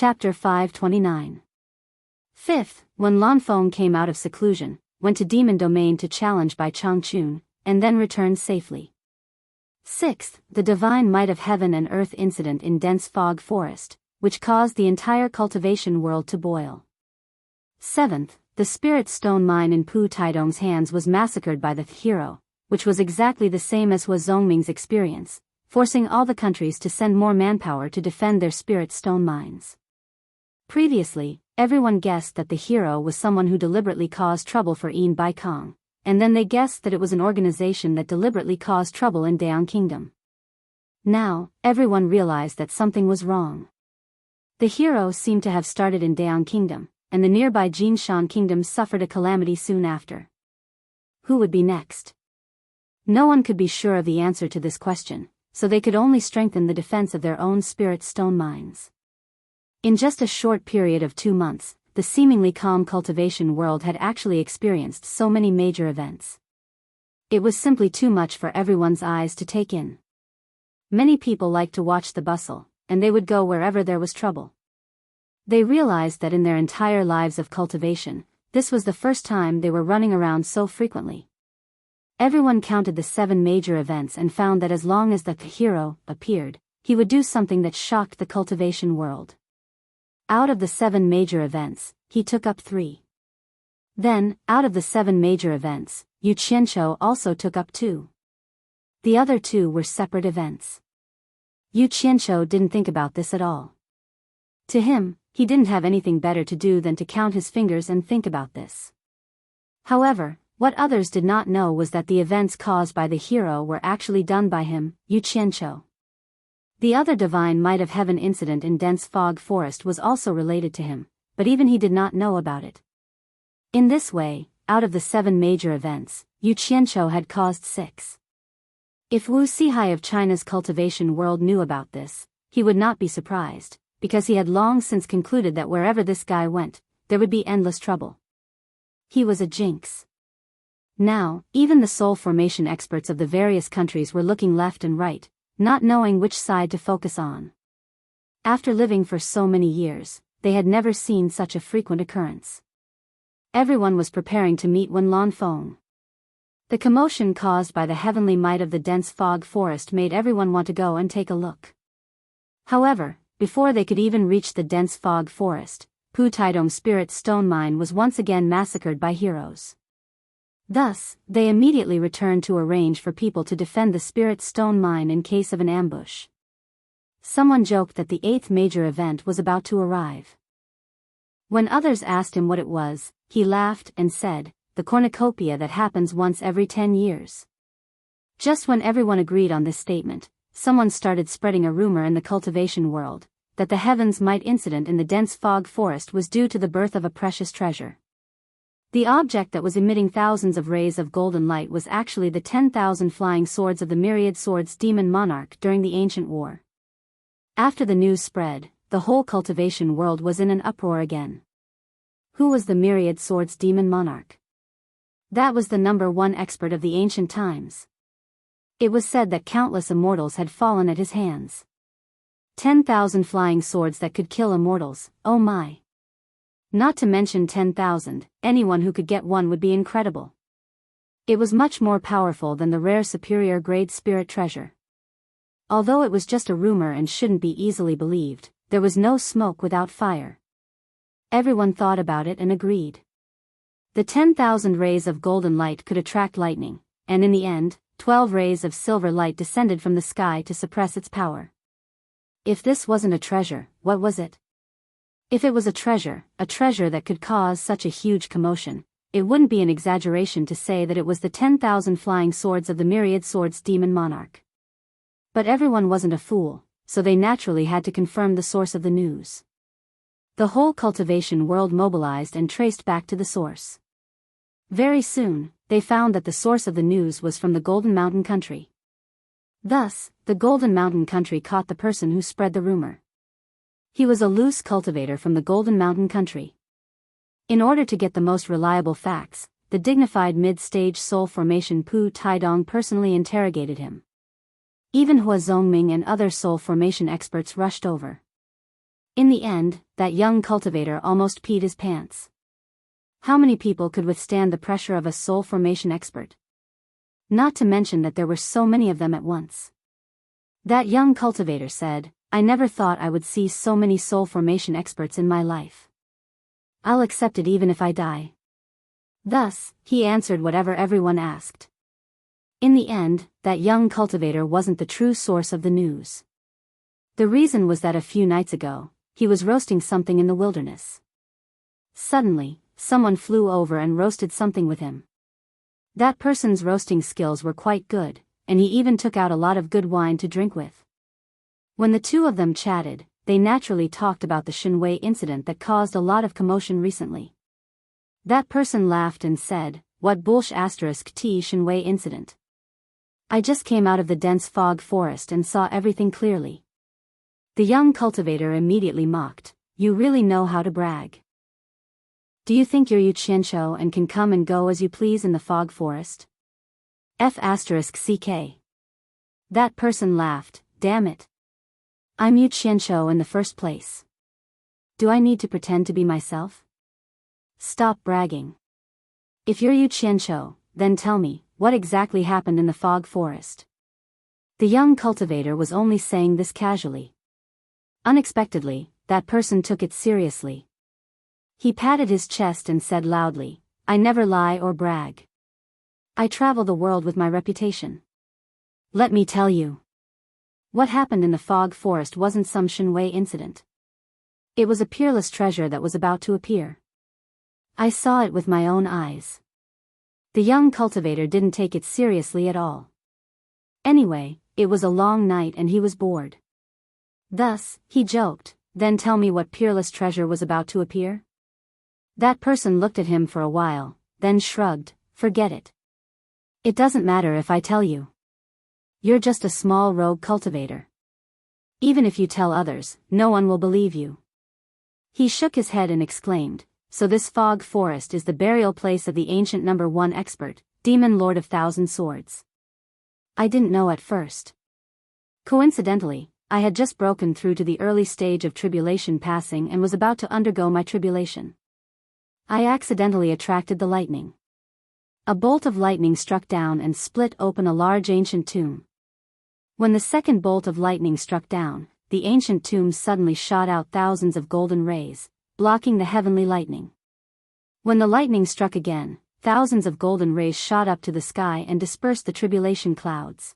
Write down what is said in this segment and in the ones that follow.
Chapter 529. 5th, when Lanfeng came out of seclusion, went to demon domain to challenge by Changchun, and then returned safely. 6th, the divine might of heaven and earth incident in dense fog forest, which caused the entire cultivation world to boil. 7th, the spirit stone mine in Pu Taidong's hands was massacred by the hero, which was exactly the same as Hua Zongming's experience, forcing all the countries to send more manpower to defend their spirit stone mines. Previously, everyone guessed that the hero was someone who deliberately caused trouble for Yin Baikong, and then they guessed that it was an organization that deliberately caused trouble in Dayang Kingdom. Now, everyone realized that something was wrong. The hero seemed to have started in Dayang Kingdom, and the nearby Jinshan Kingdom suffered a calamity soon after. Who would be next? No one could be sure of the answer to this question, so they could only strengthen the defense of their own spirit stone mines. In just a short period of 2 months, the seemingly calm cultivation world had actually experienced so many major events. It was simply too much for everyone's eyes to take in. Many people liked to watch the bustle, and they would go wherever there was trouble. They realized that in their entire lives of cultivation, this was the first time they were running around so frequently. Everyone counted the 7 major events and found that as long as the hero appeared, he would do something that shocked the cultivation world. Out of the 7 major events, he took up 3. Then, out of the 7 major events, Yu Qianqiu also took up 2. The other 2 were separate events. Yu Qianqiu didn't think about this at all. To him, he didn't have anything better to do than to count his fingers and think about this. However, what others did not know was that the events caused by the hero were actually done by him, Yu Qianqiu. The other divine might of heaven incident in dense fog forest was also related to him, but even he did not know about it. In this way, out of the 7 major events, Yu Qianqiu had caused 6. If Wu Sihai of China's cultivation world knew about this, he would not be surprised, because he had long since concluded that wherever this guy went, there would be endless trouble. He was a jinx. Now, even the soul formation experts of the various countries were looking left and right, not knowing which side to focus on. After living for so many years, they had never seen such a frequent occurrence. Everyone was preparing to meet Wen Lanfeng. The commotion caused by the heavenly might of the dense fog forest made everyone want to go and take a look. However, before they could even reach the dense fog forest, Pu Taidong's spirit stone mine was once again massacred by heroes. Thus, they immediately returned to arrange for people to defend the spirit stone mine in case of an ambush. Someone joked that the 8th major event was about to arrive. When others asked him what it was, he laughed and said, "The cornucopia that happens once every 10 years. Just when everyone agreed on this statement, someone started spreading a rumor in the cultivation world, that the heavens might incident in the dense fog forest was due to the birth of a precious treasure. The object that was emitting thousands of rays of golden light was actually the 10,000 flying swords of the myriad swords demon monarch during the ancient war. After the news spread, the whole cultivation world was in an uproar again. Who was the myriad swords demon monarch? That was the #1 expert of the ancient times. It was said that countless immortals had fallen at his hands. 10,000 flying swords that could kill immortals, oh my. Not to mention 10,000, anyone who could get one would be incredible. It was much more powerful than the rare superior grade spirit treasure. Although it was just a rumor and shouldn't be easily believed, there was no smoke without fire. Everyone thought about it and agreed. The 10,000 rays of golden light could attract lightning, and in the end, 12 rays of silver light descended from the sky to suppress its power. If this wasn't a treasure, what was it? If it was a treasure that could cause such a huge commotion, it wouldn't be an exaggeration to say that it was the 10,000 flying swords of the myriad swords demon monarch. But everyone wasn't a fool, so they naturally had to confirm the source of the news. The whole cultivation world mobilized and traced back to the source. Very soon, they found that the source of the news was from the Golden Mountain country. Thus, the Golden Mountain country caught the person who spread the rumor. He was a loose cultivator from the Golden Mountain country. In order to get the most reliable facts, the dignified mid-stage soul formation Pu Taidong personally interrogated him. Even Hua Zongming and other soul formation experts rushed over. In the end, that young cultivator almost peed his pants. How many people could withstand the pressure of a soul formation expert? Not to mention that there were so many of them at once. That young cultivator said, "I never thought I would see so many soul formation experts in my life. I'll accept it even if I die." Thus, he answered whatever everyone asked. In the end, that young cultivator wasn't the true source of the news. The reason was that a few nights ago, he was roasting something in the wilderness. Suddenly, someone flew over and roasted something with him. That person's roasting skills were quite good, and he even took out a lot of good wine to drink with. When the two of them chatted, they naturally talked about the Shinwei incident that caused a lot of commotion recently. That person laughed and said, "What bullsh*t Shinwei incident? I just came out of the dense fog forest and saw everything clearly." The young cultivator immediately mocked, "You really know how to brag. Do you think you're Yu Qianshou and can come and go as you please in the fog forest? F***ck. That person laughed, "Damn it. I'm Yu Qianshou in the first place. Do I need to pretend to be myself? Stop bragging. If you're Yu Qianshou, then tell me, what exactly happened in the fog forest?" The young cultivator was only saying this casually. Unexpectedly, that person took it seriously. He patted his chest and said loudly, "I never lie or brag. I travel the world with my reputation. Let me tell you. What happened in the fog forest wasn't some Shinwei incident. It was a peerless treasure that was about to appear. I saw it with my own eyes." The young cultivator didn't take it seriously at all. Anyway, it was a long night and he was bored. Thus, he joked, "Then tell me what peerless treasure was about to appear?" That person looked at him for a while, then shrugged, "Forget it. It doesn't matter if I tell you. You're just a small rogue cultivator. Even if you tell others, no one will believe you." He shook his head and exclaimed, "So this fog forest is the burial place of the ancient number 1 expert, Demon Lord of Thousand Swords. I didn't know at first. Coincidentally, I had just broken through to the early stage of tribulation passing and was about to undergo my tribulation. I accidentally attracted the lightning. A bolt of lightning struck down and split open a large ancient tomb. When the second bolt of lightning struck down, the ancient tomb suddenly shot out thousands of golden rays, blocking the heavenly lightning. When the lightning struck again, thousands of golden rays shot up to the sky and dispersed the tribulation clouds.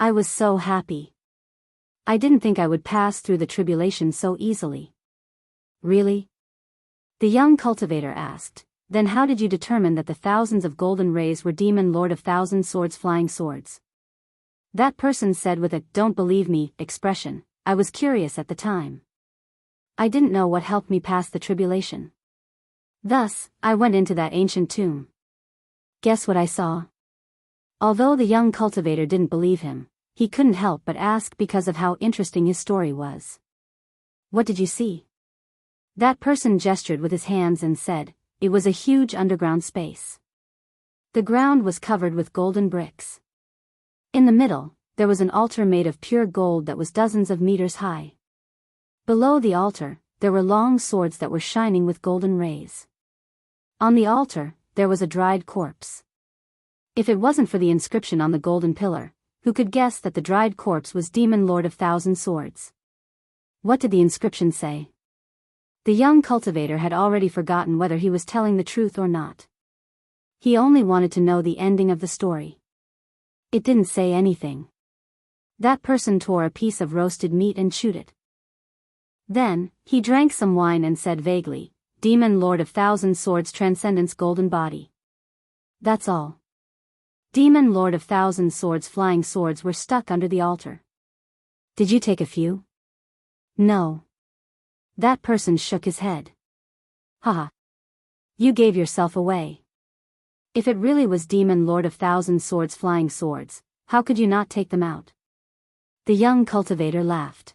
I was so happy. I didn't think I would pass through the tribulation so easily." "Really?" the young cultivator asked. "Then how did you determine that the thousands of golden rays were Demon Lord of Thousand Swords flying swords?" That person said with a "don't believe me" expression, "I was curious at the time. I didn't know what helped me pass the tribulation. Thus, I went into that ancient tomb. Guess what I saw?" Although the young cultivator didn't believe him, he couldn't help but ask because of how interesting his story was. "What did you see?" That person gestured with his hands and said, "It was a huge underground space. The ground was covered with golden bricks. In the middle, there was an altar made of pure gold that was dozens of meters high. Below the altar, there were long swords that were shining with golden rays. On the altar, there was a dried corpse. If it wasn't for the inscription on the golden pillar, who could guess that the dried corpse was Demon Lord of Thousand Swords?" What did the inscription say? The young cultivator had already forgotten whether he was telling the truth or not. He only wanted to know the ending of the story. It didn't say anything. That person tore a piece of roasted meat and chewed it. Then, he drank some wine and said vaguely, "Demon Lord of Thousand Swords Transcendence Golden Body." That's all. Demon Lord of Thousand Swords flying swords were stuck under the altar. "Did you take a few?" "No." That person shook his head. "Haha. You gave yourself away. If it really was Demon Lord of Thousand Swords flying swords, how could you not take them out?" The young cultivator laughed.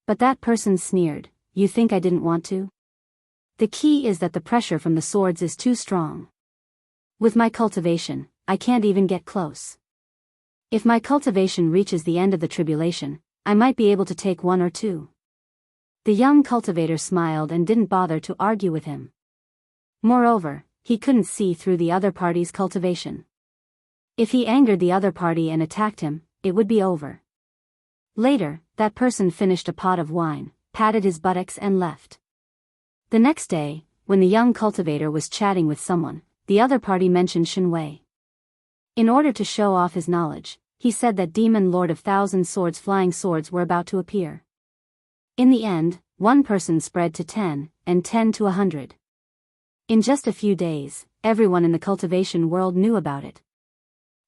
But that person sneered, "You think I didn't want to? The key is that the pressure from the swords is too strong. With my cultivation, I can't even get close. If my cultivation reaches the end of the tribulation, I might be able to take one or two. The young cultivator smiled and didn't bother to argue with him. Moreover, he couldn't see through the other party's cultivation. If he angered the other party and attacked him, it would be over. Later, that person finished a pot of wine, patted his buttocks and left. The next day, when the young cultivator was chatting with someone, the other party mentioned Shenwei. In order to show off his knowledge, he said that Demon Lord of Thousand Swords flying swords were about to appear. In the end, one person spread to 10, and 10 to 100. In just a few days, everyone in the cultivation world knew about it.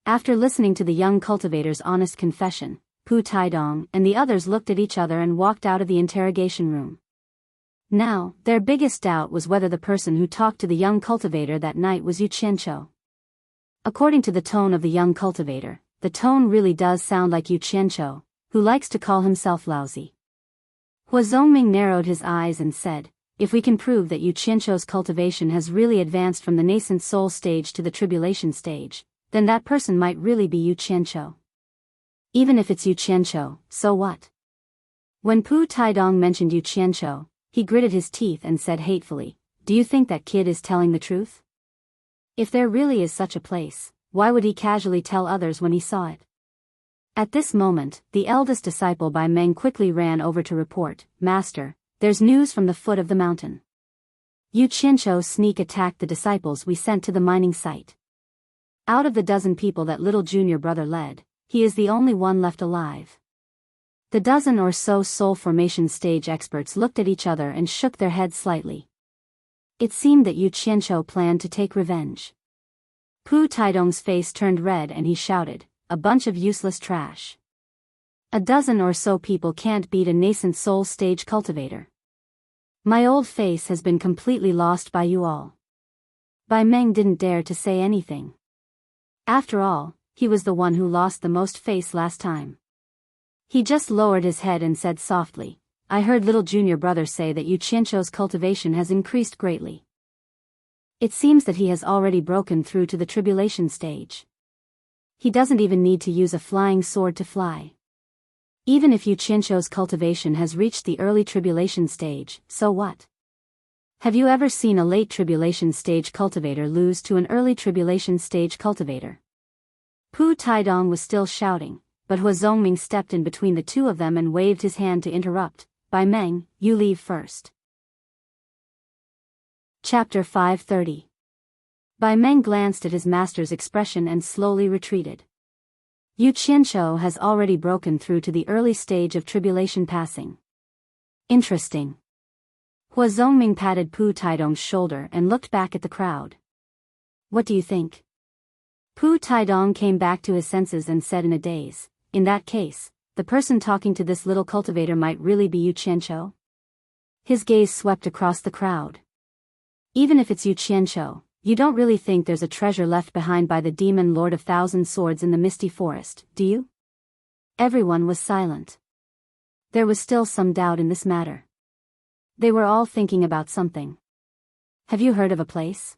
After listening to the young cultivator's honest confession, Pu Taidong and the others looked at each other and walked out of the interrogation room. Now, their biggest doubt was whether the person who talked to the young cultivator that night was Yu Qianqiu. According to the tone of the young cultivator, the tone really does sound like Yu Qianqiu, who likes to call himself lousy. Hua Zongming narrowed his eyes and said, if we can prove that Yu Qianqiu's cultivation has really advanced from the nascent soul stage to the tribulation stage, then that person might really be Yu Qianqiu. Even if it's Yu Qianqiu, so what? When Pu Taidong mentioned Yu Qianqiu, he gritted his teeth and said hatefully, do you think that kid is telling the truth? If there really is such a place, why would he casually tell others when he saw it? At this moment, the eldest disciple by Meng quickly ran over to report, Master, there's news from the foot of the mountain. Yu Qianqiu sneak attacked the disciples we sent to the mining site. Out of the dozen people that little junior brother led, he is the only one left alive. The dozen or so soul formation stage experts looked at each other and shook their heads slightly. It seemed that Yu Qianqiu planned to take revenge. Pu Taidong's face turned red and he shouted, a bunch of useless trash. A dozen or so people can't beat a nascent soul stage cultivator. My old face has been completely lost by you all. Bai Meng didn't dare to say anything. After all, he was the one who lost the most face last time. He just lowered his head and said softly, I heard little junior brother say that Yu Qianqiu's cultivation has increased greatly. It seems that he has already broken through to the tribulation stage. He doesn't even need to use a flying sword to fly. Even if Yu Qianqiu's cultivation has reached the early tribulation stage, so what? Have you ever seen a late tribulation stage cultivator lose to an early tribulation stage cultivator? Pu Taidong was still shouting, but Hua Zongming stepped in between the two of them and waved his hand to interrupt. Bai Meng, you leave first. Chapter 530. Bai Meng glanced at his master's expression and slowly retreated. Yu Qianqiu has already broken through to the early stage of tribulation passing. Interesting. Hua Zongming patted Pu Taidong's shoulder and looked back at the crowd. What do you think? Pu Taidong came back to his senses and said in a daze, in that case, the person talking to this little cultivator might really be Yu Qianqiu? His gaze swept across the crowd. Even if it's Yu Qianqiu, you don't really think there's a treasure left behind by the Demon Lord of Thousand Swords in the misty forest, do you? Everyone was silent. There was still some doubt in this matter. They were all thinking about something. Have you heard of a place?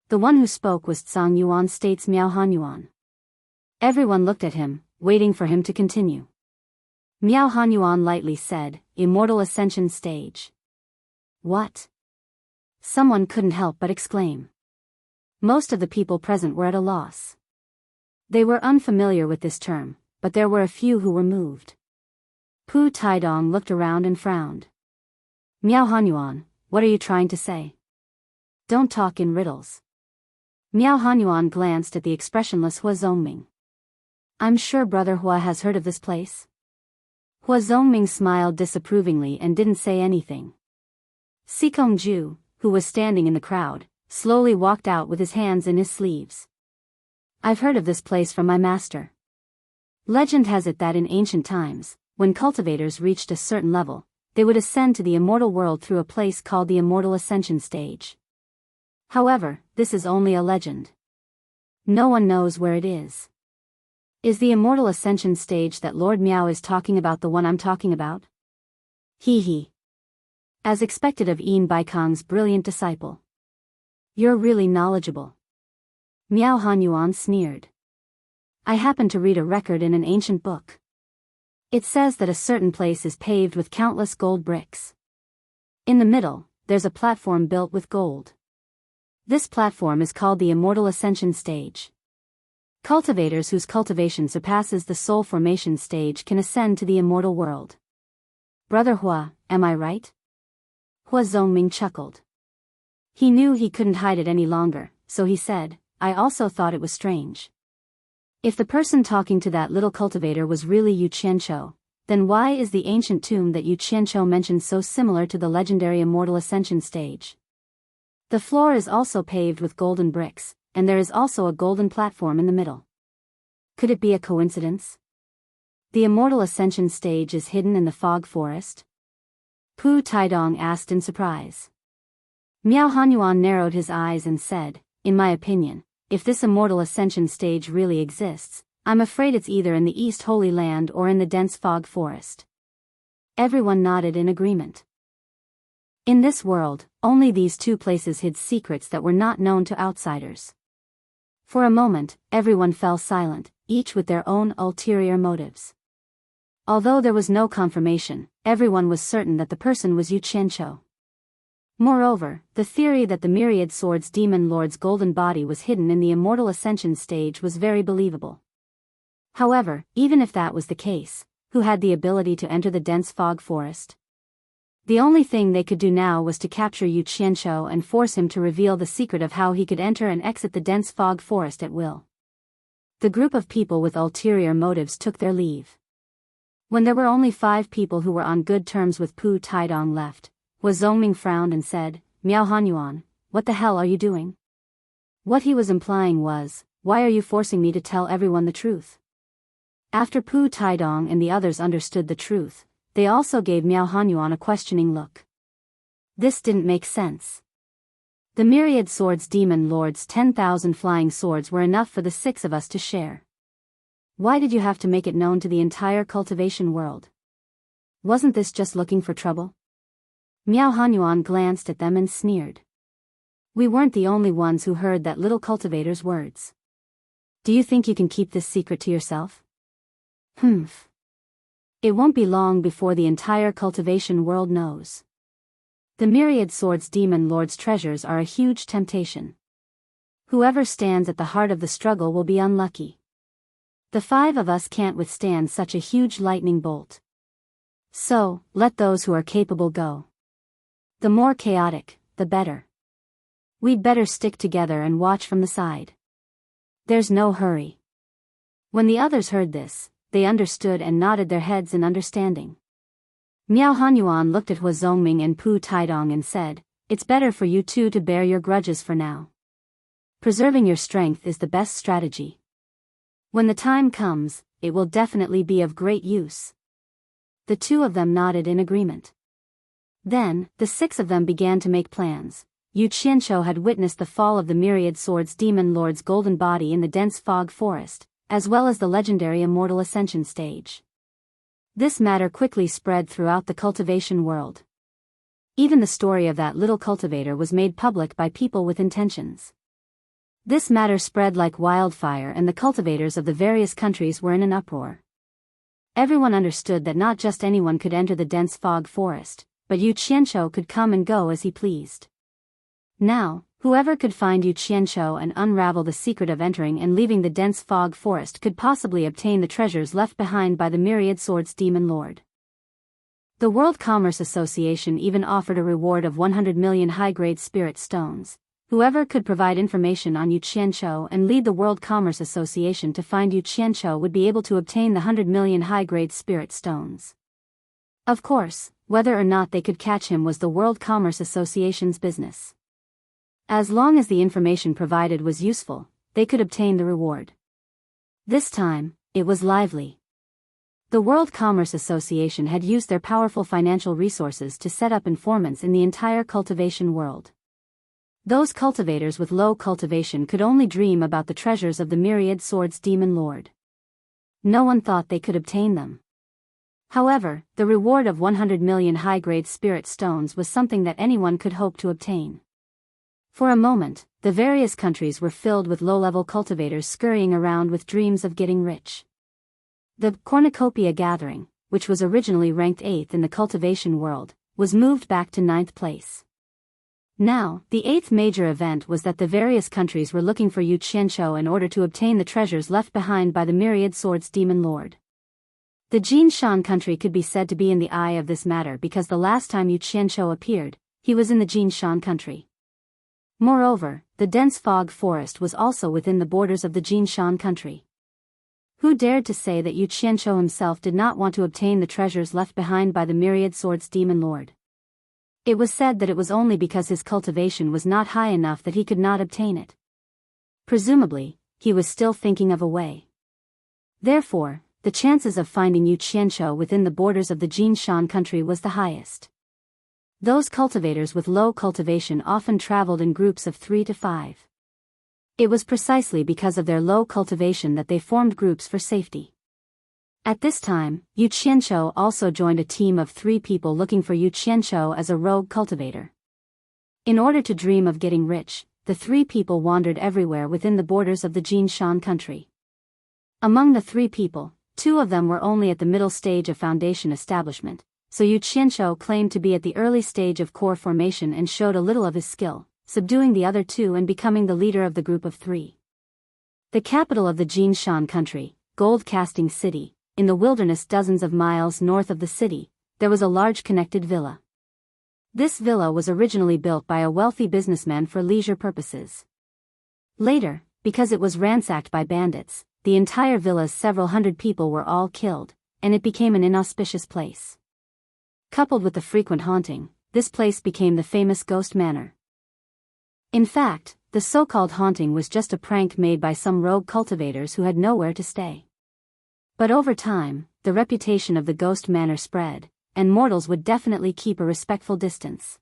The one who spoke was Zhang Yuan State's Miao Han Yuan. Everyone looked at him, waiting for him to continue. Miao Han Yuan lightly said, Immortal Ascension Stage. What? Someone couldn't help but exclaim. Most of the people present were at a loss. They were unfamiliar with this term, but there were a few who were moved. Pu Taidong looked around and frowned. Miao Hanyuan, what are you trying to say? Don't talk in riddles. Miao Hanyuan glanced at the expressionless Hua Zongming. I'm sure Brother Hua has heard of this place. Hua Zongming smiled disapprovingly and didn't say anything. Sikong Ju, who was standing in the crowd, slowly walked out with his hands in his sleeves. I've heard of this place from my master. Legend has it that in ancient times, when cultivators reached a certain level, they would ascend to the immortal world through a place called the Immortal Ascension Stage. However, this is only a legend. No one knows where it is. Is the Immortal Ascension Stage that Lord Miao is talking about the one I'm talking about? Hee hee. As expected of Yin Baikong's brilliant disciple. You're really knowledgeable. Miao Hanyuan sneered. I happened to read a record in an ancient book. It says that a certain place is paved with countless gold bricks. In the middle, there's a platform built with gold. This platform is called the Immortal Ascension stage. Cultivators whose cultivation surpasses the soul formation stage can ascend to the immortal world. Brother Hua, am I right? Hua Zhongming chuckled. He knew he couldn't hide it any longer, so he said, I also thought it was strange. If the person talking to that little cultivator was really Yu Qianqiu, then why is the ancient tomb that Yu Qianqiu mentioned so similar to the legendary Immortal Ascension stage? The floor is also paved with golden bricks, and there is also a golden platform in the middle. Could it be a coincidence? The Immortal Ascension stage is hidden in the fog forest? Pu Taidong asked in surprise. Miao Hanyuan narrowed his eyes and said, in my opinion, if this Immortal Ascension stage really exists, I'm afraid it's either in the East Holy Land or in the dense fog forest. Everyone nodded in agreement. In this world, only these two places hid secrets that were not known to outsiders. For a moment, everyone fell silent, each with their own ulterior motives. Although there was no confirmation, everyone was certain that the person was Yu Qianqiu. Moreover, the theory that the Myriad Swords Demon Lord's golden body was hidden in the Immortal Ascension stage was very believable. However, even if that was the case, who had the ability to enter the dense fog forest? The only thing they could do now was to capture Yu Qianqiu and force him to reveal the secret of how he could enter and exit the dense fog forest at will. The group of people with ulterior motives took their leave. When there were only 5 people who were on good terms with Pu Taidong left, Hua Zhongming frowned and said, Miao Hanyuan, what the hell are you doing? What he was implying was, why are you forcing me to tell everyone the truth? After Pu Taidong and the others understood the truth, they also gave Miao Hanyuan a questioning look. This didn't make sense. The Myriad Swords Demon Lord's 10,000 flying swords were enough for the 6 of us to share. Why did you have to make it known to the entire cultivation world? Wasn't this just looking for trouble? Miao Hanyuan glanced at them and sneered. We weren't the only ones who heard that little cultivator's words. Do you think you can keep this secret to yourself? Humph. It won't be long before the entire cultivation world knows. The Myriad Swords Demon Lord's treasures are a huge temptation. Whoever stands at the heart of the struggle will be unlucky. The 5 of us can't withstand such a huge lightning bolt. So, let those who are capable go. The more chaotic, the better. We'd better stick together and watch from the side. There's no hurry. When the others heard this, they understood and nodded their heads in understanding. Miao Hanyuan looked at Hua Zhongming and Pu Taidong and said, it's better for you two to bear your grudges for now. Preserving your strength is the best strategy. When the time comes, it will definitely be of great use. The 2 of them nodded in agreement. Then, the 6 of them began to make plans. Yu Qianqiu had witnessed the fall of the Myriad Swords Demon Lord's golden body in the dense fog forest, as well as the legendary Immortal Ascension stage. This matter quickly spread throughout the cultivation world. Even the story of that little cultivator was made public by people with intentions. This matter spread like wildfire and the cultivators of the various countries were in an uproar. Everyone understood that not just anyone could enter the dense fog forest, but Yu Qianqiu could come and go as he pleased. Now, whoever could find Yu Qianqiu and unravel the secret of entering and leaving the dense fog forest could possibly obtain the treasures left behind by the Myriad Swords Demon Lord. The World Commerce Association even offered a reward of 100 million high-grade spirit stones. Whoever could provide information on Yu Qianqiu and lead the World Commerce Association to find Yu Qianqiu would be able to obtain the 100 million high-grade spirit stones. Of course, whether or not they could catch him was the World Commerce Association's business. As long as the information provided was useful, they could obtain the reward. This time, it was lively. The World Commerce Association had used their powerful financial resources to set up informants in the entire cultivation world. Those cultivators with low cultivation could only dream about the treasures of the Myriad Swords Demon Lord. No one thought they could obtain them. However, the reward of 100 million high-grade spirit stones was something that anyone could hope to obtain. For a moment, the various countries were filled with low-level cultivators scurrying around with dreams of getting rich. The cornucopia gathering, which was originally ranked 8th in the cultivation world, was moved back to 9th place. Now, the 8th major event was that the various countries were looking for Yu Qianshou in order to obtain the treasures left behind by the myriad swords demon lord. The Jin Shan country could be said to be in the eye of this matter because the last time Yu Qianshou appeared, he was in the Jin Shan country. Moreover, the dense fog forest was also within the borders of the Jin Shan country. Who dared to say that Yu Qianshou himself did not want to obtain the treasures left behind by the myriad swords demon lord? It was said that it was only because his cultivation was not high enough that he could not obtain it. Presumably, he was still thinking of a way. Therefore, the chances of finding Yu Qianshou within the borders of the Jin Shan country was the highest. Those cultivators with low cultivation often traveled in groups of 3 to 5. It was precisely because of their low cultivation that they formed groups for safety. At this time, Yu Qianshou also joined a team of 3 people looking for Yu Qianshou as a rogue cultivator. In order to dream of getting rich, the 3 people wandered everywhere within the borders of the Jin Shan country. Among the 3 people, 2 of them were only at the middle stage of foundation establishment, so Yu Qianshou claimed to be at the early stage of core formation and showed a little of his skill, subduing the other 2 and becoming the leader of the group of 3. The capital of the Jin Shan country, Gold Casting City, in the wilderness dozens of miles north of the city, there was a large connected villa. This villa was originally built by a wealthy businessman for leisure purposes. Later, because it was ransacked by bandits, the entire villa's several hundred people were all killed, and it became an inauspicious place. Coupled with the frequent haunting, this place became the famous Ghost Manor. In fact, the so-called haunting was just a prank made by some rogue cultivators who had nowhere to stay. But over time, the reputation of the Ghost Manor spread, and mortals would definitely keep a respectful distance.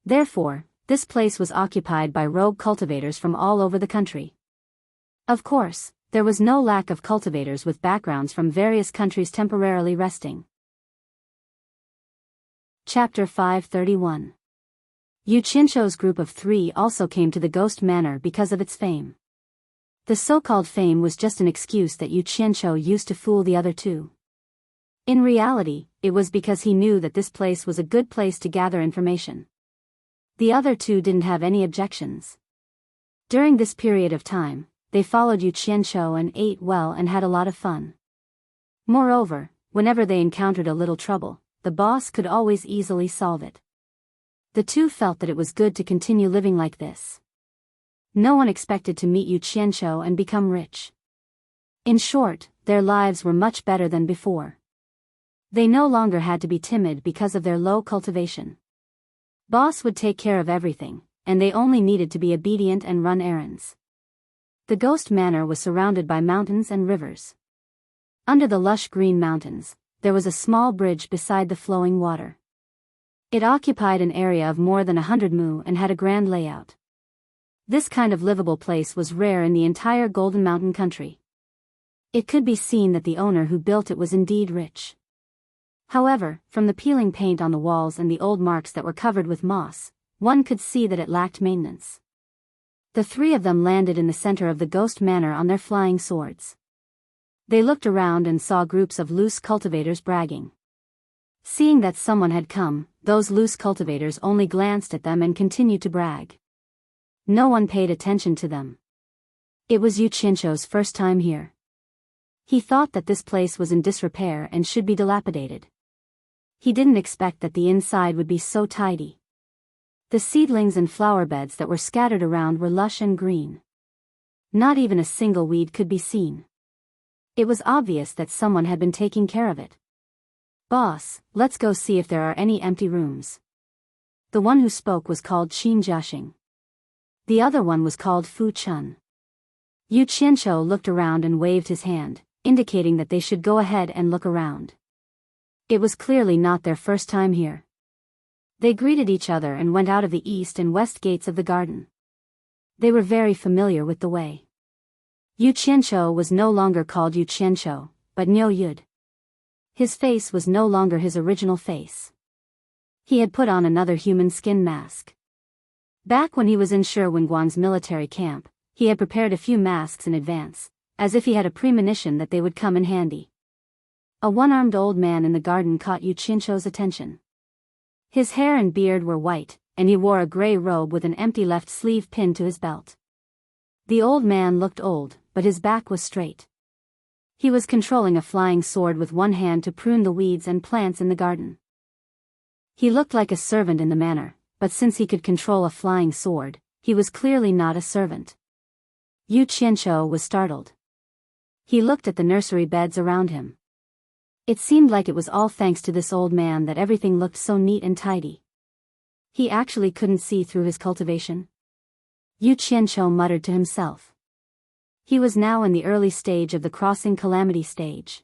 Therefore, this place was occupied by rogue cultivators from all over the country. Of course, there was no lack of cultivators with backgrounds from various countries temporarily resting. Chapter 531. Yu Qianshou's group of 3 also came to the Ghost Manor because of its fame. The so-called fame was just an excuse that Yu Qianshou used to fool the other 2. In reality, it was because he knew that this place was a good place to gather information. The other 2 didn't have any objections. During this period of time, they followed Yu Qianshou and ate well and had a lot of fun. Moreover, whenever they encountered a little trouble, the boss could always easily solve it. The 2 felt that it was good to continue living like this. No one expected to meet Yu Qianshou and become rich. In short, their lives were much better than before. They no longer had to be timid because of their low cultivation. Boss would take care of everything, and they only needed to be obedient and run errands. The Ghost Manor was surrounded by mountains and rivers. Under the lush green mountains, there was a small bridge beside the flowing water. It occupied an area of more than 100 mu and had a grand layout. This kind of livable place was rare in the entire Golden Mountain country. It could be seen that the owner who built it was indeed rich. However, from the peeling paint on the walls and the old marks that were covered with moss, one could see that it lacked maintenance. The 3 of them landed in the center of the Ghost Manor on their flying swords. They looked around and saw groups of loose cultivators bragging. Seeing that someone had come, those loose cultivators only glanced at them and continued to brag. No one paid attention to them. It was Yu Qianshou's first time here. He thought that this place was in disrepair and should be dilapidated. He didn't expect that the inside would be so tidy. The seedlings and flower beds that were scattered around were lush and green. Not even a single weed could be seen. It was obvious that someone had been taking care of it. Boss, let's go see if there are any empty rooms. The one who spoke was called Qin Jiaxing. The other one was called Fu Chun. Yu Qianshou looked around and waved his hand, indicating that they should go ahead and look around. It was clearly not their first time here. They greeted each other and went out of the east and west gates of the garden. They were very familiar with the way. Yu Qianshou was no longer called Yu Qianshou, but Niu Yud. His face was no longer his original face. He had put on another human skin mask. Back when he was in Shirwenguang's military camp, he had prepared a few masks in advance, as if he had a premonition that they would come in handy. A one-armed old man in the garden caught Yu Qianzhou's attention. His hair and beard were white, and he wore a gray robe with an empty left sleeve pinned to his belt. The old man looked old, but his back was straight. He was controlling a flying sword with one hand to prune the weeds and plants in the garden. He looked like a servant in the manner, but since he could control a flying sword, he was clearly not a servant. Yu Qianzhou was startled. He looked at the nursery beds around him. It seemed like it was all thanks to this old man that everything looked so neat and tidy. He actually couldn't see through his cultivation. Yu Qianzhou muttered to himself. He was now in the early stage of the crossing calamity stage.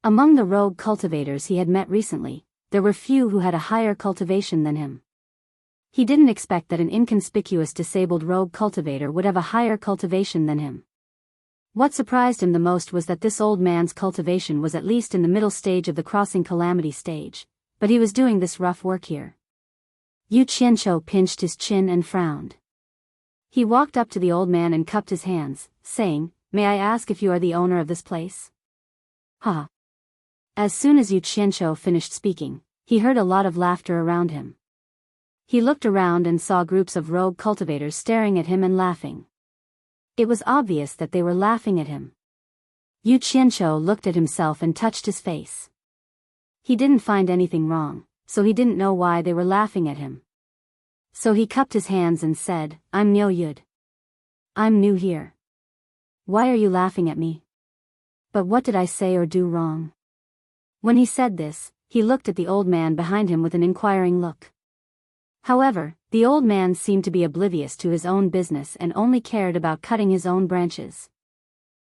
Among the rogue cultivators he had met recently, there were few who had a higher cultivation than him. He didn't expect that an inconspicuous disabled rogue cultivator would have a higher cultivation than him. What surprised him the most was that this old man's cultivation was at least in the middle stage of the crossing calamity stage, but he was doing this rough work here. Yu Qianzhou pinched his chin and frowned. He walked up to the old man and cupped his hands, saying, "May I ask if you are the owner of this place?" Ha! As soon as Yu Qianzhou finished speaking, he heard a lot of laughter around him. He looked around and saw groups of rogue cultivators staring at him and laughing. It was obvious that they were laughing at him. Yu Qianzhou looked at himself and touched his face. He didn't find anything wrong, so he didn't know why they were laughing at him. So he cupped his hands and said, "I'm Niu Yud. I'm new here. Why are you laughing at me? But what did I say or do wrong?" When he said this, he looked at the old man behind him with an inquiring look. However, the old man seemed to be oblivious to his own business and only cared about cutting his own branches.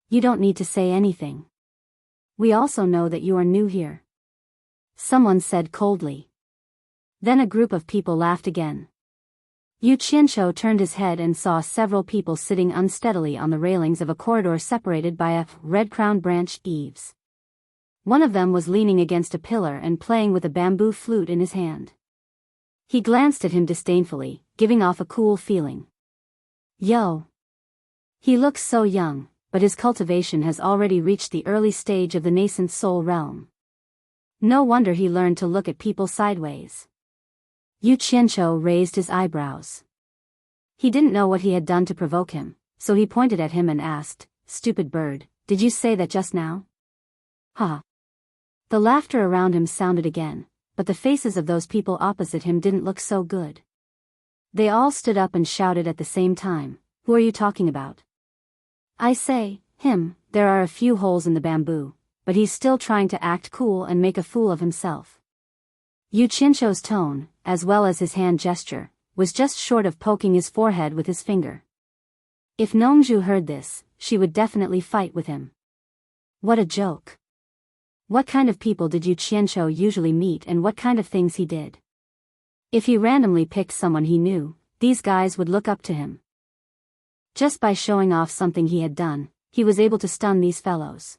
"You don't need to say anything. We also know that you are new here," someone said coldly. Then a group of people laughed again. Yu Qianzhou turned his head and saw several people sitting unsteadily on the railings of a corridor separated by a red-crowned branch eaves. One of them was leaning against a pillar and playing with a bamboo flute in his hand. He glanced at him disdainfully, giving off a cool feeling. Yo! He looks so young, but his cultivation has already reached the early stage of the nascent soul realm. No wonder he learned to look at people sideways. Yu Qianzhou raised his eyebrows. He didn't know what he had done to provoke him, so he pointed at him and asked, "Stupid bird, did you say that just now?" Ha! The laughter around him sounded again, but the faces of those people opposite him didn't look so good. They all stood up and shouted at the same time, "Who are you talking about?" "I say, him, there are a few holes in the bamboo, but he's still trying to act cool and make a fool of himself." Yu Qianzhou's tone, as well as his hand gesture, was just short of poking his forehead with his finger. If Nongzhu heard this, she would definitely fight with him. What a joke. What kind of people did Yu Qianzhou usually meet and what kind of things he did? If he randomly picked someone he knew, these guys would look up to him. Just by showing off something he had done, he was able to stun these fellows.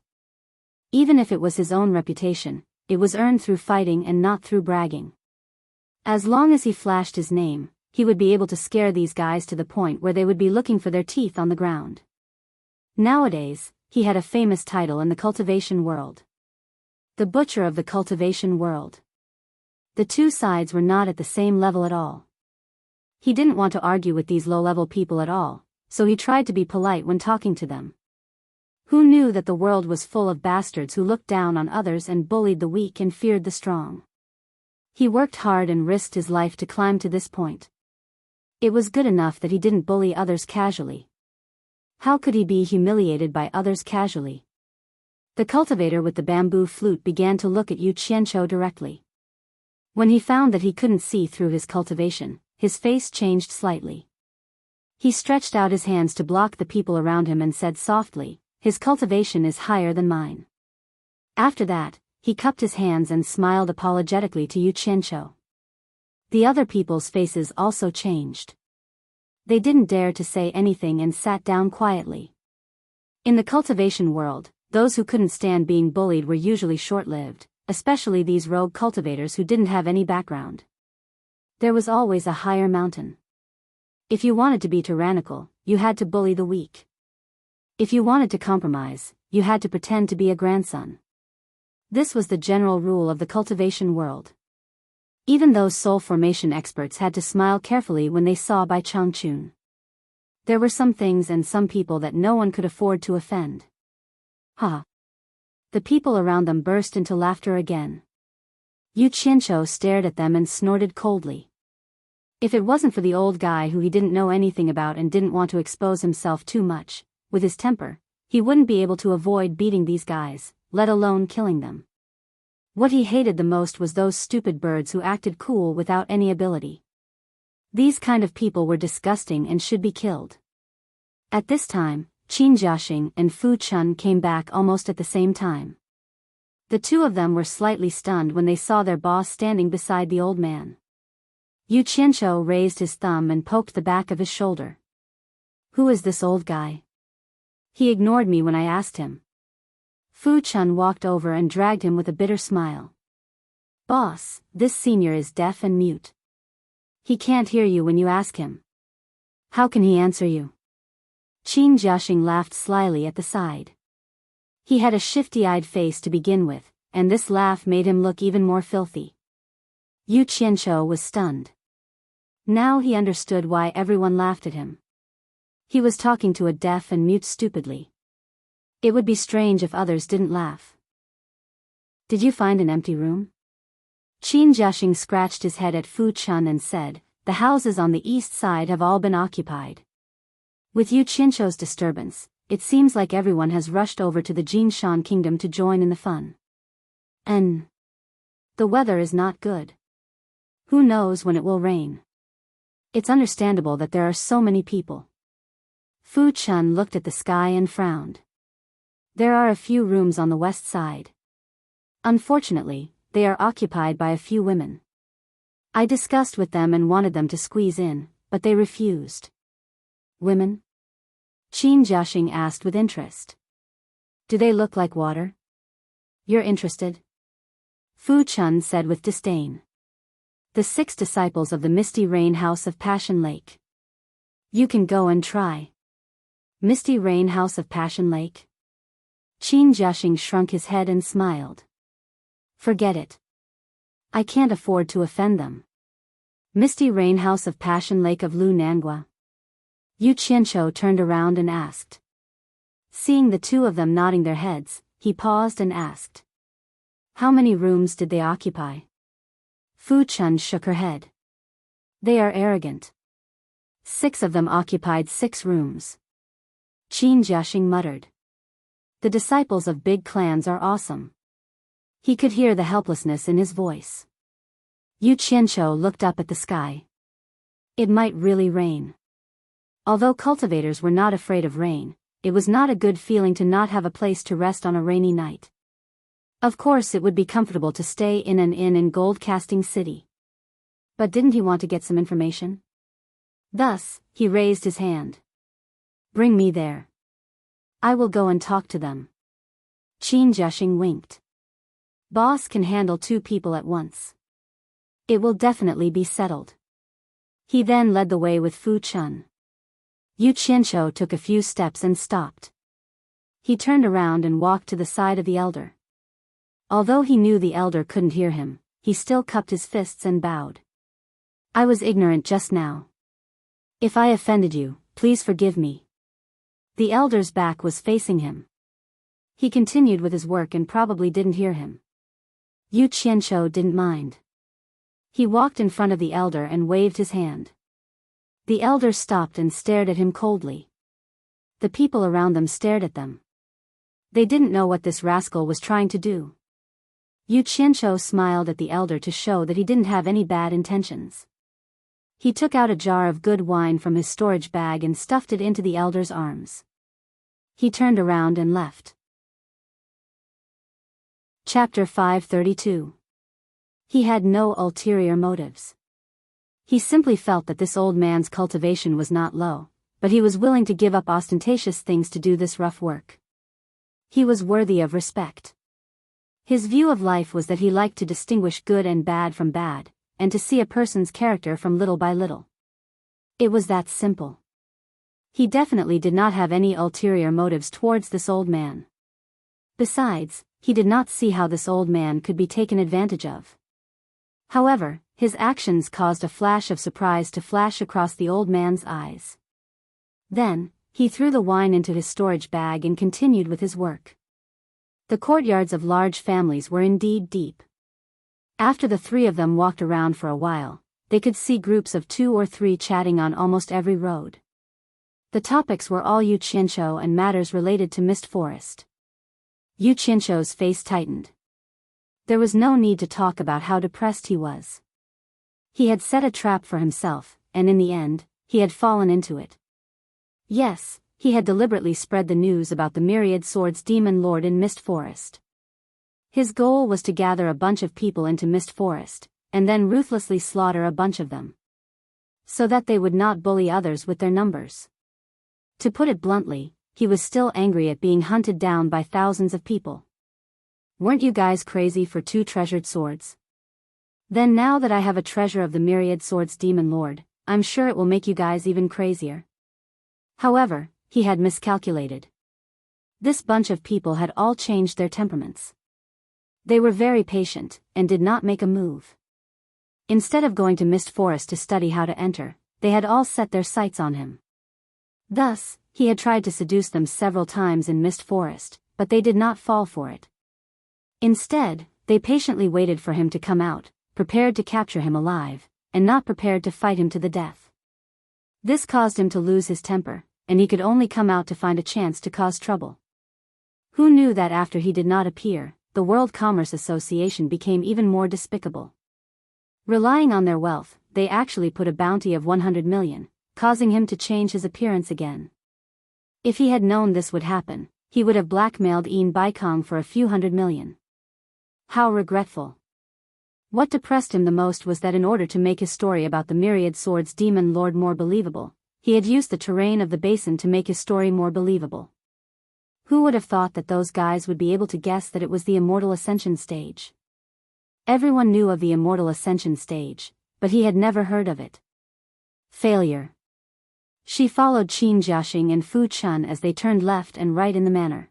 Even if it was his own reputation, it was earned through fighting and not through bragging. As long as he flashed his name, he would be able to scare these guys to the point where they would be looking for their teeth on the ground. Nowadays, he had a famous title in the cultivation world. The butcher of the cultivation world. The two sides were not at the same level at all. He didn't want to argue with these low-level people at all, so he tried to be polite when talking to them. Who knew that the world was full of bastards who looked down on others and bullied the weak and feared the strong? He worked hard and risked his life to climb to this point. It was good enough that he didn't bully others casually. How could he be humiliated by others casually? The cultivator with the bamboo flute began to look at Yu Qianzhou directly. When he found that he couldn't see through his cultivation, his face changed slightly. He stretched out his hands to block the people around him and said softly, "His cultivation is higher than mine." After that, he cupped his hands and smiled apologetically to Yu Qianzhou. The other people's faces also changed. They didn't dare to say anything and sat down quietly. In the cultivation world, those who couldn't stand being bullied were usually short-lived, especially these rogue cultivators who didn't have any background. There was always a higher mountain. If you wanted to be tyrannical, you had to bully the weak. If you wanted to compromise, you had to pretend to be a grandson. This was the general rule of the cultivation world. Even those soul formation experts had to smile carefully when they saw Bai Changchun. There were some things and some people that no one could afford to offend. Ha! The people around them burst into laughter again. Yu Qianqiu stared at them and snorted coldly. If it wasn't for the old guy who he didn't know anything about and didn't want to expose himself too much, with his temper, he wouldn't be able to avoid beating these guys, let alone killing them. What he hated the most was those stupid birds who acted cool without any ability. These kind of people were disgusting and should be killed. At this time, Qin Jiaxing and Fu Chun came back almost at the same time. The two of them were slightly stunned when they saw their boss standing beside the old man. Yu Qianqiu raised his thumb and poked the back of his shoulder. Who is this old guy? He ignored me when I asked him. Fu Chun walked over and dragged him with a bitter smile. Boss, this senior is deaf and mute. He can't hear you when you ask him. How can he answer you? Qin Jiaxing laughed slyly at the side. He had a shifty-eyed face to begin with, and this laugh made him look even more filthy. Yu Qianqiu was stunned. Now he understood why everyone laughed at him. He was talking to a deaf and mute stupidly. It would be strange if others didn't laugh. Did you find an empty room? Qin Jiaxing scratched his head at Fu Chun and said, the houses on the east side have all been occupied. With Yu Qianqiu's disturbance, it seems like everyone has rushed over to the Jinshan kingdom to join in the fun. And the weather is not good. Who knows when it will rain? It's understandable that there are so many people. Fu Chun looked at the sky and frowned. There are a few rooms on the west side. Unfortunately, they are occupied by a few women. I discussed with them and wanted them to squeeze in, but they refused. Women? Qin Jiaxing asked with interest. Do they look like water? You're interested? Fu Chun said with disdain. The 6 disciples of the Misty Rain House of Passion Lake. You can go and try. Misty Rain House of Passion Lake? Qin Jiaxing shrunk his head and smiled. Forget it. I can't afford to offend them. Misty Rain House of Passion Lake of Lu Nangua. Yu Qianqiu turned around and asked. Seeing the two of them nodding their heads, he paused and asked. How many rooms did they occupy? Fu Chun shook her head. They are arrogant. 6 of them occupied 6 rooms. Qin Jiaxing muttered. The disciples of big clans are awesome. He could hear the helplessness in his voice. Yu Qianqiu looked up at the sky. It might really rain. Although cultivators were not afraid of rain, it was not a good feeling to not have a place to rest on a rainy night. Of course it would be comfortable to stay in an inn in Gold Casting City. But didn't he want to get some information? Thus, he raised his hand. Bring me there. I will go and talk to them. Qin Jiaxing winked. Boss can handle 2 people at once. It will definitely be settled. He then led the way with Fu Chun. Yu Qianqiu took a few steps and stopped. He turned around and walked to the side of the elder. Although he knew the elder couldn't hear him, he still cupped his fists and bowed. I was ignorant just now. If I offended you, please forgive me. The elder's back was facing him. He continued with his work and probably didn't hear him. Yu Qianqiu didn't mind. He walked in front of the elder and waved his hand. The elder stopped and stared at him coldly. The people around them stared at them. They didn't know what this rascal was trying to do. Yu Qianqiu smiled at the elder to show that he didn't have any bad intentions. He took out a jar of good wine from his storage bag and stuffed it into the elder's arms. He turned around and left. Chapter 532. He had no ulterior motives. He simply felt that this old man's cultivation was not low, but he was willing to give up ostentatious things to do this rough work. He was worthy of respect. His view of life was that he liked to distinguish good and bad from bad, and to see a person's character from little by little. It was that simple. He definitely did not have any ulterior motives towards this old man. Besides, he did not see how this old man could be taken advantage of. However, his actions caused a flash of surprise to flash across the old man's eyes. Then, he threw the wine into his storage bag and continued with his work. The courtyards of large families were indeed deep. After the three of them walked around for a while, they could see groups of 2 or 3 chatting on almost every road. The topics were all Yu Qianqiu and matters related to Mist Forest. Yu Qianqiu's face tightened. There was no need to talk about how depressed he was. He had set a trap for himself, and in the end, he had fallen into it. Yes, he had deliberately spread the news about the Myriad Swords Demon Lord in Mist Forest. His goal was to gather a bunch of people into Mist Forest, and then ruthlessly slaughter a bunch of them, so that they would not bully others with their numbers. To put it bluntly, he was still angry at being hunted down by thousands of people. Weren't you guys crazy for 2 treasured swords? Then now that I have a treasure of the Myriad Swords Demon Lord, I'm sure it will make you guys even crazier. However, he had miscalculated. This bunch of people had all changed their temperaments. They were very patient, and did not make a move. Instead of going to Mist Forest to study how to enter, they had all set their sights on him. Thus, he had tried to seduce them several times in Mist Forest, but they did not fall for it. Instead, they patiently waited for him to come out, prepared to capture him alive, and not prepared to fight him to the death. This caused him to lose his temper, and he could only come out to find a chance to cause trouble. Who knew that after he did not appear, the World Commerce Association became even more despicable. Relying on their wealth, they actually put a bounty of 100 million, causing him to change his appearance again. If he had known this would happen, he would have blackmailed Ian Baikong for a few hundred million. How regretful. What depressed him the most was that in order to make his story about the Myriad Swords Demon Lord more believable, he had used the terrain of the basin to make his story more believable. Who would have thought that those guys would be able to guess that it was the Immortal Ascension stage? Everyone knew of the Immortal Ascension stage, but he had never heard of it. Failure. She followed Qin Jiaxing and Fu Chun as they turned left and right in the manor.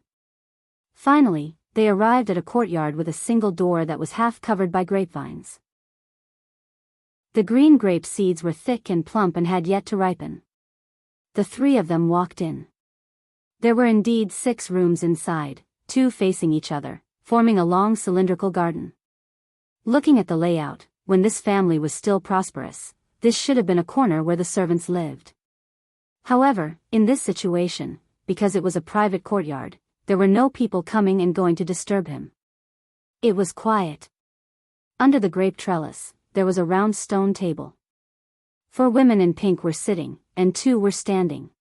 Finally, they arrived at a courtyard with a single door that was half covered by grapevines. The green grape seeds were thick and plump and had yet to ripen. The 3 of them walked in. There were indeed 6 rooms inside, 2 facing each other, forming a long cylindrical garden. Looking at the layout, when this family was still prosperous, this should have been a corner where the servants lived. However, in this situation, because it was a private courtyard, there were no people coming and going to disturb him. It was quiet. Under the grape trellis, there was a round stone table. 4 women in pink were sitting, and 2 were standing.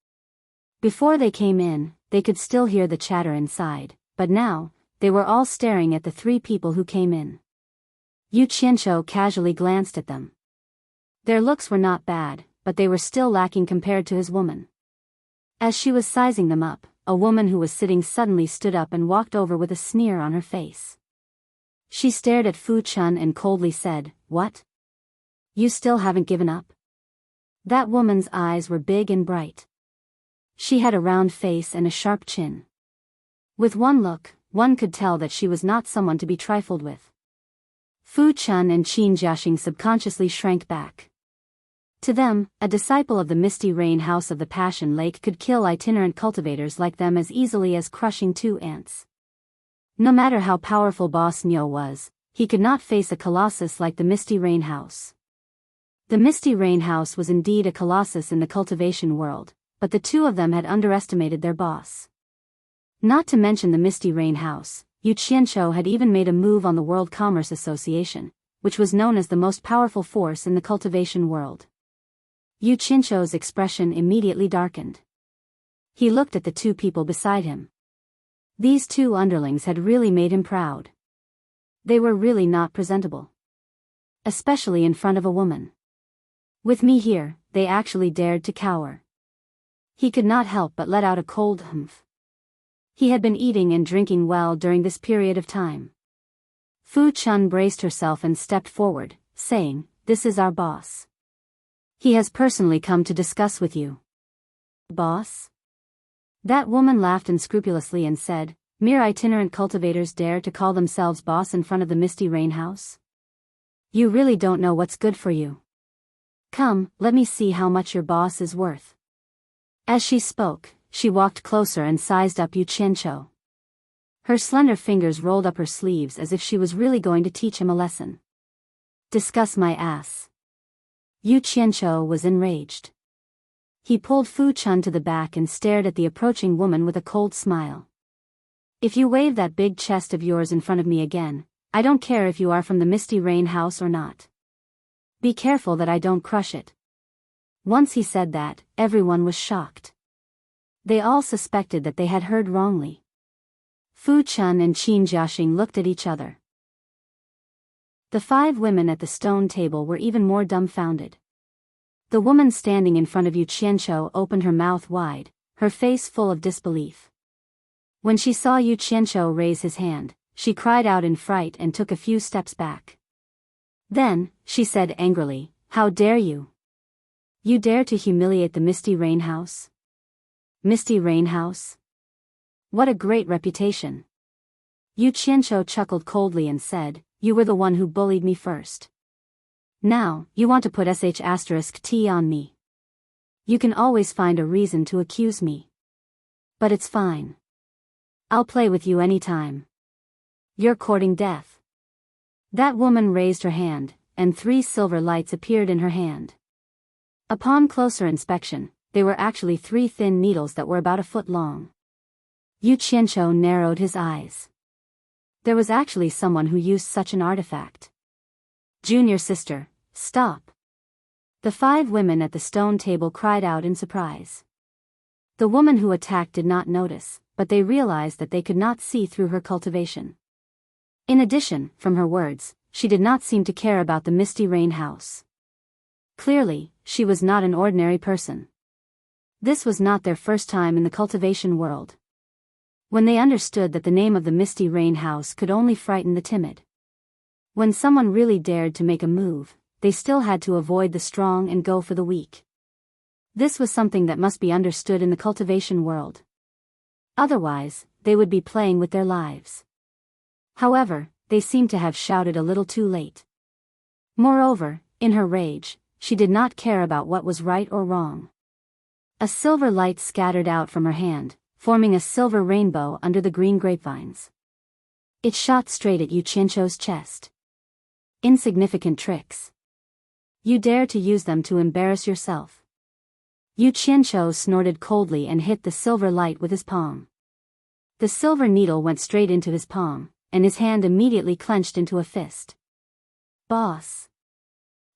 Before they came in, they could still hear the chatter inside, but now, they were all staring at the 3 people who came in. Yu Qianqiu casually glanced at them. Their looks were not bad, but they were still lacking compared to his woman. As she was sizing them up, a woman who was sitting suddenly stood up and walked over with a sneer on her face. She stared at Fu Chun and coldly said, "What? You still haven't given up?" That woman's eyes were big and bright. She had a round face and a sharp chin. With one look, one could tell that she was not someone to be trifled with. Fu Chun and Qin Jiaxing subconsciously shrank back. To them, a disciple of the Misty Rain House of the Passion Lake could kill itinerant cultivators like them as easily as crushing 2 ants. No matter how powerful Boss Nyo was, he could not face a colossus like the Misty Rain House. The Misty Rain House was indeed a colossus in the cultivation world, but the 2 of them had underestimated their boss. Not to mention the Misty Rain House, Yu Qianqiu had even made a move on the World Commerce Association, which was known as the most powerful force in the cultivation world. Yu Qianqiu's expression immediately darkened. He looked at the 2 people beside him. These 2 underlings had really made him proud. They were really not presentable. Especially in front of a woman. With me here, they actually dared to cower. He could not help but let out a cold humph. He had been eating and drinking well during this period of time. Fu Chun braced herself and stepped forward, saying, "This is our boss. He has personally come to discuss with you." "Boss?" That woman laughed unscrupulously and said, Mere itinerant cultivators dare to call themselves boss in front of the Misty Rain House? You really don't know what's good for you. Come, let me see how much your boss is worth. As she spoke, she walked closer and sized up Yu Qianqiu. Her slender fingers rolled up her sleeves as if she was really going to teach him a lesson. Discuss my ass. Yu Qianqiu was enraged. He pulled Fu Chun to the back and stared at the approaching woman with a cold smile. If you wave that big chest of yours in front of me again, I don't care if you are from the Misty Rain House or not. Be careful that I don't crush it. Once he said that, everyone was shocked. They all suspected that they had heard wrongly. Fu Chun and Qin Jiaxing looked at each other. The 5 women at the stone table were even more dumbfounded. The woman standing in front of Yu Qianqiu opened her mouth wide, her face full of disbelief. When she saw Yu Qianqiu raise his hand, she cried out in fright and took a few steps back. Then, she said angrily, "How dare you? You dare to humiliate the Misty Rain House? Misty Rain House? What a great reputation." Yu Qianqiu chuckled coldly and said, "You were the one who bullied me first. Now, you want to put sh*t on me. You can always find a reason to accuse me. But it's fine. I'll play with you anytime. You're courting death." That woman raised her hand, and 3 silver lights appeared in her hand. Upon closer inspection, they were actually 3 thin needles that were about a foot long. Yu Qianqiu narrowed his eyes. There was actually someone who used such an artifact. "Junior sister, stop." The 5 women at the stone table cried out in surprise. The woman who attacked did not notice, but they realized that they could not see through her cultivation. In addition, from her words, she did not seem to care about the Misty Rain House. Clearly, she was not an ordinary person. This was not their first time in the cultivation world. When they understood that the name of the Misty Rain House could only frighten the timid. When someone really dared to make a move, they still had to avoid the strong and go for the weak. This was something that must be understood in the cultivation world. Otherwise, they would be playing with their lives. However, they seemed to have shouted a little too late. Moreover, in her rage, she did not care about what was right or wrong. A silver light scattered out from her hand, forming a silver rainbow under the green grapevines. It shot straight at Yu Qianqiu's chest. Insignificant tricks. You dare to use them to embarrass yourself. Yu Qianqiu snorted coldly and hit the silver light with his palm. The silver needle went straight into his palm, and his hand immediately clenched into a fist. "Boss!"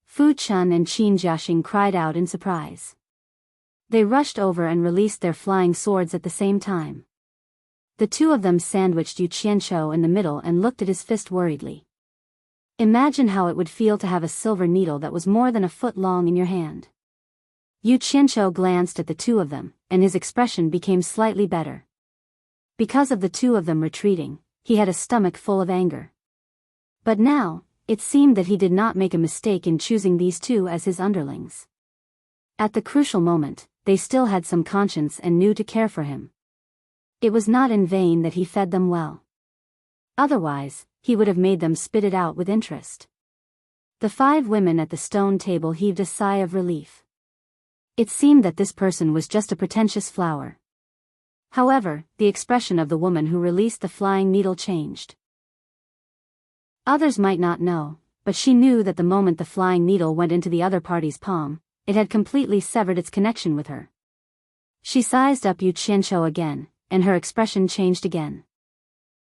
Fu Chun and Qin Jiaxing cried out in surprise. They rushed over and released their flying swords at the same time. The 2 of them sandwiched Yu Qianqiu in the middle and looked at his fist worriedly. Imagine how it would feel to have a silver needle that was more than a foot long in your hand. Yu Qianqiu glanced at the 2 of them, and his expression became slightly better. Because of the 2 of them retreating, he had a stomach full of anger. But now, it seemed that he did not make a mistake in choosing these 2 as his underlings. At the crucial moment, they still had some conscience and knew to care for him. It was not in vain that he fed them well. Otherwise, he would have made them spit it out with interest. The 5 women at the stone table heaved a sigh of relief. It seemed that this person was just a pretentious flower. However, the expression of the woman who released the flying needle changed. Others might not know, but she knew that the moment the flying needle went into the other party's palm, it had completely severed its connection with her. She sized up Yu Qianqiu again, and her expression changed again.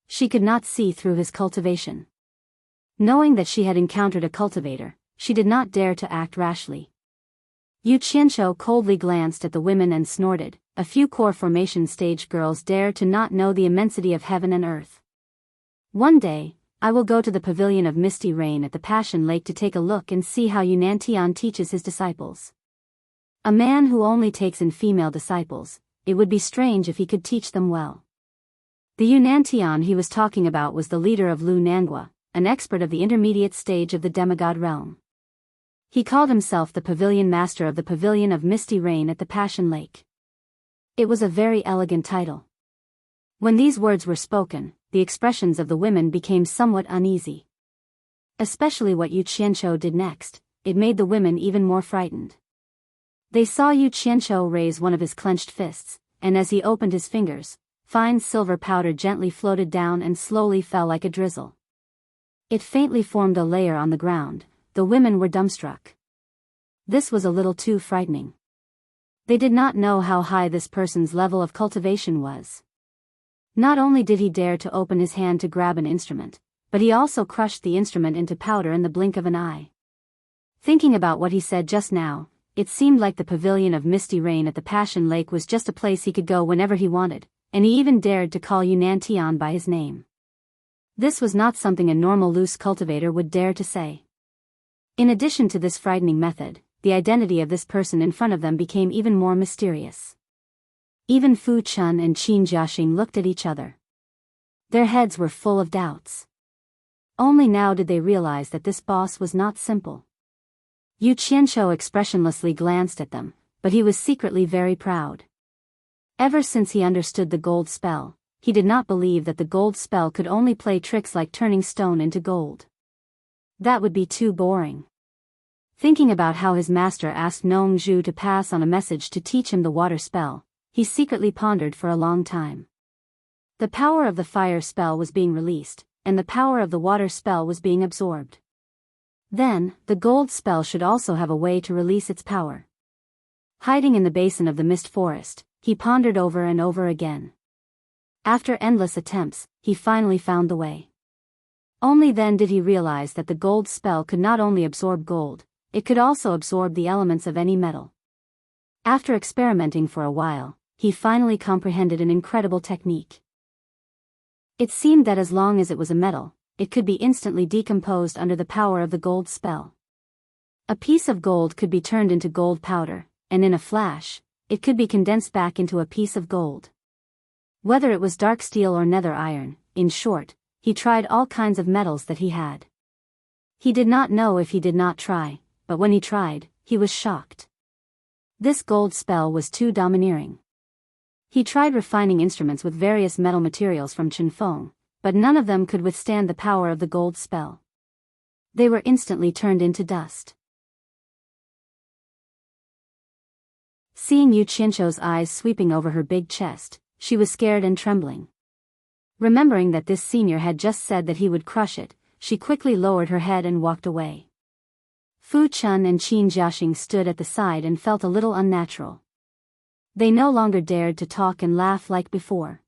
She could not see through his cultivation. Knowing that she had encountered a cultivator, she did not dare to act rashly. Yu Qianqiu coldly glanced at the women and snorted, "A few core formation stage girls dare to not know the immensity of heaven and earth. One day, I will go to the pavilion of Misty Rain at the Passion Lake to take a look and see how Enchanting teaches his disciples. A man who only takes in female disciples, it would be strange if he could teach them well." The Enchanting he was talking about was the leader of Lu Nangua, an expert of the intermediate stage of the demigod realm. He called himself the pavilion master of the pavilion of Misty Rain at the Passion Lake. It was a very elegant title. When these words were spoken, the expressions of the women became somewhat uneasy. Especially what Yu Qianqiu did next, it made the women even more frightened. They saw Yu Qianqiu raise one of his clenched fists, and as he opened his fingers, fine silver powder gently floated down and slowly fell like a drizzle. It faintly formed a layer on the ground. The women were dumbstruck. This was a little too frightening. They did not know how high this person's level of cultivation was. Not only did he dare to open his hand to grab an instrument, but he also crushed the instrument into powder in the blink of an eye. Thinking about what he said just now, it seemed like the pavilion of misty rain at the Passion Lake was just a place he could go whenever he wanted, and he even dared to call Yunnan Tian by his name. This was not something a normal loose cultivator would dare to say. In addition to this frightening method, the identity of this person in front of them became even more mysterious. Even Fu Chun and Qin Jiaxing looked at each other. Their heads were full of doubts. Only now did they realize that this boss was not simple. Yu Qianqiu expressionlessly glanced at them, but he was secretly very proud. Ever since he understood the gold spell, he did not believe that the gold spell could only play tricks like turning stone into gold. That would be too boring. Thinking about how his master asked Nong Zhu to pass on a message to teach him the water spell, he secretly pondered for a long time. The power of the fire spell was being released, and the power of the water spell was being absorbed. Then, the gold spell should also have a way to release its power. Hiding in the basin of the mist forest, he pondered over and over again. After endless attempts, he finally found the way. Only then did he realize that the gold spell could not only absorb gold, it could also absorb the elements of any metal. After experimenting for a while, he finally comprehended an incredible technique. It seemed that as long as it was a metal, it could be instantly decomposed under the power of the gold spell. A piece of gold could be turned into gold powder, and in a flash, it could be condensed back into a piece of gold. Whether it was dark steel or nether iron, in short, he tried all kinds of metals that he had. He did not know if he did not try, but when he tried, he was shocked. This gold spell was too domineering. He tried refining instruments with various metal materials from Chenfeng, but none of them could withstand the power of the gold spell. They were instantly turned into dust. Seeing Yu Qianqiu's eyes sweeping over her big chest, she was scared and trembling. Remembering that this senior had just said that he would crush it, she quickly lowered her head and walked away. Fu Chun and Qin Jiaxing stood at the side and felt a little unnatural. They no longer dared to talk and laugh like before.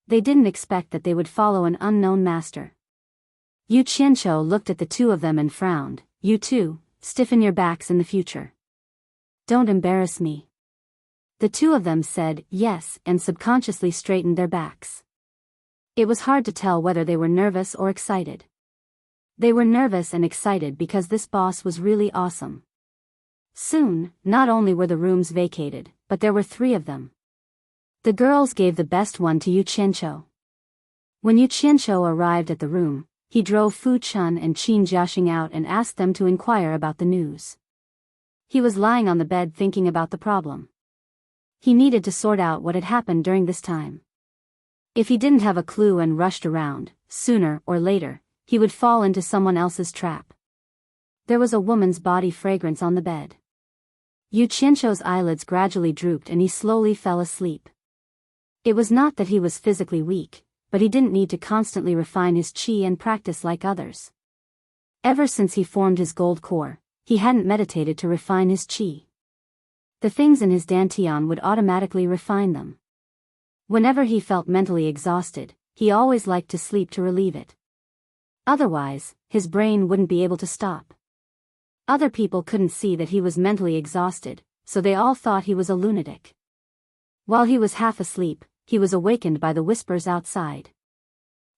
They didn't expect that they would follow an unknown master. Yu Qianqiu looked at the two of them and frowned. You two, stiffen your backs in the future. Don't embarrass me. The two of them said yes and subconsciously straightened their backs. It was hard to tell whether they were nervous or excited. They were nervous and excited because this boss was really awesome. Soon, not only were the rooms vacated, but there were 3 of them. The girls gave the best one to Yu Qianqiu. When Yu Qianqiu arrived at the room, he drove Fu Chun and Qin Jiaxing out and asked them to inquire about the news. He was lying on the bed thinking about the problem. He needed to sort out what had happened during this time. If he didn't have a clue and rushed around, sooner or later, he would fall into someone else's trap. There was a woman's body fragrance on the bed. Yu Qianqiu's eyelids gradually drooped and he slowly fell asleep. It was not that he was physically weak, but he didn't need to constantly refine his qi and practice like others. Ever since he formed his gold core, he hadn't meditated to refine his qi. The things in his dantian would automatically refine them. Whenever he felt mentally exhausted, he always liked to sleep to relieve it. Otherwise, his brain wouldn't be able to stop. Other people couldn't see that he was mentally exhausted, so they all thought he was a lunatic. While he was half asleep, he was awakened by the whispers outside.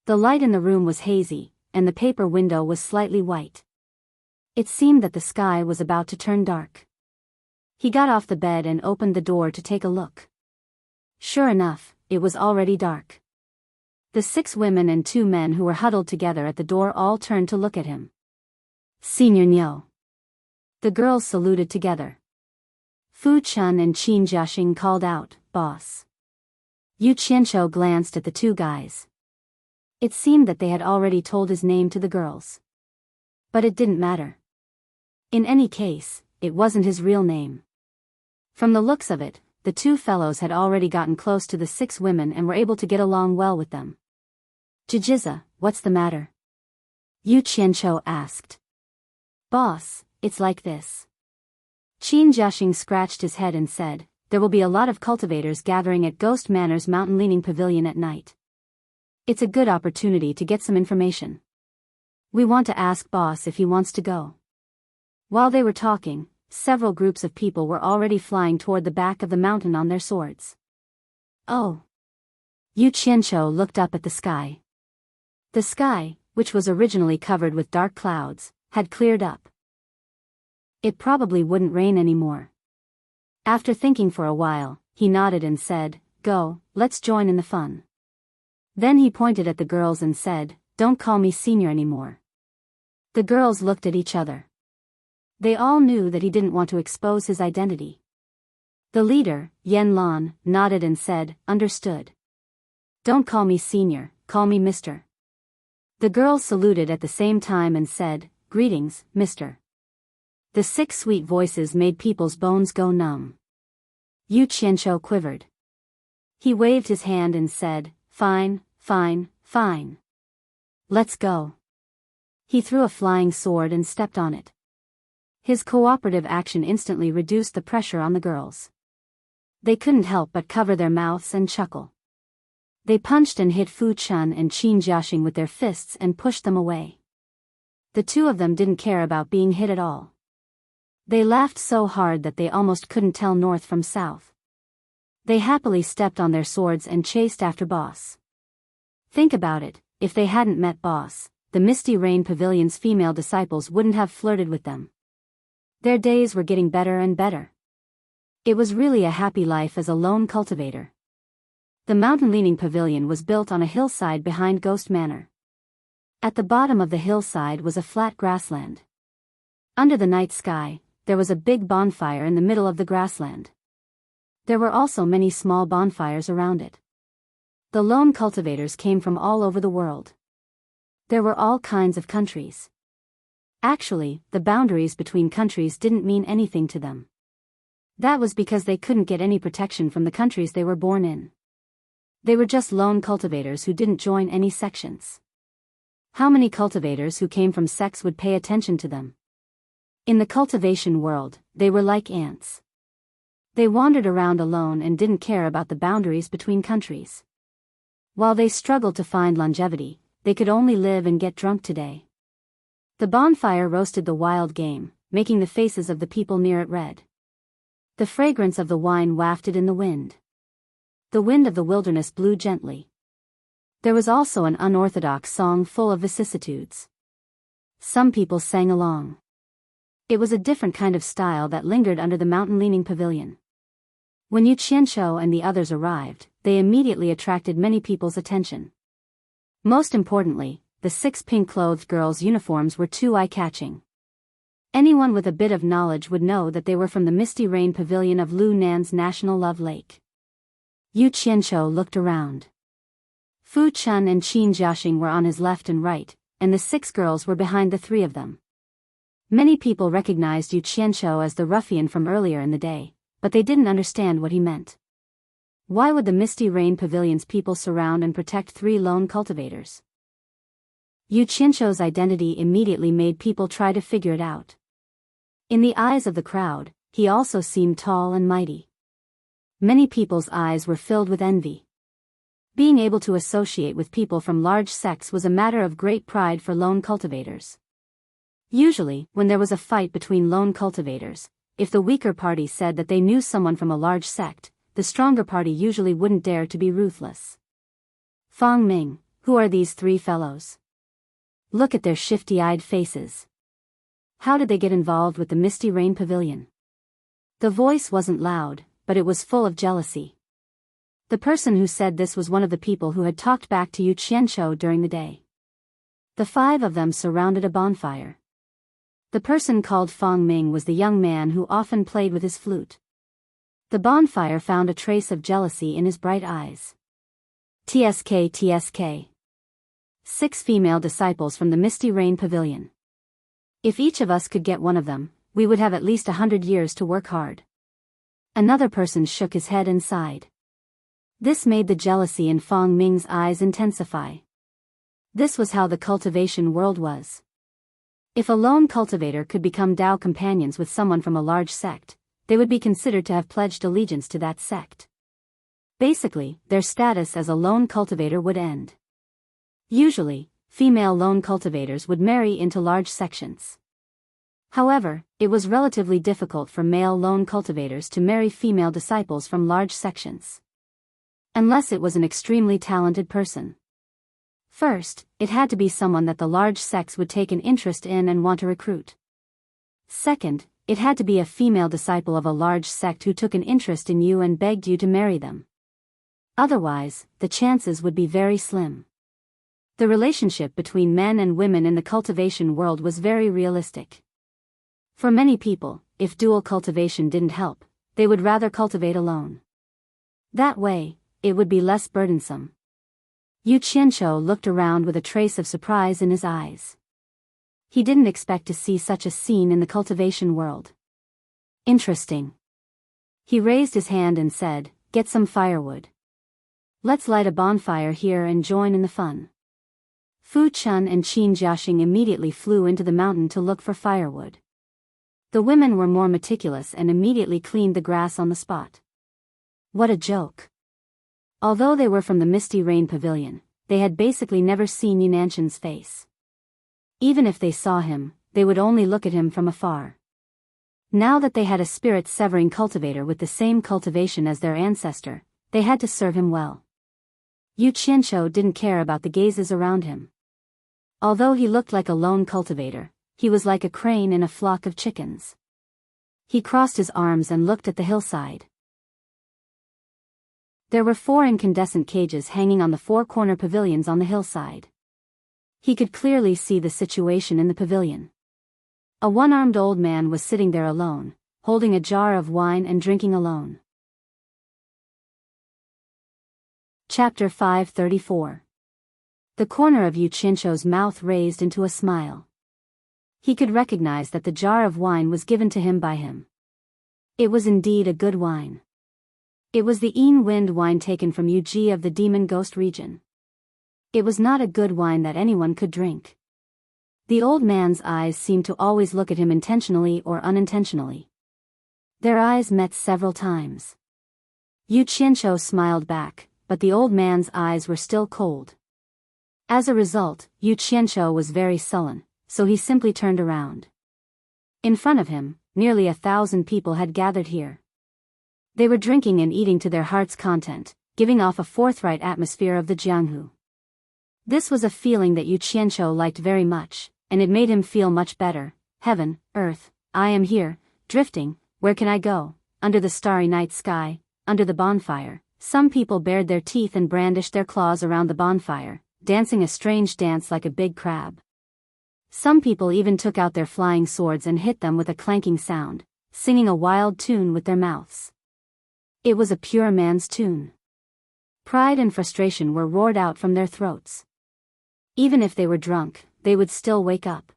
The light in the room was hazy, and the paper window was slightly white. It seemed that the sky was about to turn dark. He got off the bed and opened the door to take a look. Sure enough, it was already dark. The 6 women and 2 men who were huddled together at the door all turned to look at him. Senior Niu. The girls saluted together. Fu Chun and Qin Jiaxing called out, "Boss." Yu Qianqiu glanced at the two guys. It seemed that they had already told his name to the girls. But it didn't matter. In any case, it wasn't his real name. From the looks of it, the two fellows had already gotten close to the 6 women and were able to get along well with them. Jijiza, what's the matter? Yu Qianqiu asked. Boss, it's like this. Qin Jiaxing scratched his head and said, there will be a lot of cultivators gathering at Ghost Manor's mountain-leaning pavilion at night. It's a good opportunity to get some information. We want to ask boss if he wants to go. While they were talking, several groups of people were already flying toward the back of the mountain on their swords. Oh. Yu Qianqiu looked up at the sky. The sky, which was originally covered with dark clouds, had cleared up. It probably wouldn't rain anymore. After thinking for a while, he nodded and said, go, let's join in the fun. Then he pointed at the girls and said, don't call me senior anymore. The girls looked at each other. They all knew that he didn't want to expose his identity. The leader, Yan Lan, nodded and said, understood. Don't call me senior, call me mister. The girls saluted at the same time and said, greetings, mister. The 6 sweet voices made people's bones go numb. Yu Qianqiu quivered. He waved his hand and said, fine, fine, fine. Let's go. He threw a flying sword and stepped on it. His cooperative action instantly reduced the pressure on the girls. They couldn't help but cover their mouths and chuckle. They punched and hit Fu Chun and Qin Jiaxing with their fists and pushed them away. The two of them didn't care about being hit at all. They laughed so hard that they almost couldn't tell north from south. They happily stepped on their swords and chased after boss. Think about it, if they hadn't met boss, the Misty Rain Pavilion's female disciples wouldn't have flirted with them. Their days were getting better and better. It was really a happy life as a lone cultivator. The mountain-leaning pavilion was built on a hillside behind Ghost Manor. At the bottom of the hillside was a flat grassland. Under the night sky, there was a big bonfire in the middle of the grassland. There were also many small bonfires around it. The lone cultivators came from all over the world. There were all kinds of countries. Actually, the boundaries between countries didn't mean anything to them. That was because they couldn't get any protection from the countries they were born in. They were just lone cultivators who didn't join any sections. How many cultivators who came from sects would pay attention to them? In the cultivation world, they were like ants. They wandered around alone and didn't care about the boundaries between countries. While they struggled to find longevity, they could only live and get drunk today. The bonfire roasted the wild game, making the faces of the people near it red. The fragrance of the wine wafted in the wind. The wind of the wilderness blew gently. There was also an unorthodox song full of vicissitudes. Some people sang along. It was a different kind of style that lingered under the mountain-leaning pavilion. When Yu Qianqiu and the others arrived, they immediately attracted many people's attention. Most importantly, the 6 pink-clothed girls' uniforms were too eye-catching. Anyone with a bit of knowledge would know that they were from the Misty Rain Pavilion of Lu Nan's National Love Lake. Yu Qianqiu looked around. Fu Chun and Qin Jiaxing were on his left and right, and the 6 girls were behind the 3 of them. Many people recognized Yu Qianqiu as the ruffian from earlier in the day, but they didn't understand what he meant. Why would the Misty Rain Pavilion's people surround and protect 3 lone cultivators? Yu Qianqiu's identity immediately made people try to figure it out. In the eyes of the crowd, he also seemed tall and mighty. Many people's eyes were filled with envy. Being able to associate with people from large sects was a matter of great pride for lone cultivators. Usually, when there was a fight between lone cultivators, if the weaker party said that they knew someone from a large sect, the stronger party usually wouldn't dare to be ruthless. Fang Ming, who are these 3 fellows? Look at their shifty-eyed faces. How did they get involved with the Misty Rain Pavilion? The voice wasn't loud, but it was full of jealousy. The person who said this was one of the people who had talked back to Yu Qianqiu during the day. The 5 of them surrounded a bonfire. The person called Fang Ming was the young man who often played with his flute. The bonfire found a trace of jealousy in his bright eyes. TSK TSK. 6 female disciples from the Misty Rain Pavilion. If each of us could get one of them, we would have at least 100 years to work hard. Another person shook his head and sighed. This made the jealousy in Fong Ming's eyes intensify. This was how the cultivation world was. If a lone cultivator could become Tao companions with someone from a large sect, they would be considered to have pledged allegiance to that sect. Basically, their status as a lone cultivator would end. Usually, female lone cultivators would marry into large sections. However, it was relatively difficult for male lone cultivators to marry female disciples from large sections. Unless it was an extremely talented person. First, it had to be someone that the large sects would take an interest in and want to recruit. Second, it had to be a female disciple of a large sect who took an interest in you and begged you to marry them. Otherwise, the chances would be very slim. The relationship between men and women in the cultivation world was very realistic. For many people, if dual cultivation didn't help, they would rather cultivate alone. That way, it would be less burdensome. Yu Qianqiu looked around with a trace of surprise in his eyes. He didn't expect to see such a scene in the cultivation world. Interesting. He raised his hand and said, "Get some firewood. Let's light a bonfire here and join in the fun." Fu Chun and Qin Jiaxing immediately flew into the mountain to look for firewood. The women were more meticulous and immediately cleaned the grass on the spot. What a joke. Although they were from the Misty Rain Pavilion, they had basically never seen Yunanshan's face. Even if they saw him, they would only look at him from afar. Now that they had a spirit-severing cultivator with the same cultivation as their ancestor, they had to serve him well. Yu Qianqiu didn't care about the gazes around him. Although he looked like a lone cultivator, he was like a crane in a flock of chickens. He crossed his arms and looked at the hillside. There were 4 incandescent cages hanging on the 4 corner pavilions on the hillside. He could clearly see the situation in the pavilion. A one-armed old man was sitting there alone, holding a jar of wine and drinking alone. Chapter 534. The corner of Yu Qianqiu's mouth raised into a smile. He could recognize that the jar of wine was given to him by him. It was indeed a good wine. It was the Yin Wind wine taken from Yuji of the Demon Ghost region. It was not a good wine that anyone could drink. The old man's eyes seemed to always look at him intentionally or unintentionally. Their eyes met several times. Yu Qianqiu smiled back, but the old man's eyes were still cold. As a result, Yu Qianqiu was very sullen, so he simply turned around. In front of him, nearly 1,000 people had gathered here. They were drinking and eating to their heart's content, giving off a forthright atmosphere of the Jianghu. This was a feeling that Yu Qianqiu liked very much, and it made him feel much better. Heaven, earth, I am here, drifting, where can I go? Under the starry night sky, under the bonfire. Some people bared their teeth and brandished their claws around the bonfire, dancing a strange dance like a big crab. Some people even took out their flying swords and hit them with a clanking sound, singing a wild tune with their mouths. It was a pure man's tune. Pride and frustration were roared out from their throats. Even if they were drunk, they would still wake up.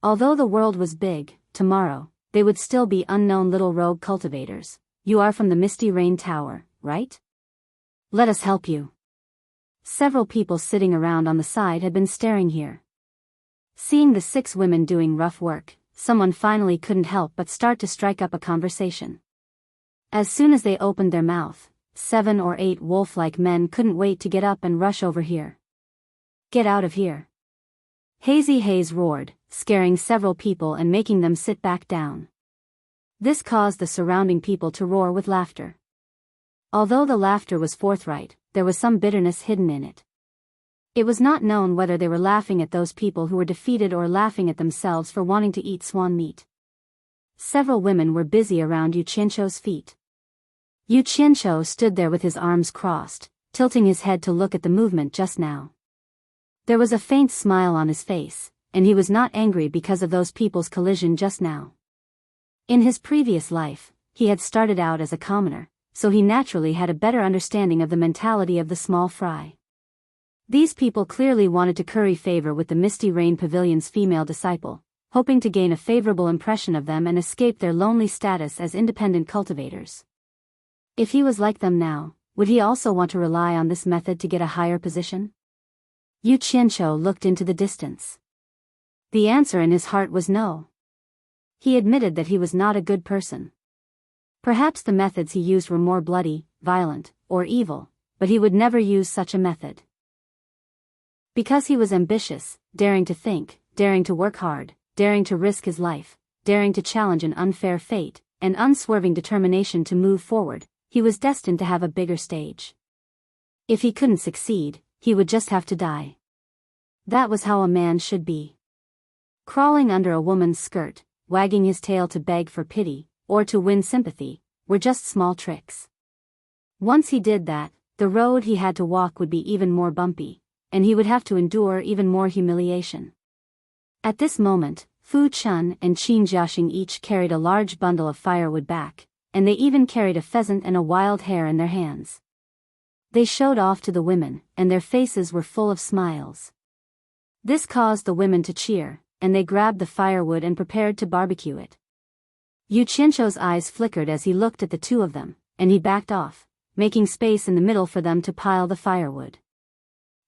Although the world was big, tomorrow, they would still be unknown little rogue cultivators. You are from the Misty Rain Tower, right? Let us help you. Several people sitting around on the side had been staring here. Seeing the 6 women doing rough work, someone finally couldn't help but start to strike up a conversation. As soon as they opened their mouth, 7 or 8 wolf-like men couldn't wait to get up and rush over here. Get out of here. Hazy Haze roared, scaring several people and making them sit back down. This caused the surrounding people to roar with laughter. Although the laughter was forthright, there was some bitterness hidden in it. It was not known whether they were laughing at those people who were defeated or laughing at themselves for wanting to eat swan meat. Several women were busy around Yu Qianqiu's feet. Yu Qianqiu stood there with his arms crossed, tilting his head to look at the movement just now. There was a faint smile on his face, and he was not angry because of those people's collision just now. In his previous life, he had started out as a commoner, so he naturally had a better understanding of the mentality of the small fry. These people clearly wanted to curry favor with the Misty Rain Pavilion's female disciple, hoping to gain a favorable impression of them and escape their lonely status as independent cultivators. If he was like them now, would he also want to rely on this method to get a higher position? Yu Qianqiu looked into the distance. The answer in his heart was no. He admitted that he was not a good person. Perhaps the methods he used were more bloody, violent, or evil, but he would never use such a method. Because he was ambitious, daring to think, daring to work hard, daring to risk his life, daring to challenge an unfair fate, and unswerving determination to move forward, he was destined to have a bigger stage. If he couldn't succeed, he would just have to die. That was how a man should be. Crawling under a woman's skirt, wagging his tail to beg for pity, or to win sympathy, were just small tricks. Once he did that, the road he had to walk would be even more bumpy, and he would have to endure even more humiliation. At this moment, Fu Chun and Qin Jiaxing each carried a large bundle of firewood back, and they even carried a pheasant and a wild hare in their hands. They showed off to the women, and their faces were full of smiles. This caused the women to cheer, and they grabbed the firewood and prepared to barbecue it. Yu Qianqiu's eyes flickered as he looked at the two of them, and he backed off, making space in the middle for them to pile the firewood.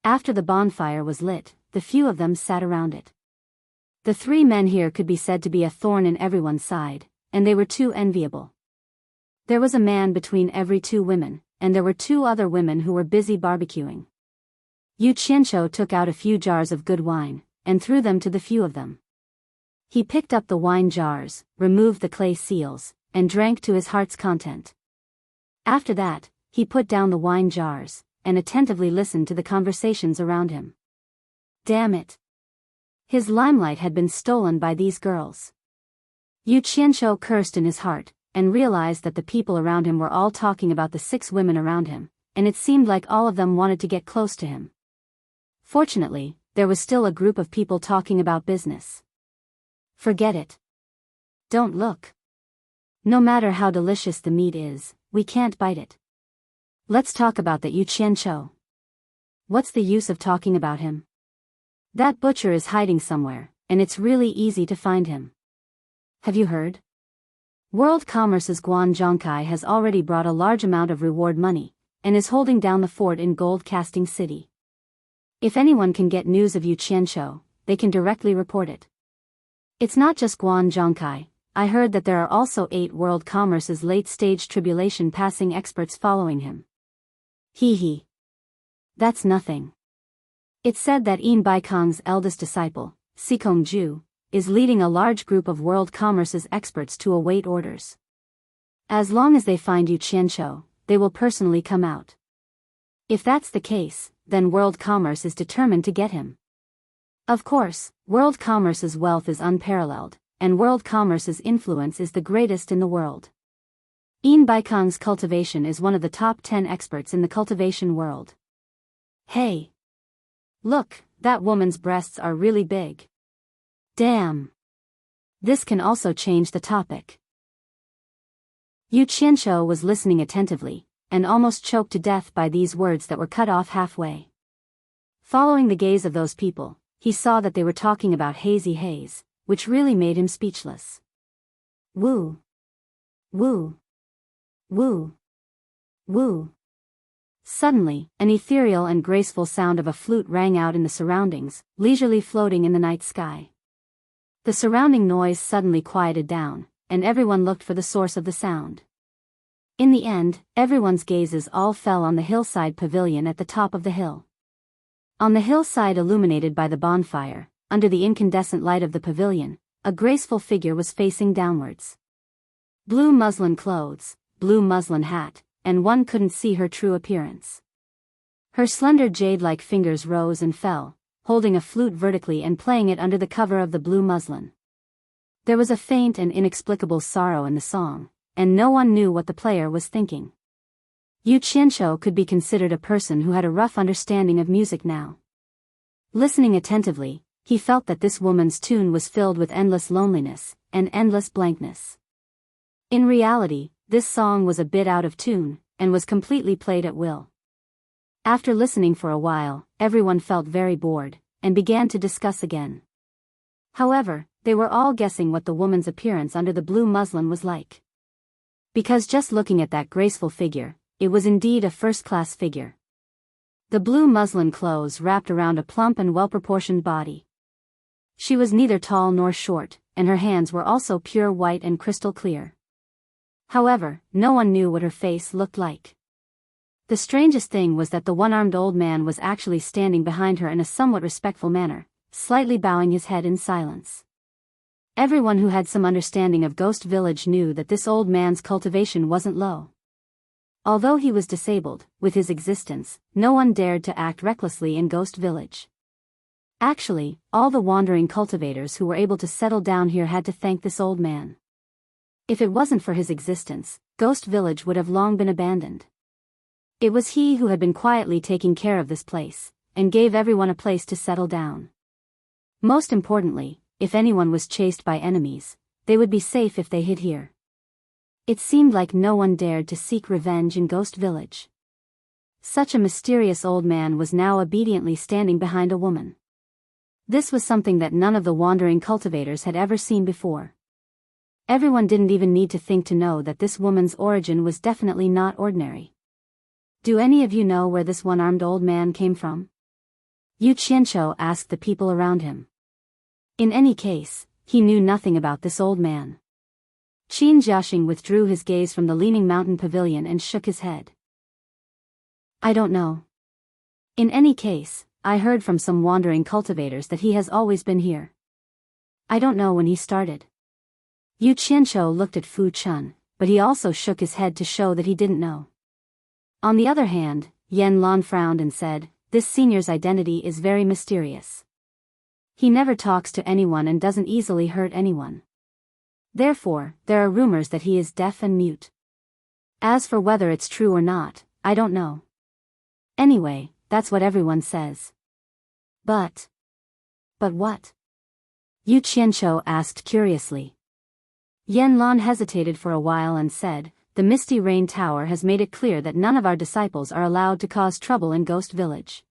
After the bonfire was lit, the few of them sat around it. The three men here could be said to be a thorn in everyone's side, and they were too enviable. There was a man between every two women, and there were two other women who were busy barbecuing. Yu Qianqiu took out a few jars of good wine, and threw them to the few of them. He picked up the wine jars, removed the clay seals, and drank to his heart's content. After that, he put down the wine jars, and attentively listened to the conversations around him. Damn it! His limelight had been stolen by these girls. Yu Qianqiu cursed in his heart, and realized that the people around him were all talking about the 6 women around him, and it seemed like all of them wanted to get close to him. Fortunately, there was still a group of people talking about business. Forget it. Don't look. No matter how delicious the meat is, we can't bite it. Let's talk about that Yu Qianqiu. What's the use of talking about him? That butcher is hiding somewhere, and it's really easy to find him. Have you heard? World Commerce's Guan Zhongkai has already brought a large amount of reward money, and is holding down the fort in Gold Casting City. If anyone can get news of Yu Qianqiu, they can directly report it. It's not just Guan Zhongkai. I heard that there are also 8 World Commerce's late-stage tribulation passing experts following him. Hee. That's nothing. It's said that Yin Baikong's eldest disciple, Sikong Ju, is leading a large group of World Commerce's experts to await orders. As long as they find Yu Qianqiu, they will personally come out. If that's the case, then World Commerce is determined to get him. Of course, World Commerce's wealth is unparalleled, and World Commerce's influence is the greatest in the world. Yin Baikong's cultivation is one of the top 10 experts in the cultivation world. Hey! Look, that woman's breasts are really big. Damn! This can also change the topic. Yu Qianqiu was listening attentively, and almost choked to death by these words that were cut off halfway. Following the gaze of those people, he saw that they were talking about hazy haze, which really made him speechless. Woo! Woo! Woo! Woo! Suddenly, an ethereal and graceful sound of a flute rang out in the surroundings, leisurely floating in the night sky. The surrounding noise suddenly quieted down, and everyone looked for the source of the sound. In the end, everyone's gazes all fell on the hillside pavilion at the top of the hill. On the hillside illuminated by the bonfire, under the incandescent light of the pavilion, a graceful figure was facing downwards. Blue muslin clothes, blue muslin hat, and one couldn't see her true appearance. Her slender jade-like fingers rose and fell, holding a flute vertically and playing it under the cover of the blue muslin. There was a faint and inexplicable sorrow in the song, and no one knew what the player was thinking. Yu Qianqiu could be considered a person who had a rough understanding of music now. Listening attentively, he felt that this woman's tune was filled with endless loneliness, and endless blankness. In reality, this song was a bit out of tune, and was completely played at will. After listening for a while, everyone felt very bored, and began to discuss again. However, they were all guessing what the woman's appearance under the blue muslin was like. Because just looking at that graceful figure, it was indeed a first-class figure. The blue muslin clothes wrapped around a plump and well-proportioned body. She was neither tall nor short, and her hands were also pure white and crystal clear. However, no one knew what her face looked like. The strangest thing was that the one-armed old man was actually standing behind her in a somewhat respectful manner, slightly bowing his head in silence. Everyone who had some understanding of Ghost Village knew that this old man's cultivation wasn't low. Although he was disabled, with his existence, no one dared to act recklessly in Ghost Village. Actually, all the wandering cultivators who were able to settle down here had to thank this old man. If it wasn't for his existence, Ghost Village would have long been abandoned. It was he who had been quietly taking care of this place, and gave everyone a place to settle down. Most importantly, if anyone was chased by enemies, they would be safe if they hid here. It seemed like no one dared to seek revenge in Ghost Village. Such a mysterious old man was now obediently standing behind a woman. This was something that none of the wandering cultivators had ever seen before. Everyone didn't even need to think to know that this woman's origin was definitely not ordinary. Do any of you know where this one-armed old man came from? Yu Qianqiu asked the people around him. In any case, he knew nothing about this old man. Qin Jiaxing withdrew his gaze from the leaning mountain pavilion and shook his head. I don't know. In any case, I heard from some wandering cultivators that he has always been here. I don't know when he started. Yu Qianqiu looked at Fu Chun, but he also shook his head to show that he didn't know. On the other hand, Yan Lan frowned and said, this senior's identity is very mysterious. He never talks to anyone and doesn't easily hurt anyone. Therefore, there are rumors that he is deaf and mute. As for whether it's true or not, I don't know. Anyway, that's what everyone says. But what? Yu Qianqiu asked curiously. Yan Lan hesitated for a while and said, the Misty Rain Tower has made it clear that none of our disciples are allowed to cause trouble in Ghost Village.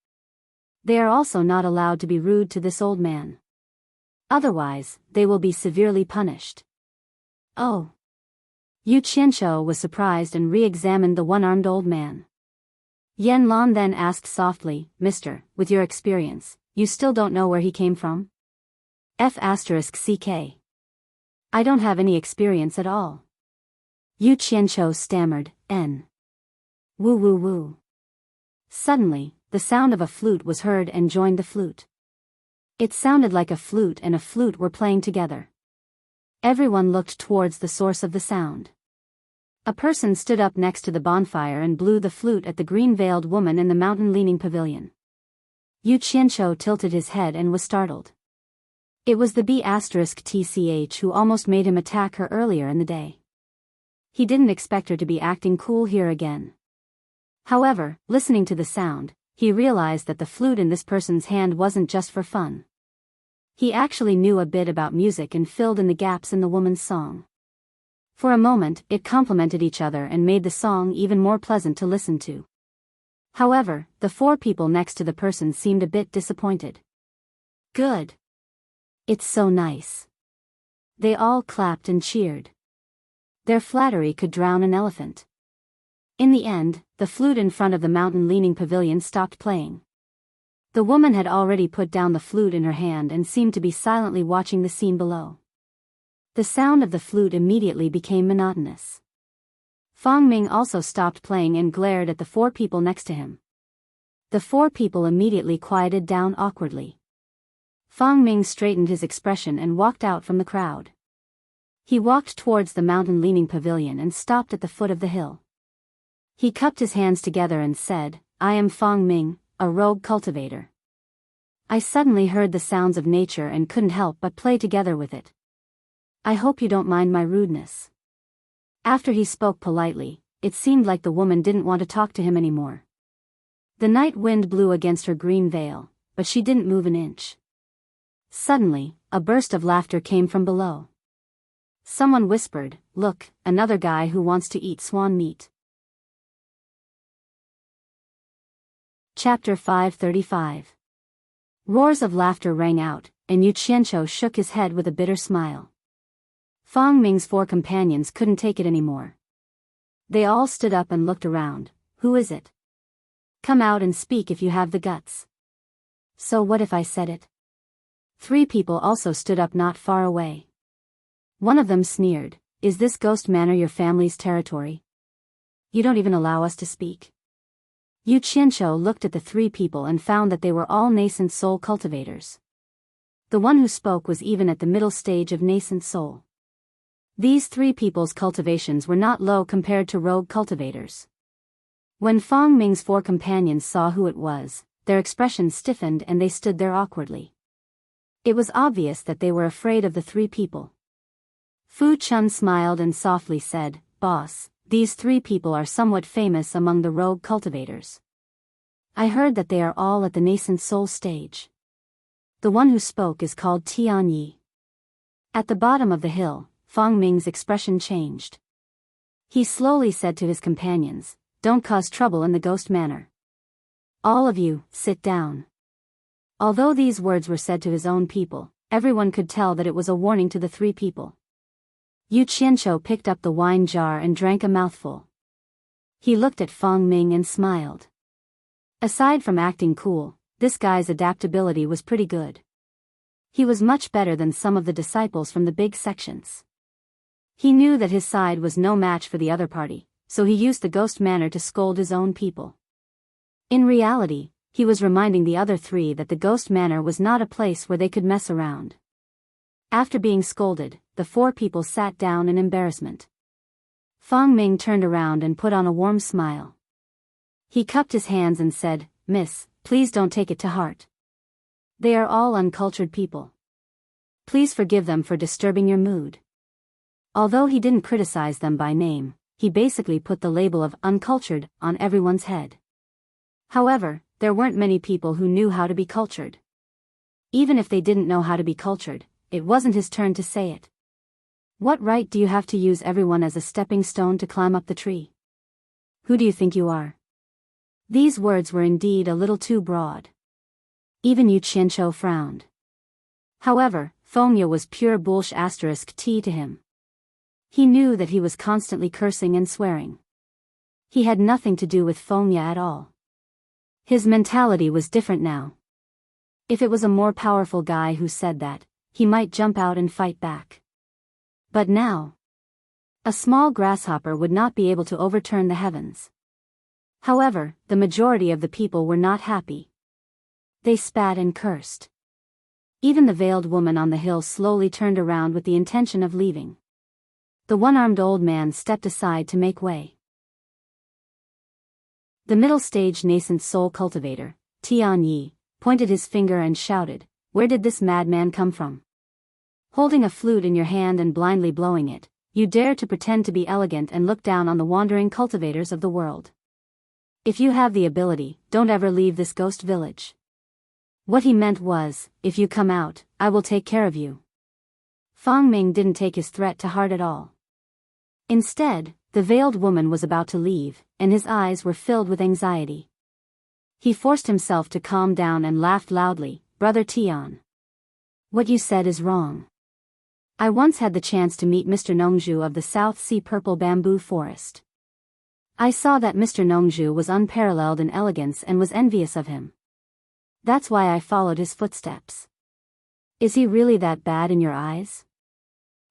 They are also not allowed to be rude to this old man. Otherwise, they will be severely punished. Oh. Yu Qianqiu was surprised and re-examined the one-armed old man. Yan Lan then asked softly, Mister, with your experience, you still don't know where he came from? F***CK. I don't have any experience at all. Yu Qianqiu stammered, N. Woo woo woo. Suddenly, the sound of a flute was heard and joined the flute. It sounded like a flute and a flute were playing together. Everyone looked towards the source of the sound. A person stood up next to the bonfire and blew the flute at the green-veiled woman in the mountain-leaning pavilion. Yu Qianqiu tilted his head and was startled. It was the B***TCH who almost made him attack her earlier in the day. He didn't expect her to be acting cool here again. However, listening to the sound, he realized that the flute in this person's hand wasn't just for fun. He actually knew a bit about music and filled in the gaps in the woman's song. For a moment, it complemented each other and made the song even more pleasant to listen to. However, the four people next to the person seemed a bit disappointed. Good. It's so nice. They all clapped and cheered. Their flattery could drown an elephant. In the end, the flute in front of the mountain-leaning pavilion stopped playing. The woman had already put down the flute in her hand and seemed to be silently watching the scene below. The sound of the flute immediately became monotonous. Fang Ming also stopped playing and glared at the four people next to him. The four people immediately quieted down awkwardly. Fang Ming straightened his expression and walked out from the crowd. He walked towards the mountain-leaning pavilion and stopped at the foot of the hill. He cupped his hands together and said, I am Fang Ming, a rogue cultivator. I suddenly heard the sounds of nature and couldn't help but play together with it. I hope you don't mind my rudeness. After he spoke politely, it seemed like the woman didn't want to talk to him anymore. The night wind blew against her green veil, but she didn't move an inch. Suddenly, a burst of laughter came from below. Someone whispered, "Look, another guy who wants to eat swan meat." Chapter 535. Roars of laughter rang out, and Yu Qianqiu shook his head with a bitter smile. Fang Ming's 4 companions couldn't take it anymore. They all stood up and looked around. "Who is it? Come out and speak if you have the guts." "So what if I said it?" 3 people also stood up not far away. One of them sneered, "Is this ghost manor your family's territory? You don't even allow us to speak." Yu Qianqiu looked at the 3 people and found that they were all nascent soul cultivators. The one who spoke was even at the middle stage of nascent soul. These 3 people's cultivations were not low compared to rogue cultivators. When Fang Ming's 4 companions saw who it was, their expressions stiffened and they stood there awkwardly. It was obvious that they were afraid of the 3 people. Fu Chun smiled and softly said, "Boss, these 3 people are somewhat famous among the rogue cultivators. I heard that they are all at the nascent soul stage. The one who spoke is called Tianyi." At the bottom of the hill, Fang Ming's expression changed. He slowly said to his companions, "Don't cause trouble in the ghost manor. All of you, sit down." Although these words were said to his own people, everyone could tell that it was a warning to the 3 people. Yu Qianqiu picked up the wine jar and drank a mouthful. He looked at Fang Ming and smiled. Aside from acting cool, this guy's adaptability was pretty good. He was much better than some of the disciples from the big sections. He knew that his side was no match for the other party, so he used the ghost manor to scold his own people. In reality, he was reminding the other 3 that the ghost manor was not a place where they could mess around. After being scolded, the 4 people sat down in embarrassment. Fang Ming turned around and put on a warm smile. He cupped his hands and said, "Miss, please don't take it to heart. They are all uncultured people. Please forgive them for disturbing your mood." Although he didn't criticize them by name, he basically put the label of uncultured on everyone's head. However, there weren't many people who knew how to be cultured. Even if they didn't know how to be cultured, it wasn't his turn to say it. What right do you have to use everyone as a stepping stone to climb up the tree? Who do you think you are? These words were indeed a little too broad. Even Yu Qianqiu frowned. However, Fengya was pure bullsh** to him. He knew that he was constantly cursing and swearing. He had nothing to do with Fengya at all. His mentality was different now. If it was a more powerful guy who said that, he might jump out and fight back. But now, a small grasshopper would not be able to overturn the heavens. However, the majority of the people were not happy. They spat and cursed. Even the veiled woman on the hill slowly turned around with the intention of leaving. The one-armed old man stepped aside to make way. The middle-stage nascent soul cultivator, Tianyi, pointed his finger and shouted, "Where did this madman come from? Holding a flute in your hand and blindly blowing it, you dare to pretend to be elegant and look down on the wandering cultivators of the world. If you have the ability, don't ever leave this ghost village." What he meant was, "If you come out, I will take care of you." Fang Ming didn't take his threat to heart at all. Instead, the veiled woman was about to leave, and his eyes were filled with anxiety. He forced himself to calm down and laughed loudly, "Brother Tian. What you said is wrong. I once had the chance to meet Mr. Nongzhu of the South Sea Purple Bamboo Forest. I saw that Mr. Nongzhu was unparalleled in elegance and was envious of him. That's why I followed his footsteps. Is he really that bad in your eyes?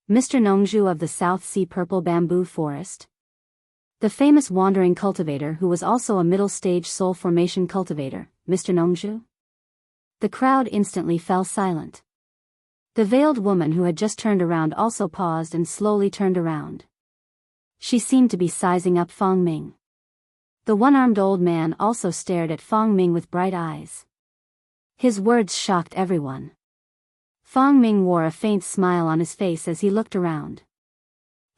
Mr. Nongzhu of the South Sea Purple Bamboo Forest? The famous wandering cultivator who was also a middle-stage soul formation cultivator, Mr. Nongzhu?" The crowd instantly fell silent. The veiled woman who had just turned around also paused and slowly turned around. She seemed to be sizing up Fang Ming. The one-armed old man also stared at Fang Ming with bright eyes. His words shocked everyone. Fang Ming wore a faint smile on his face as he looked around.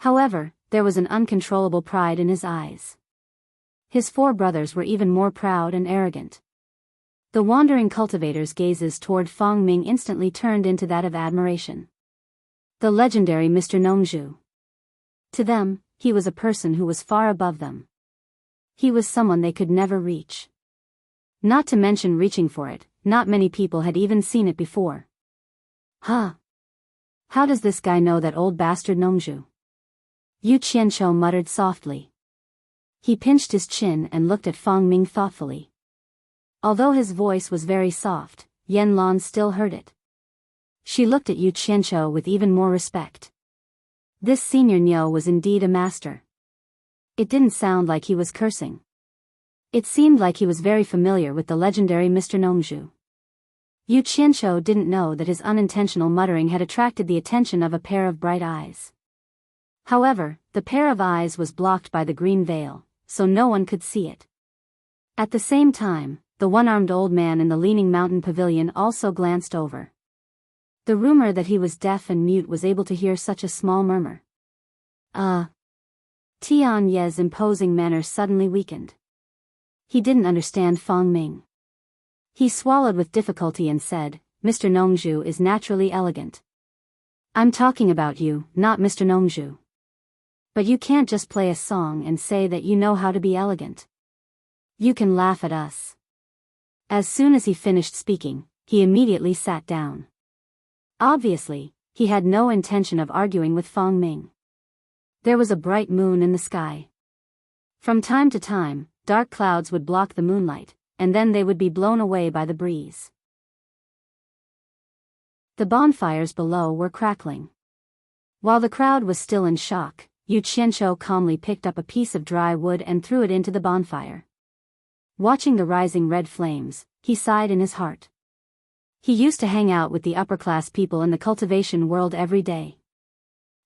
However, there was an uncontrollable pride in his eyes. His 4 brothers were even more proud and arrogant. The wandering cultivator's gazes toward Fang Ming instantly turned into that of admiration. The legendary Mr. Nongzhu. To them, he was a person who was far above them. He was someone they could never reach. Not to mention reaching for it, not many people had even seen it before. Huh? How does this guy know that old bastard Nongzhu? Yu Qianqiu muttered softly. He pinched his chin and looked at Fang Ming thoughtfully. Although his voice was very soft, Yan Lan still heard it. She looked at Yu Qianqiu with even more respect. This senior Niu was indeed a master. It didn't sound like he was cursing. It seemed like he was very familiar with the legendary Mr. Nongzhu. Yu Qianqiu didn't know that his unintentional muttering had attracted the attention of a pair of bright eyes. However, the pair of eyes was blocked by the green veil, so no one could see it. At the same time, the one-armed old man in the leaning mountain pavilion also glanced over. The rumor that he was deaf and mute was able to hear such a small murmur. Tian Ye's imposing manner suddenly weakened. He didn't understand Fang Ming. He swallowed with difficulty and said, Mr. Nongzhu is naturally elegant. I'm talking about you, not Mr. Nongzhu. But you can't just play a song and say that you know how to be elegant. You can laugh at us. As soon as he finished speaking, he immediately sat down. Obviously, he had no intention of arguing with Fang Ming. There was a bright moon in the sky. From time to time, dark clouds would block the moonlight, and then they would be blown away by the breeze. The bonfires below were crackling. While the crowd was still in shock, Yu Qianqiu calmly picked up a piece of dry wood and threw it into the bonfire. Watching the rising red flames, he sighed in his heart. He used to hang out with the upper-class people in the cultivation world every day.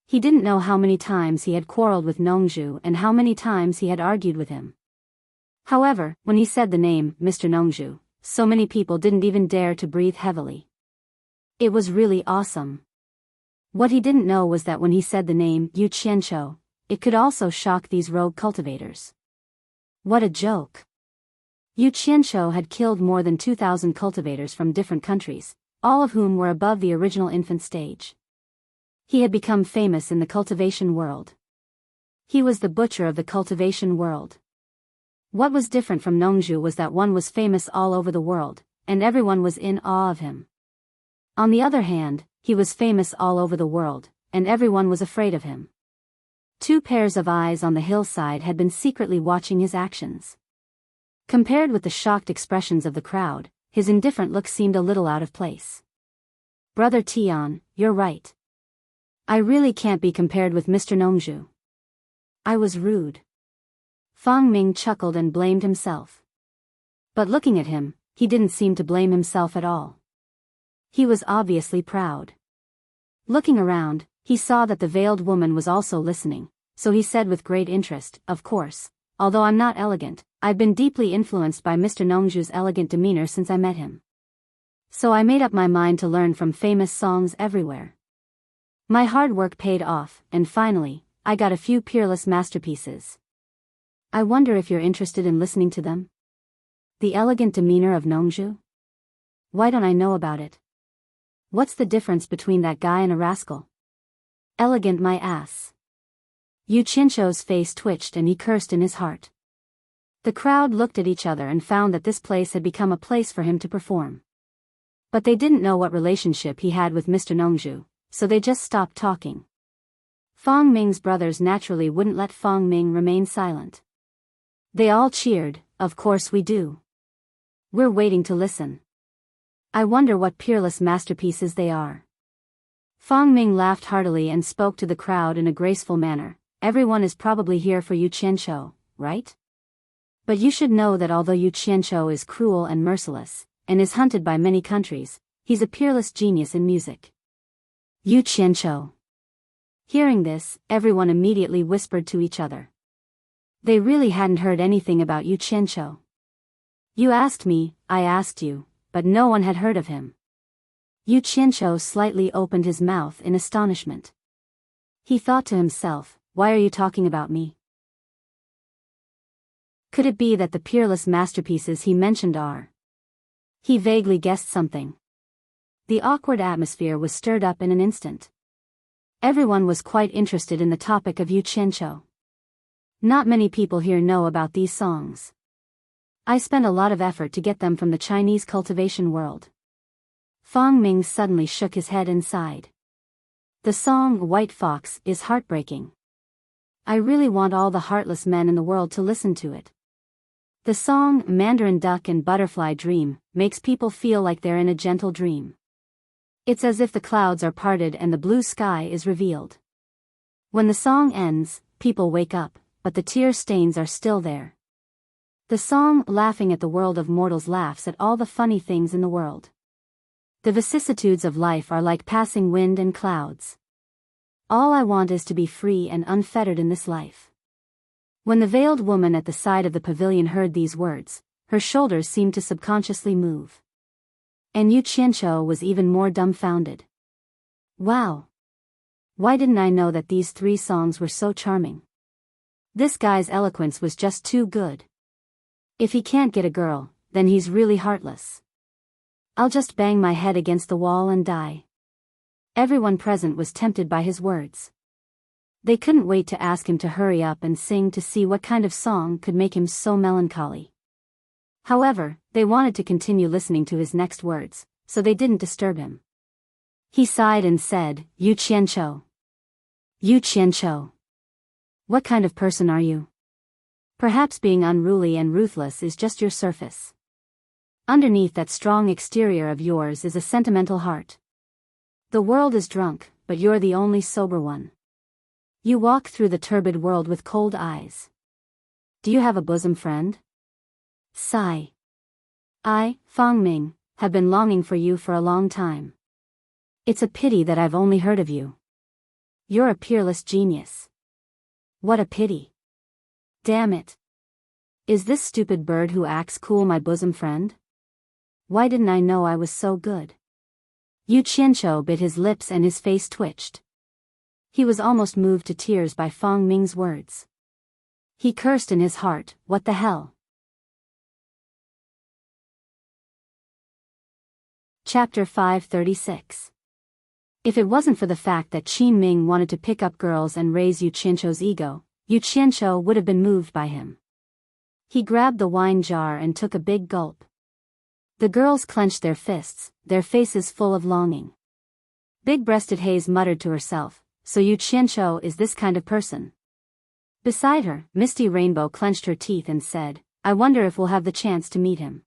He didn't know how many times he had quarreled with Nongzhu and how many times he had argued with him. However, when he said the name, Mr. Nongzhu, so many people didn't even dare to breathe heavily. It was really awesome. What he didn't know was that when he said the name, Yu Qianqiu, it could also shock these rogue cultivators. What a joke. Yu Qianqiu had killed more than 2,000 cultivators from different countries, all of whom were above the original infant stage. He had become famous in the cultivation world. He was the butcher of the cultivation world. What was different from Nongzhu was that one was famous all over the world, and everyone was in awe of him. On the other hand, he was famous all over the world, and everyone was afraid of him. Two pairs of eyes on the hillside had been secretly watching his actions. Compared with the shocked expressions of the crowd, his indifferent look seemed a little out of place. Brother Tian, you're right. I really can't be compared with Mr. Nongzhu. I was rude. Fang Ming chuckled and blamed himself. But looking at him, he didn't seem to blame himself at all. He was obviously proud. Looking around, he saw that the veiled woman was also listening, so he said with great interest, of course, although I'm not elegant, I've been deeply influenced by Mr. Nongzhu's elegant demeanor since I met him. So I made up my mind to learn from famous songs everywhere. My hard work paid off, and finally, I got a few peerless masterpieces. I wonder if you're interested in listening to them? The elegant demeanor of Nongzhu? Why don't I know about it? What's the difference between that guy and a rascal? Elegant my ass. Yu Qianqiu's face twitched and he cursed in his heart. The crowd looked at each other and found that this place had become a place for him to perform. But they didn't know what relationship he had with Mr. Nongzhu, so they just stopped talking. Fang Ming's brothers naturally wouldn't let Fang Ming remain silent. They all cheered, of course we do. We're waiting to listen. I wonder what peerless masterpieces they are. Fang Ming laughed heartily and spoke to the crowd in a graceful manner. Everyone is probably here for Yu Qianqiu, right? But you should know that although Yu Qianqiu is cruel and merciless, and is hunted by many countries, he's a peerless genius in music. Yu Qianqiu. Hearing this, everyone immediately whispered to each other. They really hadn't heard anything about Yu Qianqiu. You asked me, I asked you, but no one had heard of him. Yu Qianqiu slightly opened his mouth in astonishment. He thought to himself, why are you talking about me? Could it be that the peerless masterpieces he mentioned are? He vaguely guessed something. The awkward atmosphere was stirred up in an instant. Everyone was quite interested in the topic of Yu Qianqiu. Not many people here know about these songs. I spent a lot of effort to get them from the Chinese cultivation world. Fang Ming suddenly shook his head and sighed. The song White Fox is heartbreaking. I really want all the heartless men in the world to listen to it. The song Mandarin Duck and Butterfly Dream makes people feel like they're in a gentle dream. It's as if the clouds are parted and the blue sky is revealed. When the song ends, people wake up, but the tear stains are still there. The song Laughing at the World of Mortals laughs at all the funny things in the world. The vicissitudes of life are like passing wind and clouds. All I want is to be free and unfettered in this life. When the veiled woman at the side of the pavilion heard these words, her shoulders seemed to subconsciously move. And Yu Qianqiu was even more dumbfounded. Wow! Why didn't I know that these 3 songs were so charming? This guy's eloquence was just too good. If he can't get a girl, then he's really heartless. I'll just bang my head against the wall and die. Everyone present was tempted by his words. They couldn't wait to ask him to hurry up and sing to see what kind of song could make him so melancholy. However, they wanted to continue listening to his next words, so they didn't disturb him. He sighed and said, Yu Qianqiu. Yu Qianqiu. What kind of person are you? Perhaps being unruly and ruthless is just your surface. Underneath that strong exterior of yours is a sentimental heart. The world is drunk, but you're the only sober one. You walk through the turbid world with cold eyes. Do you have a bosom friend? Sigh. I, Fang Ming, have been longing for you for a long time. It's a pity that I've only heard of you. You're a peerless genius. What a pity. Damn it. Is this stupid bird who acts cool my bosom friend? Why didn't I know I was so good? Yu Qianqiu bit his lips and his face twitched. He was almost moved to tears by Fang Ming's words. He cursed in his heart, what the hell? Chapter 536. If it wasn't for the fact that Qin Ming wanted to pick up girls and raise Yu Qianqiu's ego, Yu Qianqiu would have been moved by him. He grabbed the wine jar and took a big gulp. The girls clenched their fists, their faces full of longing. Big-breasted Haze muttered to herself, so Yu Qianqiu is this kind of person. Beside her, Misty Rainbow clenched her teeth and said, I wonder if we'll have the chance to meet him.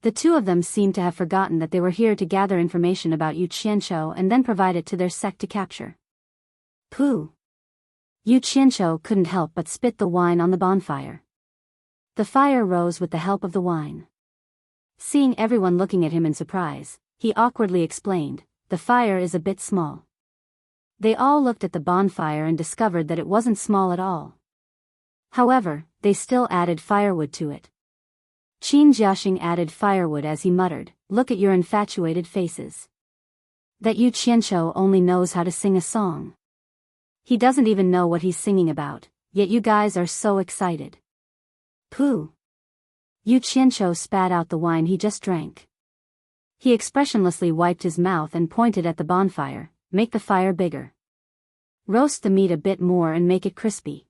The 2 of them seemed to have forgotten that they were here to gather information about Yu Qianqiu and then provide it to their sect to capture. Pooh! Yu Qianqiu couldn't help but spit the wine on the bonfire. The fire rose with the help of the wine. Seeing everyone looking at him in surprise, he awkwardly explained, the fire is a bit small. They all looked at the bonfire and discovered that it wasn't small at all. However, they still added firewood to it. Qin Jiaxing added firewood as he muttered, look at your infatuated faces. That Yu Qianqiu only knows how to sing a song. He doesn't even know what he's singing about, yet you guys are so excited. Pooh! Yu Qianqiu spat out the wine he just drank. He expressionlessly wiped his mouth and pointed at the bonfire, make the fire bigger. Roast the meat a bit more and make it crispy.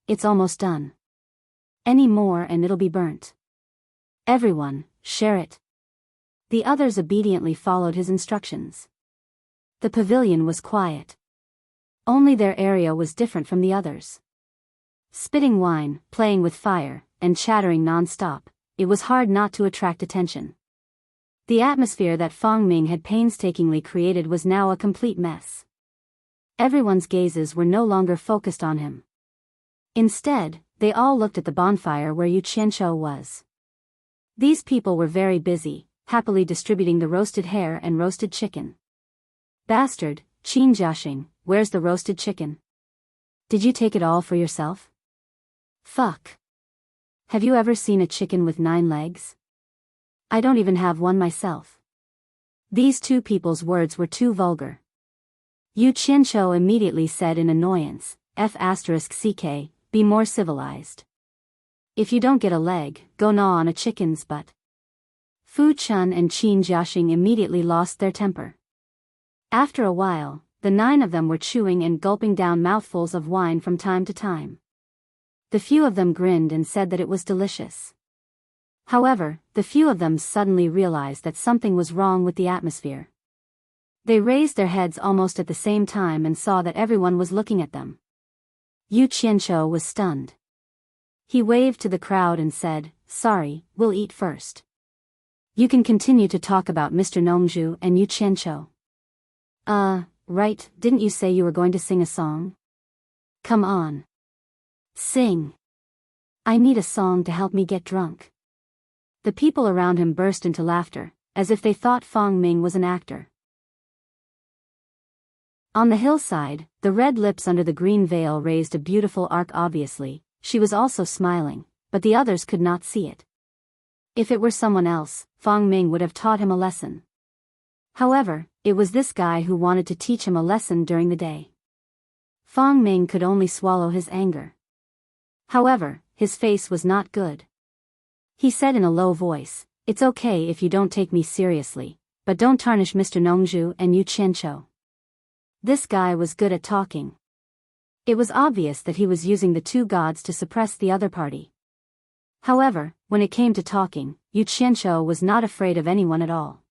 It's almost done. Any more and it'll be burnt. Everyone, share it. The others obediently followed his instructions. The pavilion was quiet. Only their area was different from the others. Spitting wine, playing with fire, and chattering non-stop, it was hard not to attract attention. The atmosphere that Fang Ming had painstakingly created was now a complete mess. Everyone's gazes were no longer focused on him. Instead, they all looked at the bonfire where Yu Qianqiu was. These people were very busy, happily distributing the roasted hare and roasted chicken. Bastard, Qin Jiaxing, where's the roasted chicken? Did you take it all for yourself? Fuck. Have you ever seen a chicken with 9 legs? I don't even have one myself. These 2 people's words were too vulgar. Yu Qianqiu immediately said in annoyance, F***ck, be more civilized. If you don't get a leg, go gnaw on a chicken's butt. Fu Chun and Qin Jiaxing immediately lost their temper. After a while, the 9 of them were chewing and gulping down mouthfuls of wine from time to time. The few of them grinned and said that it was delicious. However, the few of them suddenly realized that something was wrong with the atmosphere. They raised their heads almost at the same time and saw that everyone was looking at them. Yu Qianqiu was stunned. He waved to the crowd and said, "Sorry, we'll eat first. You can continue to talk about Mr. Nongzhu and Yu Qianqiu." Right, didn't you say you were going to sing a song? Come on. Sing. I need a song to help me get drunk. The people around him burst into laughter, as if they thought Fang Ming was an actor. On the hillside, the red lips under the green veil raised a beautiful arc. Obviously, she was also smiling, but the others could not see it. If it were someone else, Fang Ming would have taught him a lesson. However, it was this guy who wanted to teach him a lesson during the day. Fang Ming could only swallow his anger. However, his face was not good. He said in a low voice, "It's okay if you don't take me seriously, but don't tarnish Mr. Nongzhu and Yu Qianqiu." This guy was good at talking. It was obvious that he was using the 2 gods to suppress the other party. However, when it came to talking, Yu Qianqiu was not afraid of anyone at all.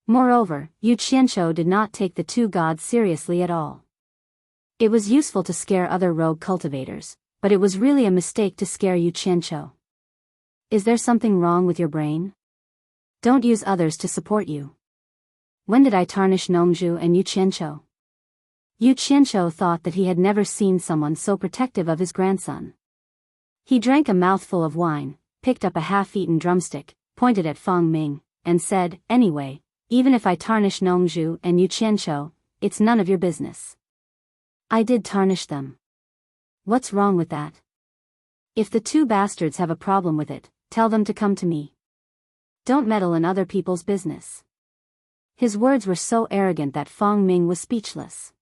Moreover, Yu Qianqiu did not take the 2 gods seriously at all. It was useful to scare other rogue cultivators, but it was really a mistake to scare Yu Qianqiu. Is there something wrong with your brain? Don't use others to support you. When did I tarnish Nongzhu and Yu Qianqiu? Yu Qianqiu thought that he had never seen someone so protective of his grandson. He drank a mouthful of wine, picked up a half-eaten drumstick, pointed at Fang Ming, and said, "Anyway, even if I tarnish Nongzhu and Yu Qianqiu, it's none of your business. I did tarnish them. What's wrong with that? If the 2 bastards have a problem with it, tell them to come to me. Don't meddle in other people's business." His words were so arrogant that Fang Ming was speechless.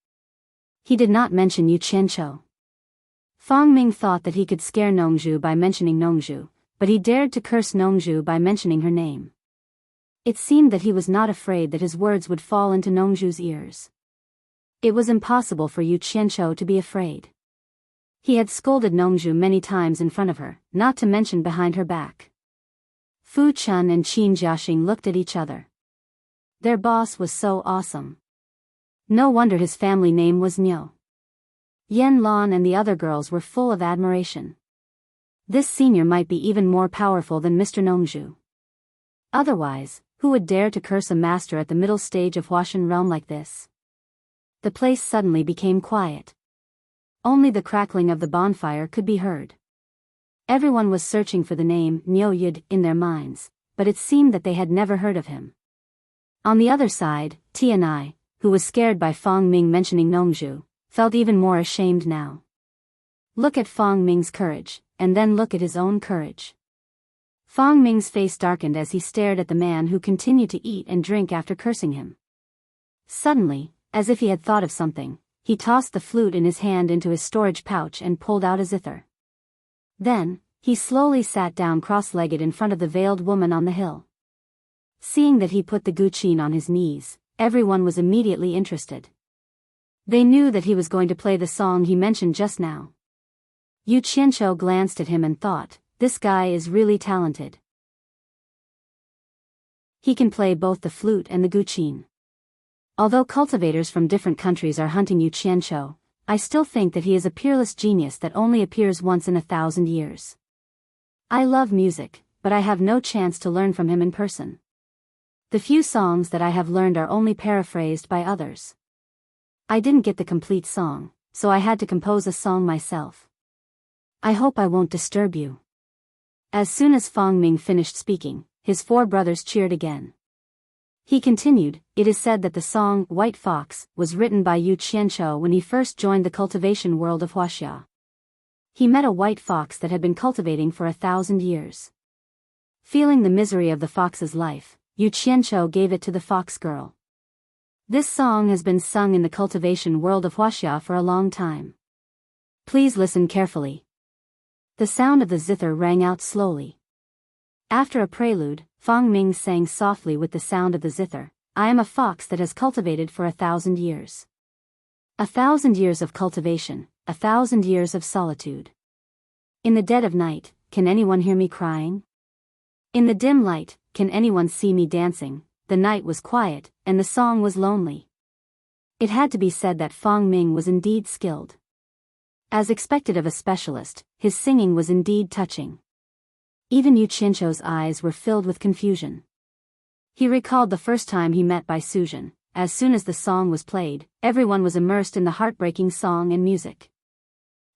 He did not mention Yu Qianqiu. Fang Ming thought that he could scare Nongzhu by mentioning Nongzhu, but he dared to curse Nongzhu by mentioning her name. It seemed that he was not afraid that his words would fall into Nongzhu's ears. It was impossible for Yu Qianqiu to be afraid. He had scolded Nongzhu many times in front of her, not to mention behind her back. Fu Chun and Qin Jiaxing looked at each other. Their boss was so awesome. No wonder his family name was Niu. Yan Lan and the other girls were full of admiration. This senior might be even more powerful than Mr. Nongzhu. Otherwise, who would dare to curse a master at the middle stage of Huashan realm like this? The place suddenly became quiet. Only the crackling of the bonfire could be heard. Everyone was searching for the name Niu Yid in their minds, but it seemed that they had never heard of him. On the other side, Tianai, who was scared by Fang Ming mentioning Nongzhu, felt even more ashamed now. Look at Fang Ming's courage, and then look at his own courage. Fang Ming's face darkened as he stared at the man who continued to eat and drink after cursing him. Suddenly, as if he had thought of something, he tossed the flute in his hand into his storage pouch and pulled out a zither. Then, he slowly sat down cross-legged in front of the veiled woman on the hill. Seeing that he put the guqin on his knees, everyone was immediately interested. They knew that he was going to play the song he mentioned just now. Yu Qianqiu glanced at him and thought, this guy is really talented. He can play both the flute and the guqin. Although cultivators from different countries are hunting Yu Qianqiu, I still think that he is a peerless genius that only appears once in 1,000 years. I love music, but I have no chance to learn from him in person. The few songs that I have learned are only paraphrased by others. I didn't get the complete song, so I had to compose a song myself. I hope I won't disturb you. As soon as Fang Ming finished speaking, his 4 brothers cheered again. He continued, it is said that the song White Fox was written by Yu Qianqiu when he first joined the cultivation world of Huaxia. He met a white fox that had been cultivating for 1,000 years. Feeling the misery of the fox's life, Yu Qianqiu gave it to the fox girl. This song has been sung in the cultivation world of Huaxia for a long time. Please listen carefully. The sound of the zither rang out slowly. After a prelude, Fang Ming sang softly with the sound of the zither, I am a fox that has cultivated for 1,000 years. 1,000 years of cultivation, 1,000 years of solitude. In the dead of night, can anyone hear me crying? In the dim light, can anyone see me dancing? The night was quiet, and the song was lonely. It had to be said that Fang Ming was indeed skilled. As expected of a specialist, his singing was indeed touching. Even Yu Qianqiu's eyes were filled with confusion. He recalled the first time he met Bai Suzhen. As soon as the song was played, everyone was immersed in the heartbreaking song and music.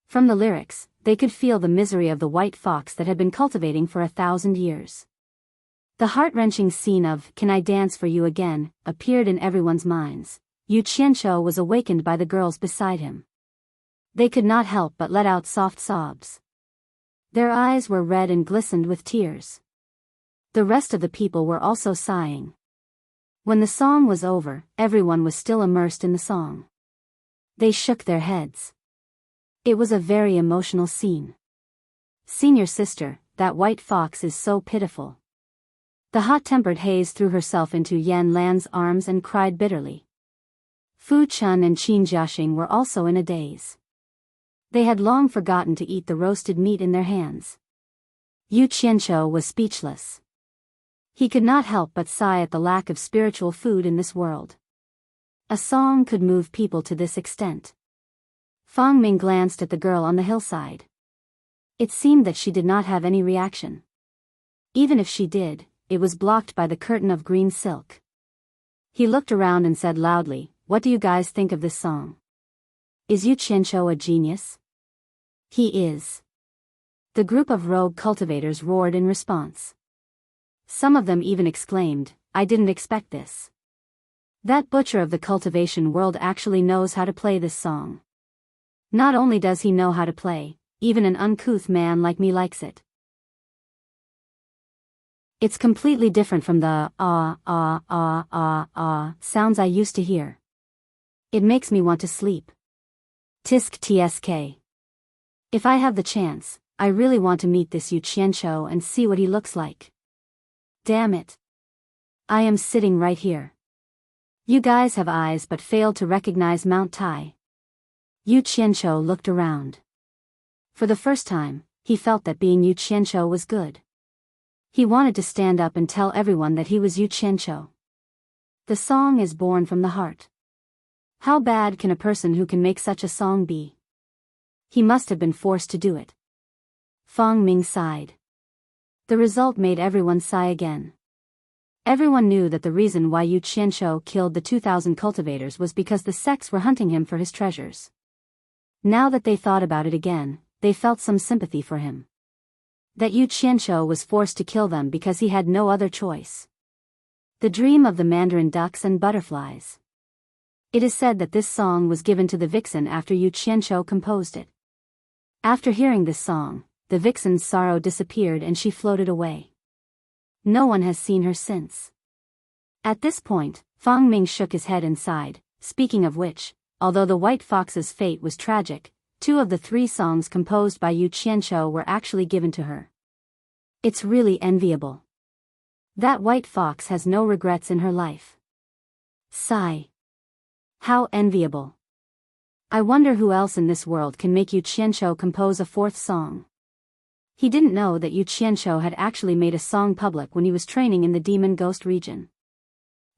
From the lyrics, they could feel the misery of the white fox that had been cultivating for 1,000 years. The heart-wrenching scene of "Can I Dance for You Again" appeared in everyone's minds. Yu Qianqiu was awakened by the girls beside him. They could not help but let out soft sobs. Their eyes were red and glistened with tears. The rest of the people were also sighing. When the song was over, everyone was still immersed in the song. They shook their heads. It was a very emotional scene. "Senior sister, that white fox is so pitiful." The hot-tempered Haze threw herself into Yan Lan's arms and cried bitterly. Fu Chun and Qin Jiaxing were also in a daze. They had long forgotten to eat the roasted meat in their hands. Yu Qianqiu was speechless. He could not help but sigh at the lack of spiritual food in this world. A song could move people to this extent. Fang Ming glanced at the girl on the hillside. It seemed that she did not have any reaction. Even if she did, it was blocked by the curtain of green silk. He looked around and said loudly, "What do you guys think of this song? Is Yu Qianqiu a genius?" "He is." The group of rogue cultivators roared in response. Some of them even exclaimed, "I didn't expect this. That butcher of the cultivation world actually knows how to play this song. Not only does he know how to play, even an uncouth man like me likes it. It's completely different from the sounds I used to hear. It makes me want to sleep. Tisk tsk. If I have the chance, I really want to meet this Yu Qianqiu and see what he looks like. Damn it. I am sitting right here. You guys have eyes but failed to recognize Mount Tai." Yu Qianqiu looked around. For the first time, he felt that being Yu Qianqiu was good. He wanted to stand up and tell everyone that he was Yu Qianqiu. The song is born from the heart. How bad can a person who can make such a song be? He must have been forced to do it. Fang Ming sighed. The result made everyone sigh again. Everyone knew that the reason why Yu Qianqiu killed the 2,000 cultivators was because the sects were hunting him for his treasures. Now that they thought about it again, they felt some sympathy for him. That Yu Qianqiu was forced to kill them because he had no other choice. The dream of the mandarin ducks and butterflies. It is said that this song was given to the vixen after Yu Qianqiu composed it. After hearing this song, the vixen's sorrow disappeared and she floated away. No one has seen her since. At this point, Fang Ming shook his head and sighed. Speaking of which, although the white fox's fate was tragic, 2 of the 3 songs composed by Yu Qianqiu were actually given to her. It's really enviable. That white fox has no regrets in her life. Sigh. How enviable. I wonder who else in this world can make Yu Qianqiu compose a 4th song. He didn't know that Yu Qianqiu had actually made a song public when he was training in the Demon Ghost region.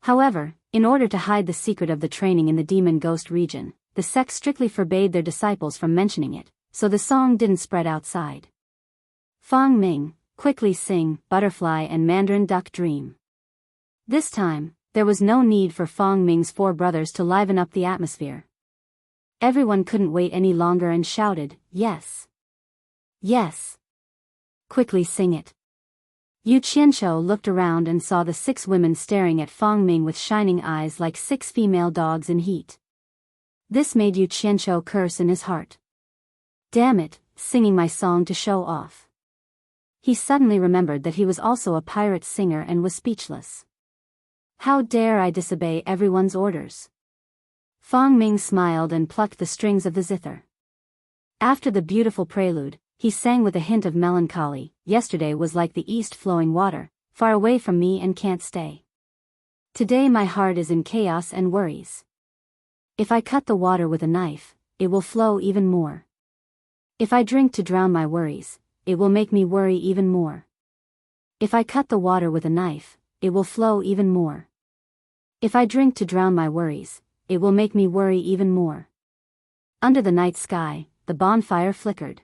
However, in order to hide the secret of the training in the Demon Ghost region, the sect strictly forbade their disciples from mentioning it, so the song didn't spread outside. Fang Ming, quickly sing Butterfly and Mandarin Duck Dream. This time, there was no need for Fang Ming's 4 brothers to liven up the atmosphere. Everyone couldn't wait any longer and shouted, "Yes! Yes! Quickly sing it." Yu Qianqiu looked around and saw the 6 women staring at Fang Ming with shining eyes like 6 female dogs in heat. This made Yu Qianqiu curse in his heart. Damn it, singing my song to show off. He suddenly remembered that he was also a pirate singer and was speechless. How dare I disobey everyone's orders? Fang Ming smiled and plucked the strings of the zither. After the beautiful prelude, he sang with a hint of melancholy. Yesterday was like the east flowing water, far away from me and can't stay. Today my heart is in chaos and worries. If I cut the water with a knife, it will flow even more. If I drink to drown my worries, it will make me worry even more. If I cut the water with a knife, it will flow even more. If I drink to drown my worries, it will make me worry even more. Under the night sky, the bonfire flickered.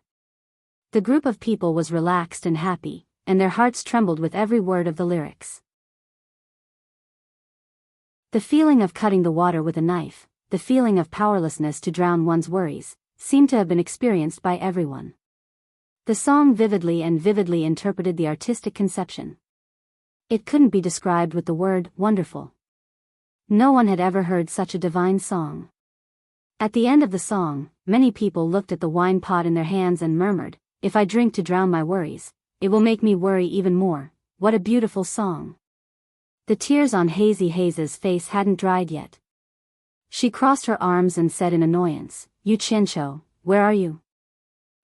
The group of people was relaxed and happy, and their hearts trembled with every word of the lyrics. The feeling of cutting the water with a knife, the feeling of powerlessness to drown one's worries, seemed to have been experienced by everyone. The song vividly interpreted the artistic conception. It couldn't be described with the word wonderful. No one had ever heard such a divine song. At the end of the song, many people looked at the wine pot in their hands and murmured, "If I drink to drown my worries, it will make me worry even more." What a beautiful song. The tears on Hazy Haze's face hadn't dried yet. She crossed her arms and said in annoyance, "Yu Qianqiu, where are you?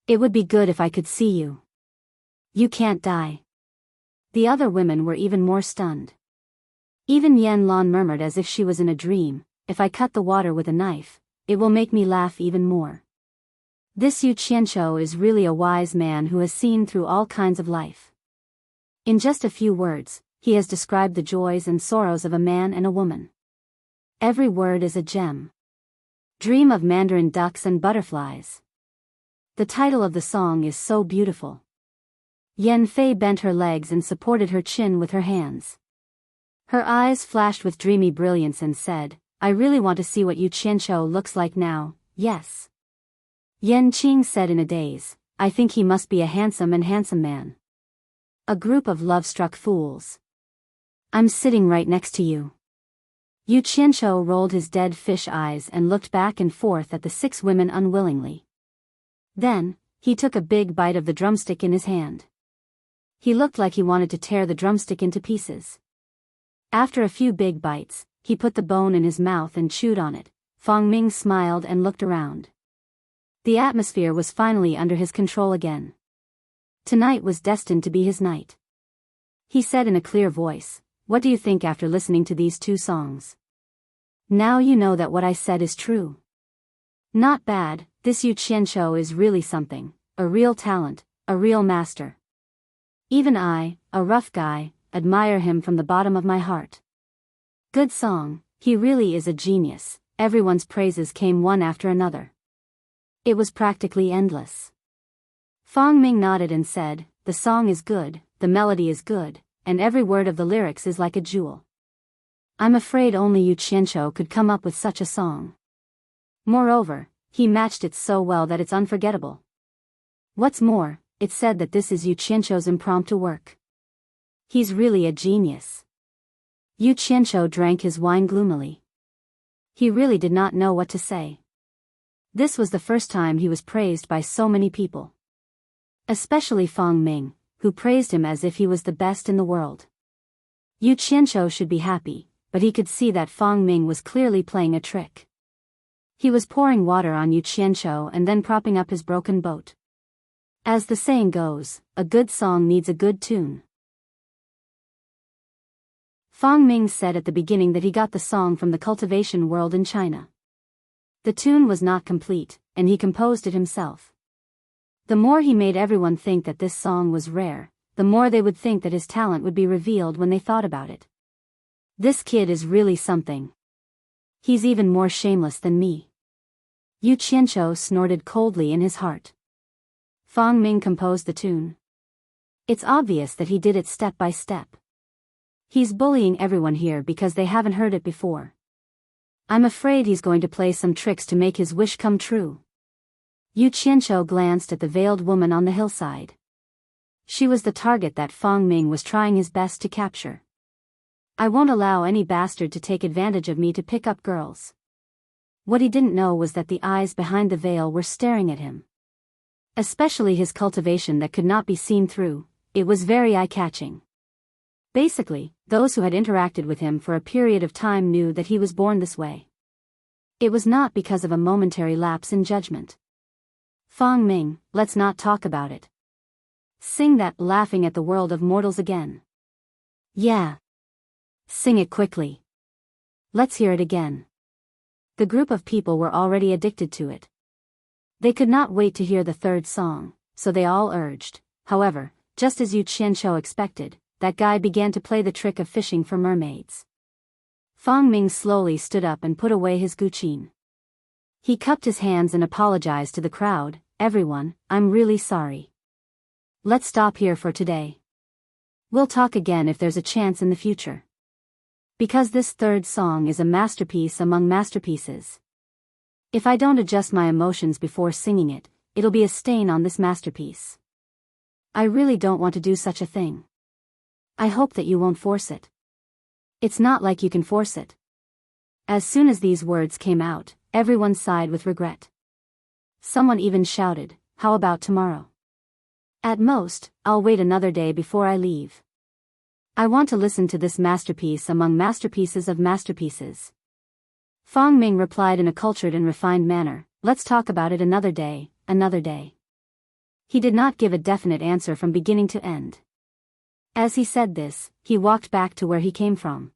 It would be good if I could see you. You can't die." The other women were even more stunned. Even Yan Lan murmured as if she was in a dream, "If I cut the water with a knife, it will make me laugh even more." This Yu Qianqiu is really a wise man who has seen through all kinds of life. In just a few words, he has described the joys and sorrows of a man and a woman. Every word is a gem. Dream of mandarin ducks and butterflies. The title of the song is so beautiful. Yan Fei bent her legs and supported her chin with her hands. Her eyes flashed with dreamy brilliance and said, "I really want to see what Yu Qianqiu looks like now, yes." Yan Qing said in a daze, "I think he must be a handsome man." A group of love-struck fools. "I'm sitting right next to you." Yu Qianqiu rolled his dead fish eyes and looked back and forth at the 6 women unwillingly. Then, he took a big bite of the drumstick in his hand. He looked like he wanted to tear the drumstick into pieces. After a few big bites, he put the bone in his mouth and chewed on it. Fang Ming smiled and looked around. The atmosphere was finally under his control again. Tonight was destined to be his night. He said in a clear voice, "What do you think after listening to these 2 songs? Now you know that what I said is true. Not bad, this Yu Qianqiu is really something, a real talent, a real master. Even I, a rough guy, admire him from the bottom of my heart. Good song, he really is a genius." Everyone's praises came one after another. It was practically endless. Fang Ming nodded and said, "The song is good, the melody is good, and every word of the lyrics is like a jewel. I'm afraid only Yu Qianqiu could come up with such a song. Moreover, he matched it so well that it's unforgettable. What's more, it's said that this is Yu Qianqiu's impromptu work. He's really a genius." Yu Qianqiu drank his wine gloomily. He really did not know what to say. This was the first time he was praised by so many people. Especially Fang Ming, who praised him as if he was the best in the world. Yu Qianqiu should be happy, but he could see that Fang Ming was clearly playing a trick. He was pouring water on Yu Qianqiu and then propping up his broken boat. As the saying goes, a good song needs a good tune. Fang Ming said at the beginning that he got the song from the cultivation world in China. The tune was not complete, and he composed it himself. The more he made everyone think that this song was rare, the more they would think that his talent would be revealed when they thought about it. This kid is really something. He's even more shameless than me. Yu Qianqiu snorted coldly in his heart. Fang Ming composed the tune. It's obvious that he did it step by step. He's bullying everyone here because they haven't heard it before. I'm afraid he's going to play some tricks to make his wish come true. Yu Qianqiu glanced at the veiled woman on the hillside. She was the target that Fang Ming was trying his best to capture. "I won't allow any bastard to take advantage of me to pick up girls." What he didn't know was that the eyes behind the veil were staring at him. Especially his cultivation that could not be seen through, it was very eye-catching. Basically, those who had interacted with him for a period of time knew that he was born this way. It was not because of a momentary lapse in judgment. "Fang Ming, let's not talk about it. Sing that Laughing at the World of Mortals again." "Yeah. Sing it quickly. Let's hear it again." The group of people were already addicted to it. They could not wait to hear the third song, so they all urged. However, just as Yu Qianqiu expected, that guy began to play the trick of fishing for mermaids. Fang Ming slowly stood up and put away his guqin. He cupped his hands and apologized to the crowd. Everyone, I'm really sorry. Let's stop here for today. We'll talk again if there's a chance in the future. Because this third song is a masterpiece among masterpieces. If I don't adjust my emotions before singing it, it'll be a stain on this masterpiece. I really don't want to do such a thing. I hope that you won't force it. It's not like you can force it. As soon as these words came out, everyone sighed with regret. Someone even shouted, how about tomorrow? At most, I'll wait another day before I leave. I want to listen to this masterpiece among masterpieces of masterpieces. Fang Ming replied in a cultured and refined manner, let's talk about it another day, another day. He did not give a definite answer from beginning to end. As he said this, he walked back to where he came from.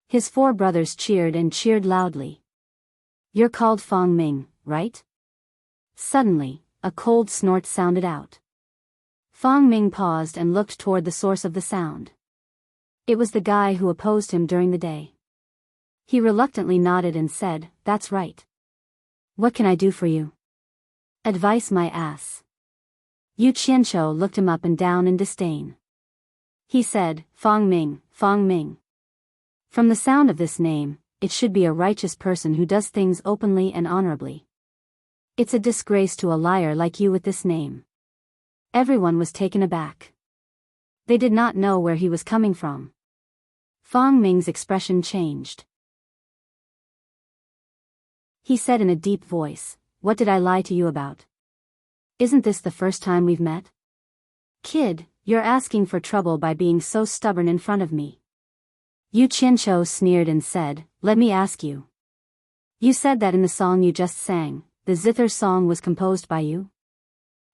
His 4 brothers cheered and cheered loudly. You're called Fang Ming, right? Suddenly, a cold snort sounded out. Fang Ming paused and looked toward the source of the sound. It was the guy who opposed him during the day. He reluctantly nodded and said, that's right. What can I do for you? Advice my ass. Yu Qianqiu looked him up and down in disdain. He said, Fang Ming, Fang Ming. From the sound of this name, it should be a righteous person who does things openly and honorably. It's a disgrace to a liar like you with this name. Everyone was taken aback. They did not know where he was coming from. Fang Ming's expression changed. He said in a deep voice, what did I lie to you about? Isn't this the first time we've met? Kid, you're asking for trouble by being so stubborn in front of me. Yu Qianqiu sneered and said, let me ask you. You said that in the song you just sang, the zither song was composed by you?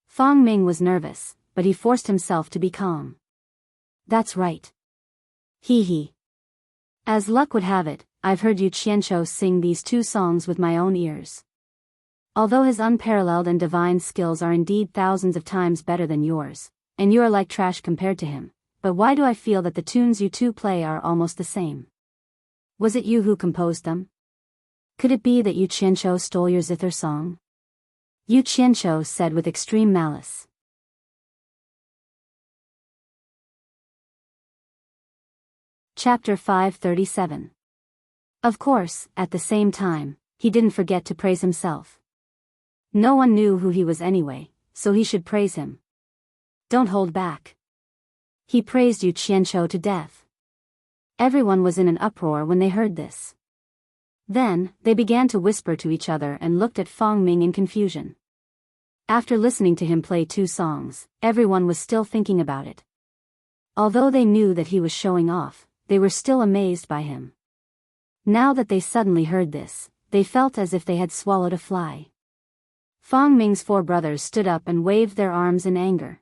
Fang Ming was nervous, but he forced himself to be calm. That's right. Hee hee. As luck would have it, I've heard Yu Qianqiu sing these 2 songs with my own ears. Although his unparalleled and divine skills are indeed thousands of times better than yours, and you are like trash compared to him, but why do I feel that the tunes you 2 play are almost the same? Was it you who composed them? Could it be that Yu Qianqiu stole your zither song? Yu Qianqiu said with extreme malice. Chapter 537. Of course, at the same time, he didn't forget to praise himself. No one knew who he was anyway, so he should praise him. Don't hold back. He praised Yu Qianqiu to death. Everyone was in an uproar when they heard this. Then, they began to whisper to each other and looked at Fang Ming in confusion. After listening to him play 2 songs, everyone was still thinking about it. Although they knew that he was showing off, they were still amazed by him. Now that they suddenly heard this, they felt as if they had swallowed a fly. Fang Ming's 4 brothers stood up and waved their arms in anger.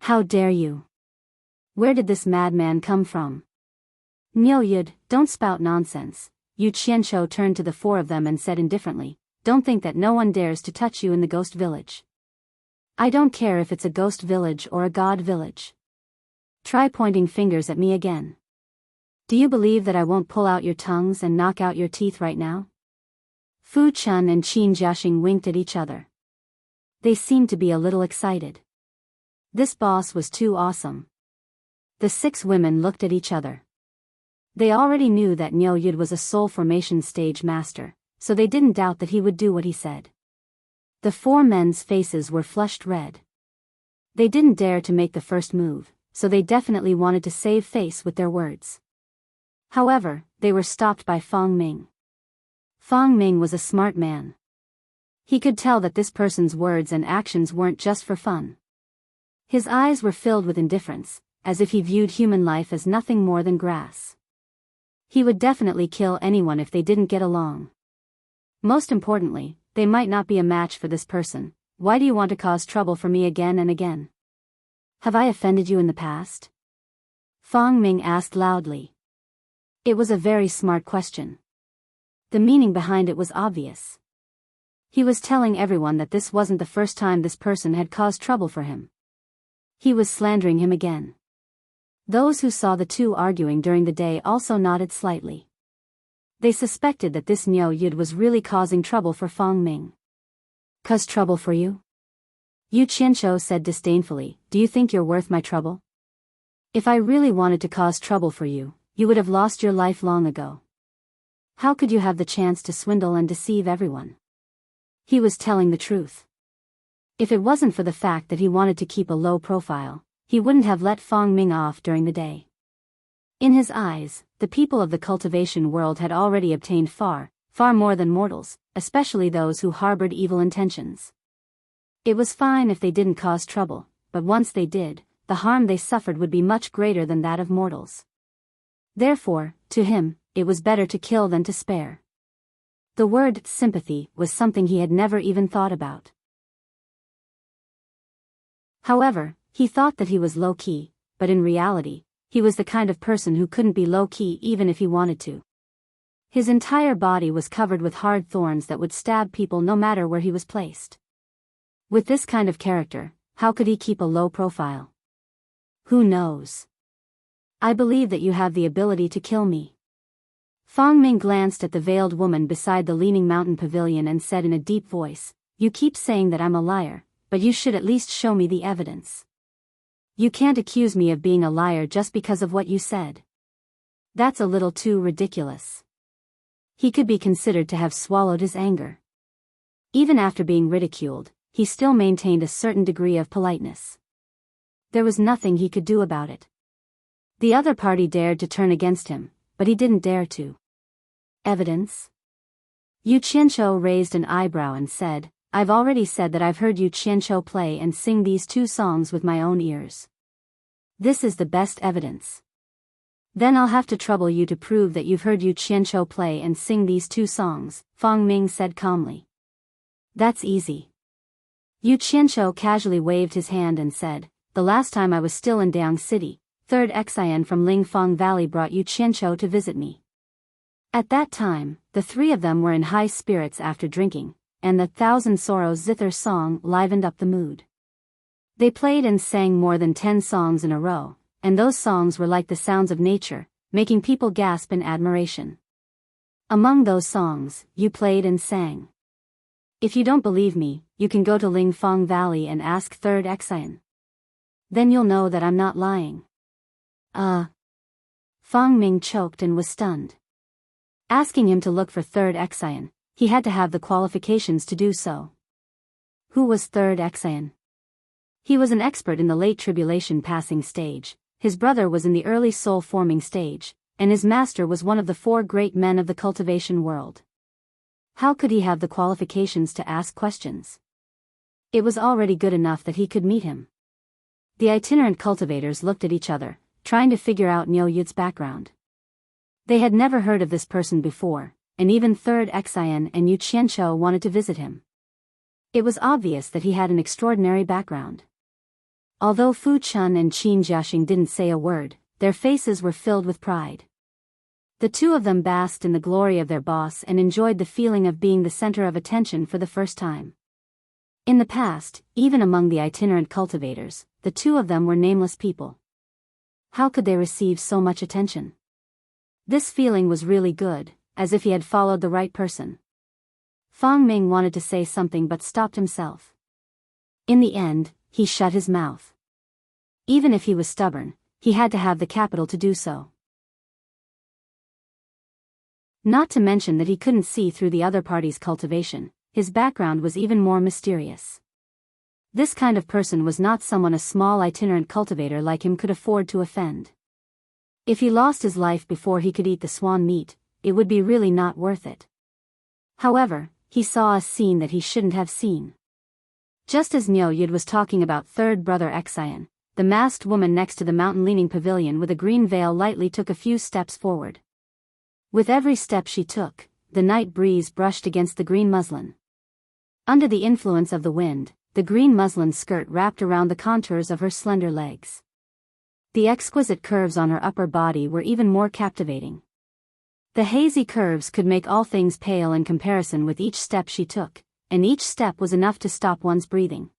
How dare you? Where did this madman come from? Niu Yud, don't spout nonsense. Yu Qianqiu turned to the 4 of them and said indifferently, don't think that no one dares to touch you in the ghost village. I don't care if it's a ghost village or a god village. Try pointing fingers at me again. Do you believe that I won't pull out your tongues and knock out your teeth right now? Fu Chun and Qin Jiaxing winked at each other. They seemed to be a little excited. This boss was too awesome. The 6 women looked at each other. They already knew that Niu Yud was a soul formation stage master, so they didn't doubt that he would do what he said. The 4 men's faces were flushed red. They didn't dare to make the first move, so they definitely wanted to save face with their words. However, they were stopped by Fang Ming. Fang Ming was a smart man. He could tell that this person's words and actions weren't just for fun. His eyes were filled with indifference, as if he viewed human life as nothing more than grass. He would definitely kill anyone if they didn't get along. Most importantly, they might not be a match for this person. Why do you want to cause trouble for me again and again? Have I offended you in the past? Fang Ming asked loudly. It was a very smart question. The meaning behind it was obvious. He was telling everyone that this wasn't the first time this person had caused trouble for him. He was slandering him again. Those who saw the two arguing during the day also nodded slightly. They suspected that this Niu Yud was really causing trouble for Fang Ming. "Cause trouble for you?" Yu Qianqiu said disdainfully, "Do you think you're worth my trouble? If I really wanted to cause trouble for you, you would have lost your life long ago. How could you have the chance to swindle and deceive everyone?" He was telling the truth. If it wasn't for the fact that he wanted to keep a low profile, he wouldn't have let Fang Ming off during the day. In his eyes, the people of the cultivation world had already obtained far more than mortals, especially those who harbored evil intentions. It was fine if they didn't cause trouble, but once they did, the harm they suffered would be much greater than that of mortals. Therefore, to him, it was better to kill than to spare. The word sympathy was something he had never even thought about. However, he thought that he was low-key, but in reality, he was the kind of person who couldn't be low-key even if he wanted to. His entire body was covered with hard thorns that would stab people no matter where he was placed. With this kind of character, how could he keep a low profile? Who knows? I believe that you have the ability to kill me. Fang Ming glanced at the veiled woman beside the leaning mountain pavilion and said in a deep voice, "You keep saying that I'm a liar, but you should at least show me the evidence. You can't accuse me of being a liar just because of what you said. That's a little too ridiculous." He could be considered to have swallowed his anger. Even after being ridiculed, he still maintained a certain degree of politeness. There was nothing he could do about it. The other party dared to turn against him, but he didn't dare to. Evidence? Yu Qianqiu raised an eyebrow and said, "I've already said that I've heard Yu Qianqiu play and sing these two songs with my own ears. This is the best evidence. Then I'll have to trouble you to prove that you've heard Yu Qianqiu play and sing these two songs," Fang Ming said calmly. "That's easy." Yu Qianqiu casually waved his hand and said, "The last time I was still in Dang City, 3rd Xian from Lingfang Valley brought Yu Qianqiu to visit me. At that time, the three of them were in high spirits after drinking, and the Thousand Sorrows Zither song livened up the mood. They played and sang more than 10 songs in a row, and those songs were like the sounds of nature, making people gasp in admiration. Among those songs, you played and sang. If you don't believe me, you can go to Lingfang Valley and ask 3rd Xian. Then you'll know that I'm not lying." Fang Ming choked and was stunned. Asking him to look for 3rd Xian, he had to have the qualifications to do so. Who was 3rd Xian? He was an expert in the late tribulation passing stage, his brother was in the early soul-forming stage, and his master was one of the 4 great men of the cultivation world. How could he have the qualifications to ask questions? It was already good enough that he could meet him. The itinerant cultivators looked at each other, trying to figure out Niu Yud's background. They had never heard of this person before, and even 3rd Xian and Yu Qianqiu wanted to visit him. It was obvious that he had an extraordinary background. Although Fu Chun and Qin Jiaxing didn't say a word, their faces were filled with pride. The two of them basked in the glory of their boss and enjoyed the feeling of being the center of attention for the first time. In the past, even among the itinerant cultivators, the two of them were nameless people. How could they receive so much attention? This feeling was really good, as if he had followed the right person. Fang Ming wanted to say something but stopped himself. In the end, he shut his mouth. Even if he was stubborn, he had to have the capital to do so. Not to mention that he couldn't see through the other party's cultivation, his background was even more mysterious. This kind of person was not someone a small itinerant cultivator like him could afford to offend. If he lost his life before he could eat the swan meat, it would be really not worth it. However, he saw a scene that he shouldn't have seen. Just as Niu Yud was talking about 3rd Brother Xian, the masked woman next to the mountain-leaning pavilion with a green veil lightly took a few steps forward. With every step she took, the night breeze brushed against the green muslin. Under the influence of the wind, the green muslin skirt wrapped around the contours of her slender legs. The exquisite curves on her upper body were even more captivating. The hazy curves could make all things pale in comparison with each step she took, and each step was enough to stop one's breathing.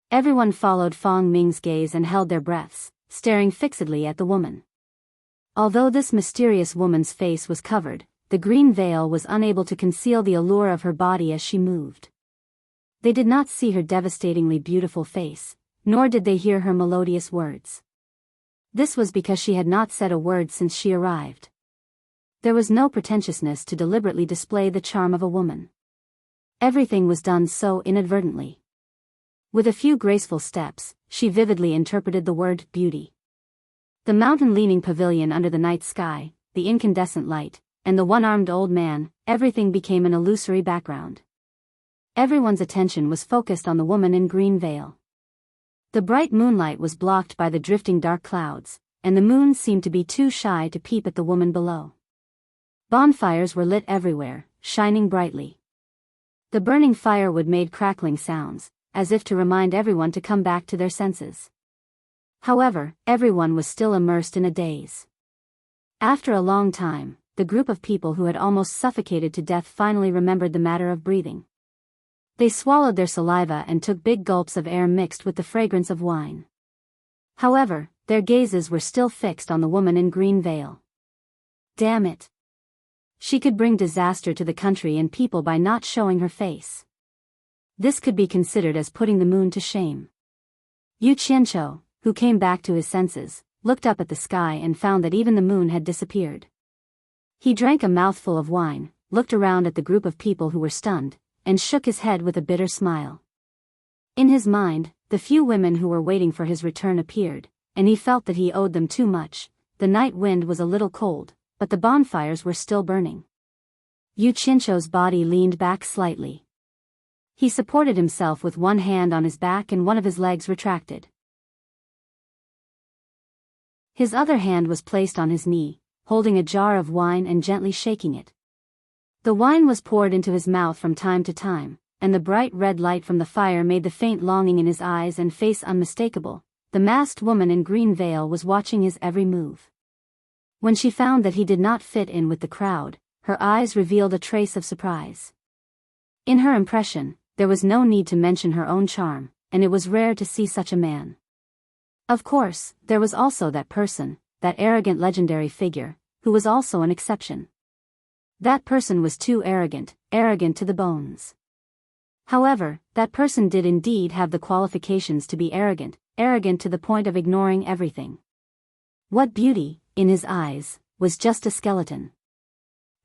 Everyone followed Fong Ming's gaze and held their breaths, staring fixedly at the woman. Although this mysterious woman's face was covered, the green veil was unable to conceal the allure of her body as she moved. They did not see her devastatingly beautiful face, nor did they hear her melodious words. This was because she had not said a word since she arrived. There was no pretentiousness to deliberately display the charm of a woman. Everything was done so inadvertently. With a few graceful steps, she vividly interpreted the word beauty. The mountain-leaning pavilion under the night sky, the incandescent light, and the one-armed old man, everything became an illusory background. Everyone's attention was focused on the woman in green veil. The bright moonlight was blocked by the drifting dark clouds, and the moon seemed to be too shy to peep at the woman below. Bonfires were lit everywhere, shining brightly. The burning firewood made crackling sounds, as if to remind everyone to come back to their senses. However, everyone was still immersed in a daze. After a long time, the group of people who had almost suffocated to death finally remembered the matter of breathing. They swallowed their saliva and took big gulps of air mixed with the fragrance of wine. However, their gazes were still fixed on the woman in green veil. Damn it! She could bring disaster to the country and people by not showing her face. This could be considered as putting the moon to shame. Yu Qianqiu, who came back to his senses, looked up at the sky and found that even the moon had disappeared. He drank a mouthful of wine, looked around at the group of people who were stunned, and shook his head with a bitter smile. In his mind, the few women who were waiting for his return appeared, and he felt that he owed them too much. The night wind was a little cold, but the bonfires were still burning. Yu Qianqiu's body leaned back slightly. He supported himself with one hand on his back and one of his legs retracted. His other hand was placed on his knee, holding a jar of wine and gently shaking it. The wine was poured into his mouth from time to time, and the bright red light from the fire made the faint longing in his eyes and face unmistakable. The masked woman in green veil was watching his every move. When she found that he did not fit in with the crowd, her eyes revealed a trace of surprise. In her impression, there was no need to mention her own charm, and it was rare to see such a man. Of course, there was also that person, that arrogant legendary figure, who was also an exception. That person was too arrogant, arrogant to the bones. However, that person did indeed have the qualifications to be arrogant, arrogant to the point of ignoring everything. What beauty, in his eyes, was just a skeleton.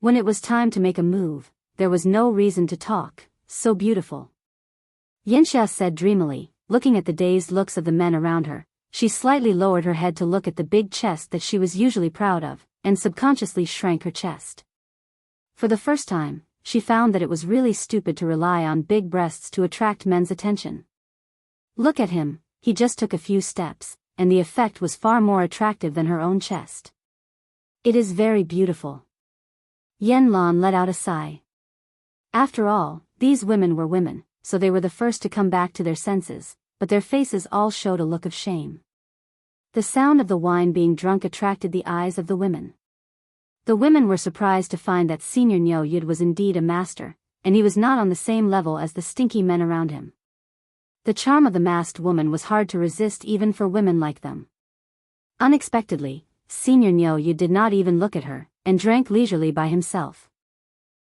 When it was time to make a move, there was no reason to talk, so beautiful. Yanxia said dreamily, looking at the dazed looks of the men around her. She slightly lowered her head to look at the big chest that she was usually proud of, and subconsciously shrank her chest. For the first time, she found that it was really stupid to rely on big breasts to attract men's attention. Look at him, he just took a few steps, and the effect was far more attractive than her own chest. It is very beautiful. Yan Lan let out a sigh. After all, these women were women, so they were the first to come back to their senses, but their faces all showed a look of shame. The sound of the wine being drunk attracted the eyes of the women. The women were surprised to find that Senior Niu Yud was indeed a master, and he was not on the same level as the stinky men around him. The charm of the masked woman was hard to resist even for women like them. Unexpectedly, Senior Niu Yud did not even look at her, and drank leisurely by himself.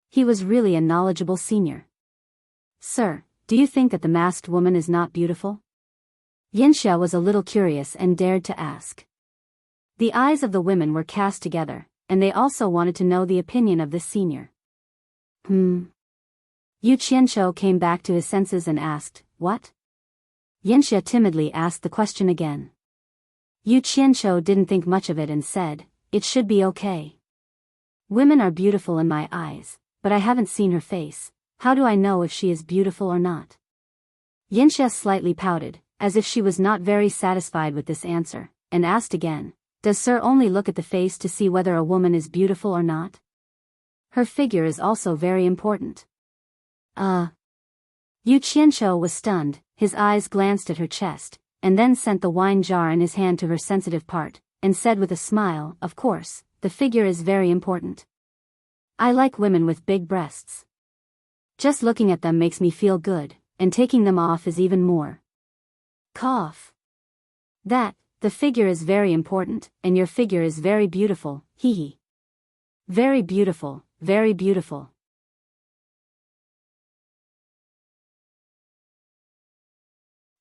He was really a knowledgeable senior. Sir, do you think that the masked woman is not beautiful? Yanxia was a little curious and dared to ask. The eyes of the women were cast together, and they also wanted to know the opinion of this senior. Yu Qianqiu came back to his senses and asked, "What?" Yanxia timidly asked the question again. Yu Qianqiu didn't think much of it and said, "It should be okay. Women are beautiful in my eyes, but I haven't seen her face. How do I know if she is beautiful or not?" Yanxia slightly pouted, as if she was not very satisfied with this answer, and asked again, "Does Sir only look at the face to see whether a woman is beautiful or not? Her figure is also very important." Yu Qianqiu was stunned, his eyes glanced at her chest, and then sent the wine jar in his hand to her sensitive part, and said with a smile, "Of course, the figure is very important. I like women with big breasts. Just looking at them makes me feel good, and taking them off is even more. Cough. The figure is very important, and your figure is very beautiful, hee hee. Very beautiful, very beautiful.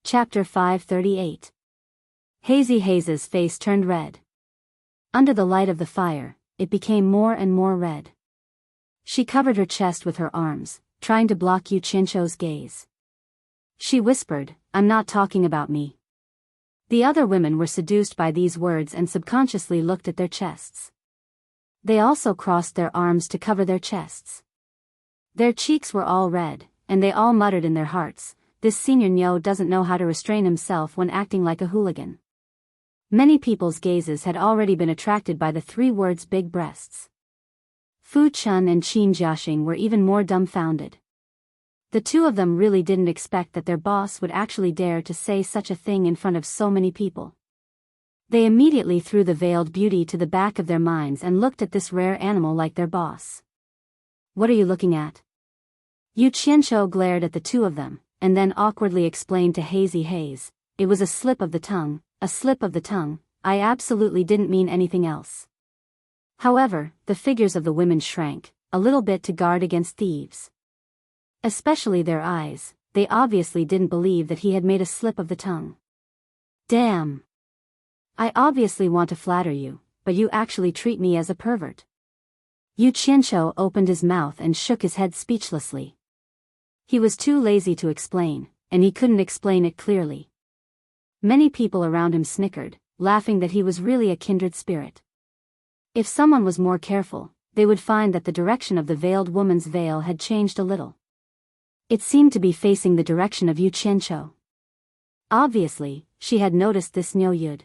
Chapter 538. Hazy Haze's face turned red. Under the light of the fire, it became more and more red. She covered her chest with her arms, trying to block Yu Qianqiu's gaze. She whispered, "I'm not talking about me." The other women were seduced by these words and subconsciously looked at their chests. They also crossed their arms to cover their chests. Their cheeks were all red, and they all muttered in their hearts, "This senior Nyo doesn't know how to restrain himself when acting like a hooligan." Many people's gazes had already been attracted by the 3 words big breasts. Fu Chun and Qin Jiaxing were even more dumbfounded. The two of them really didn't expect that their boss would actually dare to say such a thing in front of so many people. They immediately threw the veiled beauty to the back of their minds and looked at this rare animal like their boss. "What are you looking at?" Yu Qianqiu glared at the two of them, and then awkwardly explained to Hazy Haze, "It was a slip of the tongue, a slip of the tongue, I absolutely didn't mean anything else." However, the figures of the women shrank, a little bit to guard against thieves. Especially their eyes, they obviously didn't believe that he had made a slip of the tongue. "Damn. I obviously want to flatter you, but you actually treat me as a pervert." Yu Qianqiu opened his mouth and shook his head speechlessly. He was too lazy to explain, and he couldn't explain it clearly. Many people around him snickered, laughing that he was really a kindred spirit. If someone was more careful, they would find that the direction of the veiled woman's veil had changed a little. It seemed to be facing the direction of Yu Qianqiu. Obviously, she had noticed this Niu Yud.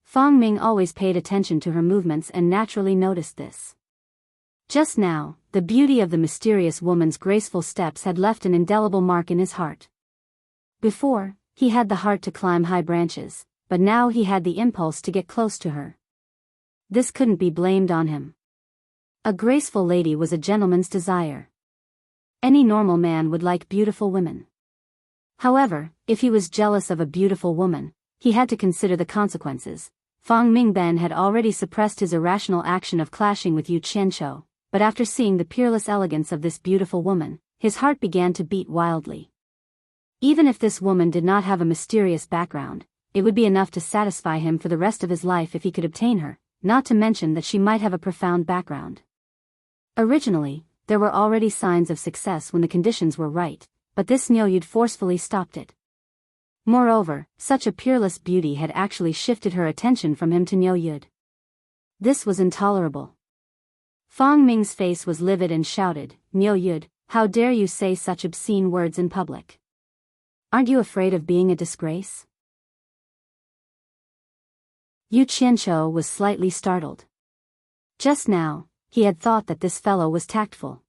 Fang Ming always paid attention to her movements and naturally noticed this. Just now, the beauty of the mysterious woman's graceful steps had left an indelible mark in his heart. Before, he had the heart to climb high branches, but now he had the impulse to get close to her. This couldn't be blamed on him. A graceful lady was a gentleman's desire. Any normal man would like beautiful women. However, if he was jealous of a beautiful woman, he had to consider the consequences. Fang Mingben had already suppressed his irrational action of clashing with Yu Qianqiu, but after seeing the peerless elegance of this beautiful woman, his heart began to beat wildly. Even if this woman did not have a mysterious background, it would be enough to satisfy him for the rest of his life if he could obtain her, not to mention that she might have a profound background. Originally, there were already signs of success when the conditions were right, but this Niu Yud forcefully stopped it. Moreover, such a peerless beauty had actually shifted her attention from him to Niu Yud. This was intolerable. Fang Ming's face was livid and shouted, "Niu Yud, how dare you say such obscene words in public? Aren't you afraid of being a disgrace?" Yu Qianqiu was slightly startled. Just now, he had thought that this fellow was tactful.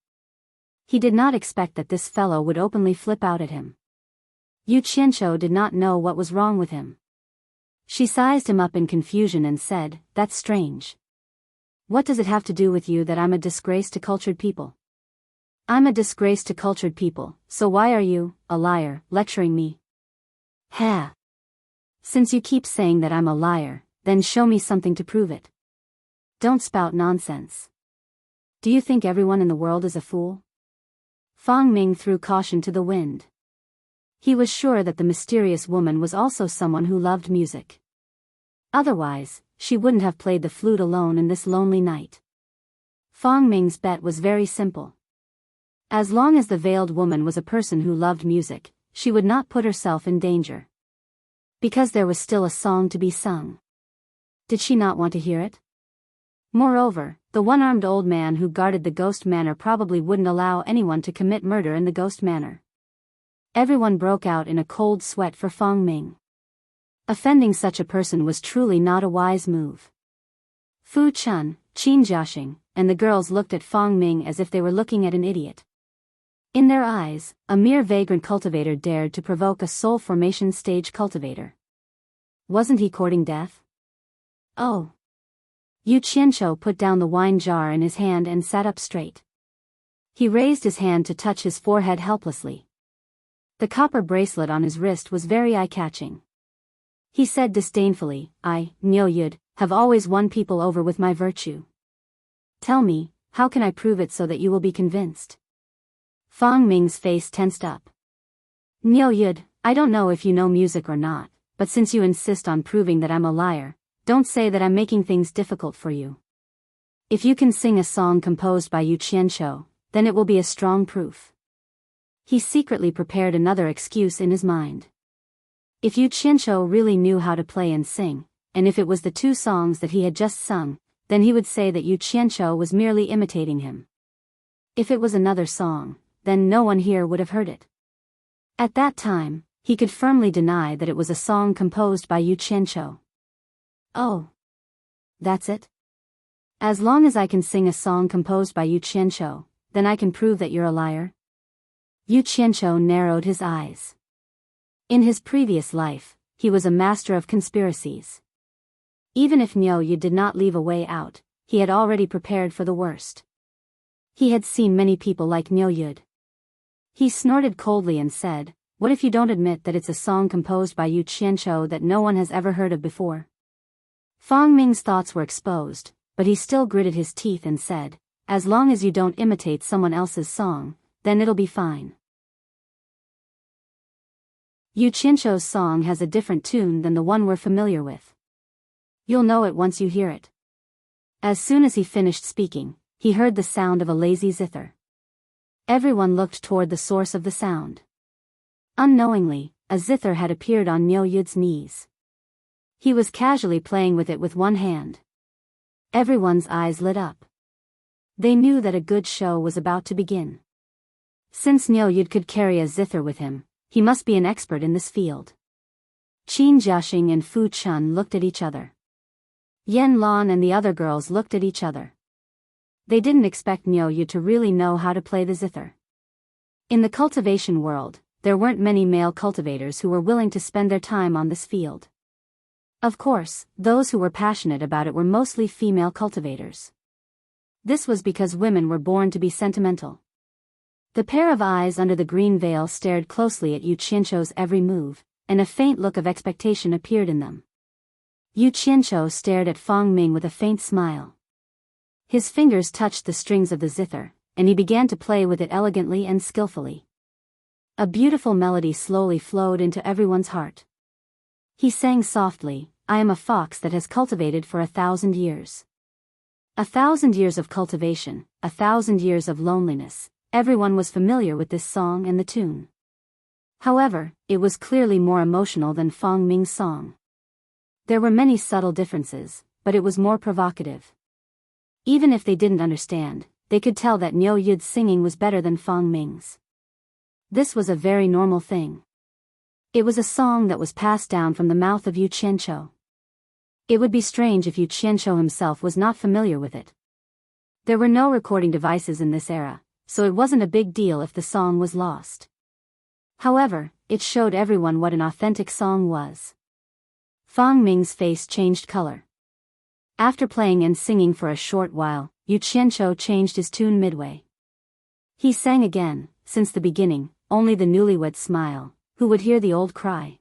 He did not expect that this fellow would openly flip out at him. Yu Qianqiu did not know what was wrong with him. She sized him up in confusion and said, "That's strange. What does it have to do with you that I'm a disgrace to cultured people?" "I'm a disgrace to cultured people, so why are you, a liar, lecturing me?" "Ha! Since you keep saying that I'm a liar, then show me something to prove it. Don't spout nonsense. Do you think everyone in the world is a fool?" Fang Ming threw caution to the wind. He was sure that the mysterious woman was also someone who loved music. Otherwise, she wouldn't have played the flute alone in this lonely night. Fang Ming's bet was very simple. As long as the veiled woman was a person who loved music, she would not put herself in danger. Because there was still a song to be sung. Did she not want to hear it? Moreover, the one-armed old man who guarded the ghost manor probably wouldn't allow anyone to commit murder in the ghost manor. Everyone broke out in a cold sweat for Fang Ming. Offending such a person was truly not a wise move. Fu Chun, Qin Jiaxing, and the girls looked at Fang Ming as if they were looking at an idiot. In their eyes, a mere vagrant cultivator dared to provoke a soul formation stage cultivator. Wasn't he courting death? Oh. Yu Qianqiu put down the wine jar in his hand and sat up straight. He raised his hand to touch his forehead helplessly. The copper bracelet on his wrist was very eye-catching. He said disdainfully, I, Niu Yud, have always won people over with my virtue. Tell me, how can I prove it so that you will be convinced? Fang Ming's face tensed up. Niu Yud, I don't know if you know music or not, but since you insist on proving that I'm a liar, don't say that I'm making things difficult for you. If you can sing a song composed by Yu Qianqiu, then it will be a strong proof. He secretly prepared another excuse in his mind. If Yu Qianqiu really knew how to play and sing, and if it was the two songs that he had just sung, then he would say that Yu Qianqiu was merely imitating him. If it was another song, then no one here would have heard it. At that time, he could firmly deny that it was a song composed by Yu Qianqiu. Oh. That's it? As long as I can sing a song composed by Yu Qianqiu, then I can prove that you're a liar? Yu Qianqiu narrowed his eyes. In his previous life, he was a master of conspiracies. Even if Niu Yu did not leave a way out, he had already prepared for the worst. He had seen many people like Niu Yud. He snorted coldly and said, what if you don't admit that it's a song composed by Yu Qianqiu that no one has ever heard of before? Fang Ming's thoughts were exposed, but he still gritted his teeth and said, as long as you don't imitate someone else's song, then it'll be fine. Yu Qianqiu's song has a different tune than the one we're familiar with. You'll know it once you hear it. As soon as he finished speaking, he heard the sound of a lazy zither. Everyone looked toward the source of the sound. Unknowingly, a zither had appeared on Niu Yud's knees. He was casually playing with it with one hand. Everyone's eyes lit up. They knew that a good show was about to begin. Since Niu Yud could carry a zither with him, he must be an expert in this field. Qin Jiaxing and Fu Chun looked at each other. Yan Lan and the other girls looked at each other. They didn't expect Niu Yud to really know how to play the zither. In the cultivation world, there weren't many male cultivators who were willing to spend their time on this field. Of course, those who were passionate about it were mostly female cultivators. This was because women were born to be sentimental. The pair of eyes under the green veil stared closely at Yu Qianqiu's every move, and a faint look of expectation appeared in them. Yu Qianqiu stared at Fang Ming with a faint smile. His fingers touched the strings of the zither, and he began to play with it elegantly and skillfully. A beautiful melody slowly flowed into everyone's heart. He sang softly, I am a fox that has cultivated for 1,000 years. 1,000 years of cultivation, 1,000 years of loneliness, everyone was familiar with this song and the tune. However, it was clearly more emotional than Fang Ming's song. There were many subtle differences, but it was more provocative. Even if they didn't understand, they could tell that Niu Yud's singing was better than Fang Ming's. This was a very normal thing. It was a song that was passed down from the mouth of Yu Qianqiu. It would be strange if Yu Qianqiu himself was not familiar with it. There were no recording devices in this era, so it wasn't a big deal if the song was lost. However, it showed everyone what an authentic song was. Fang Ming's face changed color. After playing and singing for a short while, Yu Qianqiu changed his tune midway. He sang again, since the beginning, only the newlyweds smile, who would hear the old cry.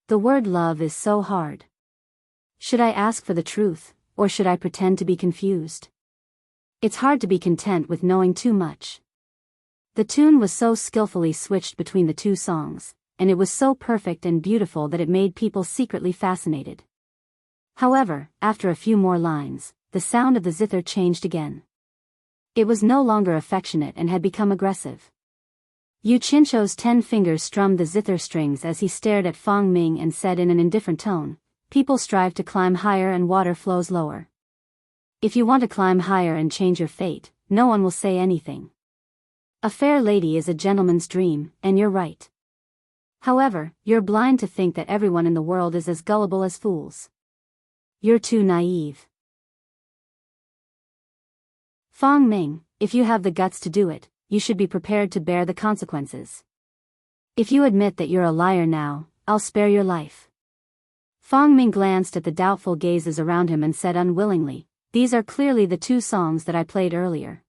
The word love is so hard. Should I ask for the truth, or should I pretend to be confused? It's hard to be content with knowing too much. The tune was so skillfully switched between the two songs, and it was so perfect and beautiful that it made people secretly fascinated. However, after a few more lines, the sound of the zither changed again. It was no longer affectionate and had become aggressive. Yu Qianqiu's 10 fingers strummed the zither strings as he stared at Fang Ming and said in an indifferent tone, people strive to climb higher and water flows lower. If you want to climb higher and change your fate, no one will say anything. A fair lady is a gentleman's dream, and you're right. However, you're blind to think that everyone in the world is as gullible as fools. You're too naive. Fang Ming, if you have the guts to do it, you should be prepared to bear the consequences. If you admit that you're a liar now, I'll spare your life. Fang Ming glanced at the doubtful gazes around him and said unwillingly, These are clearly the two songs that I played earlier.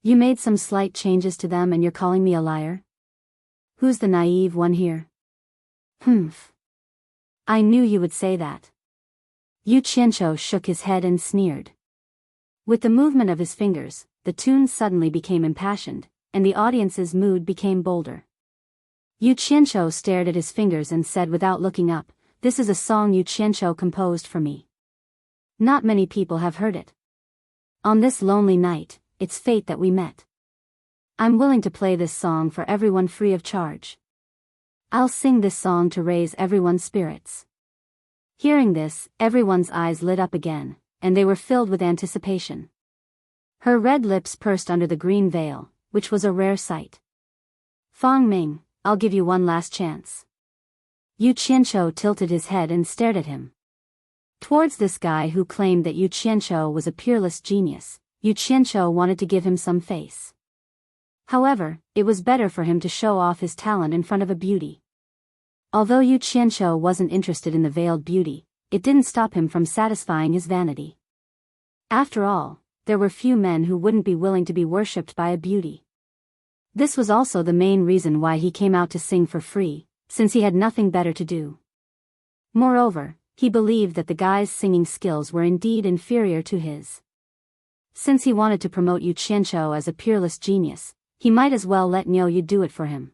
You made some slight changes to them and you're calling me a liar? Who's the naive one here? Humph. I knew you would say that. Yu Qianqiu shook his head and sneered. With the movement of his fingers, the tune suddenly became impassioned, and the audience's mood became bolder. Yu Qianqiu stared at his fingers and said without looking up, "This is a song Yu Qianqiu composed for me. Not many people have heard it. On this lonely night, it's fate that we met. I'm willing to play this song for everyone free of charge. I'll sing this song to raise everyone's spirits." Hearing this, everyone's eyes lit up again, and they were filled with anticipation. Her red lips pursed under the green veil, which was a rare sight. "Fang Ming, I'll give you one last chance." Yu Qianqiu tilted his head and stared at him. Towards this guy who claimed that Yu Qianqiu was a peerless genius, Yu Qianqiu wanted to give him some face. However, it was better for him to show off his talent in front of a beauty. Although Yu Qianqiu wasn't interested in the veiled beauty, it didn't stop him from satisfying his vanity. After all, there were few men who wouldn't be willing to be worshipped by a beauty. This was also the main reason why he came out to sing for free, since he had nothing better to do. Moreover, he believed that the guy's singing skills were indeed inferior to his. Since he wanted to promote Yu Qianqiu as a peerless genius, he might as well let Niu Yu do it for him.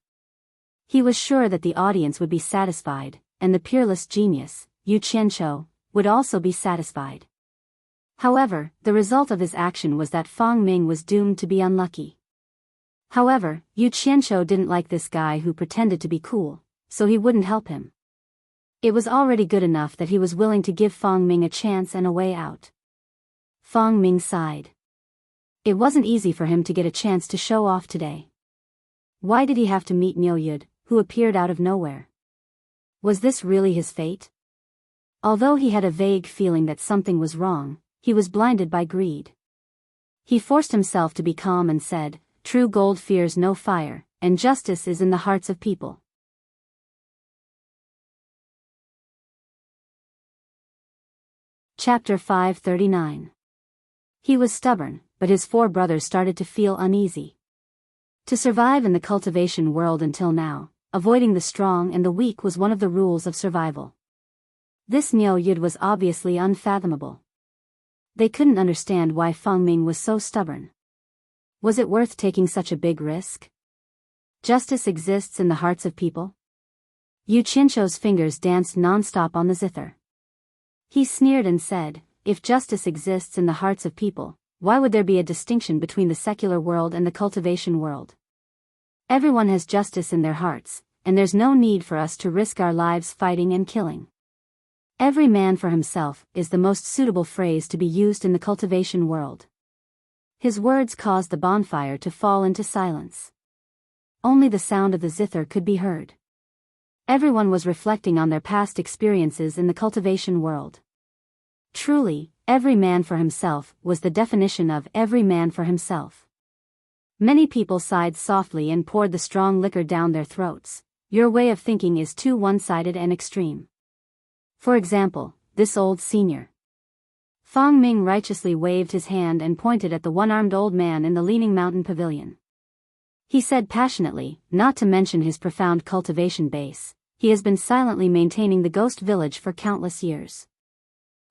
He was sure that the audience would be satisfied, and the peerless genius, Yu Qianqiu, would also be satisfied. However, the result of his action was that Fang Ming was doomed to be unlucky. However, Yu Qianqiu didn't like this guy who pretended to be cool, so he wouldn't help him. It was already good enough that he was willing to give Fang Ming a chance and a way out. Fang Ming sighed. It wasn't easy for him to get a chance to show off today. Why did he have to meet Niu Yu, who appeared out of nowhere? Was this really his fate? Although he had a vague feeling that something was wrong, he was blinded by greed. He forced himself to be calm and said, "True gold fears no fire, and justice is in the hearts of people." Chapter 539. He was stubborn, but his four brothers started to feel uneasy. To survive in the cultivation world until now, avoiding the strong and the weak was one of the rules of survival. This Niu Yu was obviously unfathomable. They couldn't understand why Fang Ming was so stubborn. Was it worth taking such a big risk? Justice exists in the hearts of people? Yu Qianqiu's fingers danced non-stop on the zither. He sneered and said, "If justice exists in the hearts of people, why would there be a distinction between the secular world and the cultivation world? Everyone has justice in their hearts, and there's no need for us to risk our lives fighting and killing. Every man for himself is the most suitable phrase to be used in the cultivation world." His words caused the bonfire to fall into silence. Only the sound of the zither could be heard. Everyone was reflecting on their past experiences in the cultivation world. Truly, every man for himself was the definition of every man for himself. Many people sighed softly and poured the strong liquor down their throats. Your way of thinking is too one-sided and extreme. For example, this old senior. Fang Ming righteously waved his hand and pointed at the one-armed old man in the leaning mountain pavilion. He said passionately, not to mention his profound cultivation base, he has been silently maintaining the ghost village for countless years.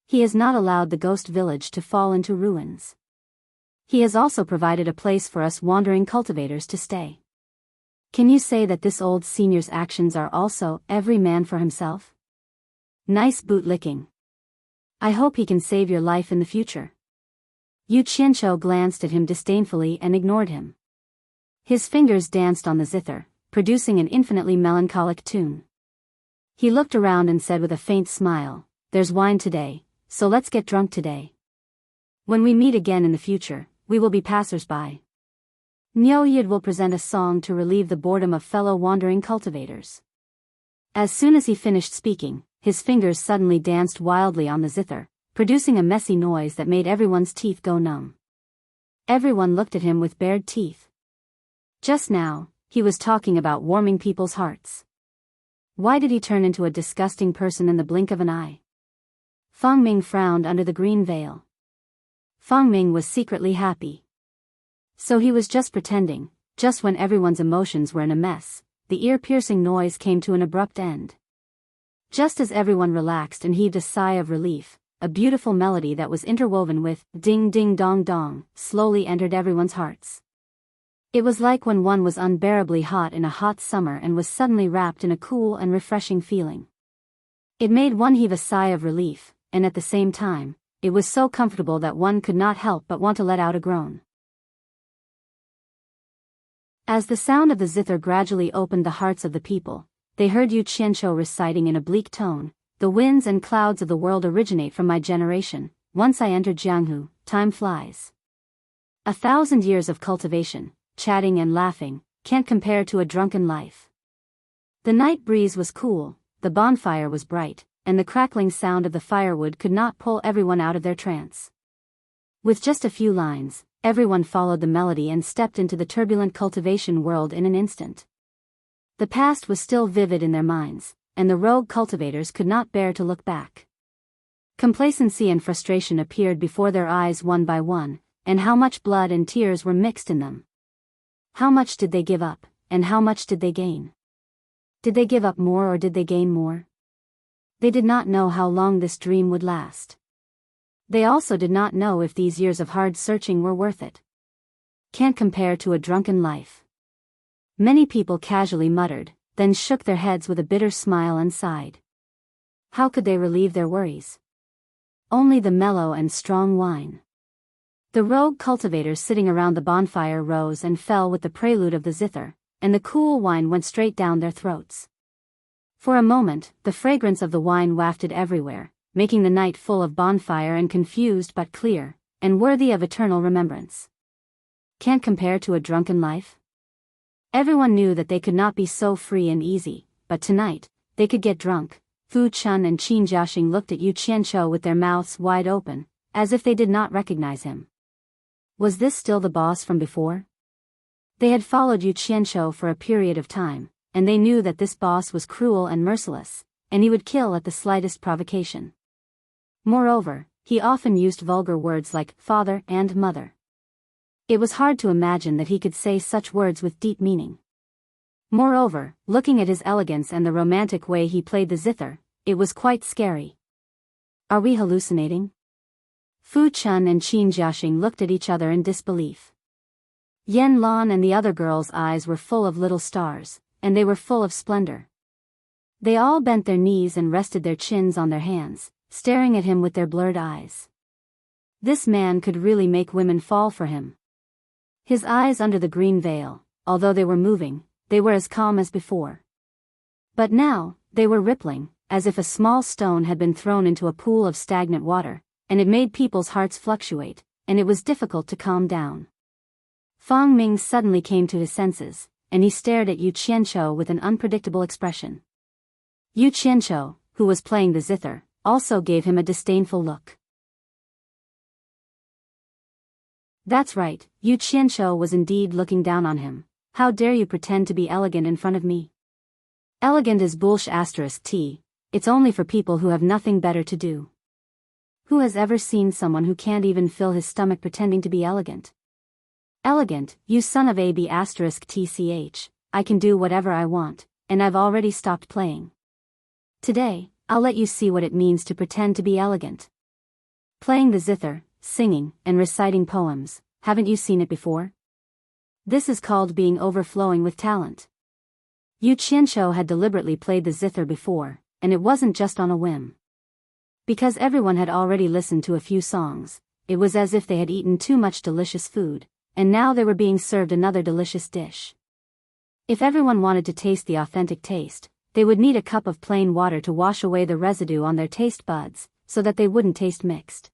He has not allowed the ghost village to fall into ruins. He has also provided a place for us wandering cultivators to stay. Can you say that this old senior's actions are also every man for himself? Nice boot-licking. I hope he can save your life in the future. Yu Qianqiu glanced at him disdainfully and ignored him. His fingers danced on the zither, producing an infinitely melancholic tune. He looked around and said with a faint smile, "There's wine today, so let's get drunk today. When we meet again in the future, we will be passers-by. Niu Yu will present a song to relieve the boredom of fellow wandering cultivators." As soon as he finished speaking, his fingers suddenly danced wildly on the zither, producing a messy noise that made everyone's teeth go numb. Everyone looked at him with bared teeth. Just now, he was talking about warming people's hearts. Why did he turn into a disgusting person in the blink of an eye? Fang Ming frowned under the green veil. Fang Ming was secretly happy. So he was just pretending. Just when everyone's emotions were in a mess, the ear-piercing noise came to an abrupt end. Just as everyone relaxed and heaved a sigh of relief, a beautiful melody that was interwoven with ding ding dong dong slowly entered everyone's hearts. It was like when one was unbearably hot in a hot summer and was suddenly wrapped in a cool and refreshing feeling. It made one heave a sigh of relief, and at the same time, it was so comfortable that one could not help but want to let out a groan. As the sound of the zither gradually opened the hearts of the people, they heard Yu Qianqiu reciting in a bleak tone, "The winds and clouds of the world originate from my generation. Once I entered Jianghu, time flies. 1,000 years of cultivation, chatting and laughing, can't compare to a drunken life." The night breeze was cool, the bonfire was bright, and the crackling sound of the firewood could not pull everyone out of their trance. With just a few lines, everyone followed the melody and stepped into the turbulent cultivation world in an instant. The past was still vivid in their minds, and the rogue cultivators could not bear to look back. Complacency and frustration appeared before their eyes one by one, and how much blood and tears were mixed in them. How much did they give up, and how much did they gain? Did they give up more or did they gain more? They did not know how long this dream would last. They also did not know if these years of hard searching were worth it. Can't compare to a drunken life. Many people casually muttered, then shook their heads with a bitter smile and sighed. How could they relieve their worries? Only the mellow and strong wine. The rogue cultivators sitting around the bonfire rose and fell with the prelude of the zither, and the cool wine went straight down their throats. For a moment, the fragrance of the wine wafted everywhere, making the night full of bonfire and confused but clear, and worthy of eternal remembrance. Can't compare to a drunken life? Everyone knew that they could not be so free and easy, but tonight, they could get drunk. Fu Chun and Qin Jiaxing looked at Yu Qianqiu with their mouths wide open, as if they did not recognize him. Was this still the boss from before? They had followed Yu Qianqiu for a period of time, and they knew that this boss was cruel and merciless, and he would kill at the slightest provocation. Moreover, he often used vulgar words like father and mother. It was hard to imagine that he could say such words with deep meaning. Moreover, looking at his elegance and the romantic way he played the zither, it was quite scary. Are we hallucinating? Fu Chun and Qin Jiaxing looked at each other in disbelief. Yan Lan and the other girls' eyes were full of little stars, and they were full of splendor. They all bent their knees and rested their chins on their hands, staring at him with their blurred eyes. This man could really make women fall for him. His eyes under the green veil, although they were moving, they were as calm as before. But now, they were rippling, as if a small stone had been thrown into a pool of stagnant water, and it made people's hearts fluctuate, and it was difficult to calm down. Fang Ming suddenly came to his senses, and he stared at Yu Qianqiu with an unpredictable expression. Yu Qianqiu, who was playing the zither, also gave him a disdainful look. That's right, Yu Qianqiu was indeed looking down on him. How dare you pretend to be elegant in front of me? Elegant is bullsh*t, it's only for people who have nothing better to do. Who has ever seen someone who can't even fill his stomach pretending to be elegant? Elegant, you son of a b*tch, I can do whatever I want, and I've already stopped playing. Today, I'll let you see what it means to pretend to be elegant. Playing the zither, singing, and reciting poems, haven't you seen it before? This is called being overflowing with talent. Yu Qianqiu had deliberately played the zither before, and it wasn't just on a whim. Because everyone had already listened to a few songs, it was as if they had eaten too much delicious food, and now they were being served another delicious dish. If everyone wanted to taste the authentic taste, they would need a cup of plain water to wash away the residue on their taste buds, so that they wouldn't taste mixed.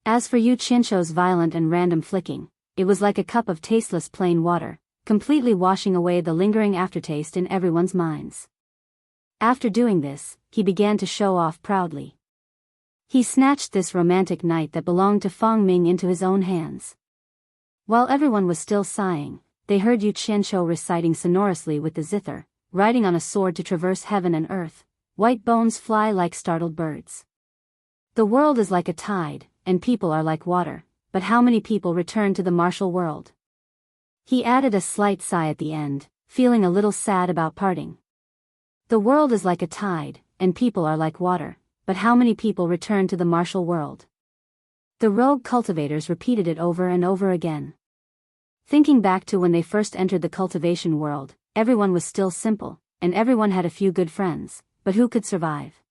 As for Yu Qianqiu's violent and random flicking, it was like a cup of tasteless plain water, completely washing away the lingering aftertaste in everyone's minds. After doing this, he began to show off proudly. He snatched this romantic night that belonged to Fang Ming into his own hands. While everyone was still sighing, they heard Yu Qianqiu reciting sonorously with the zither, riding on a sword to traverse heaven and earth, white bones fly like startled birds. The world is like a tide, and people are like water, but how many people return to the martial world? He added a slight sigh at the end, feeling a little sad about parting. The world is like a tide, and people are like water, but how many people return to the martial world? The rogue cultivators repeated it over and over again. Thinking back to when they first entered the cultivation world, everyone was still simple, and everyone had a few good friends, but who could survive?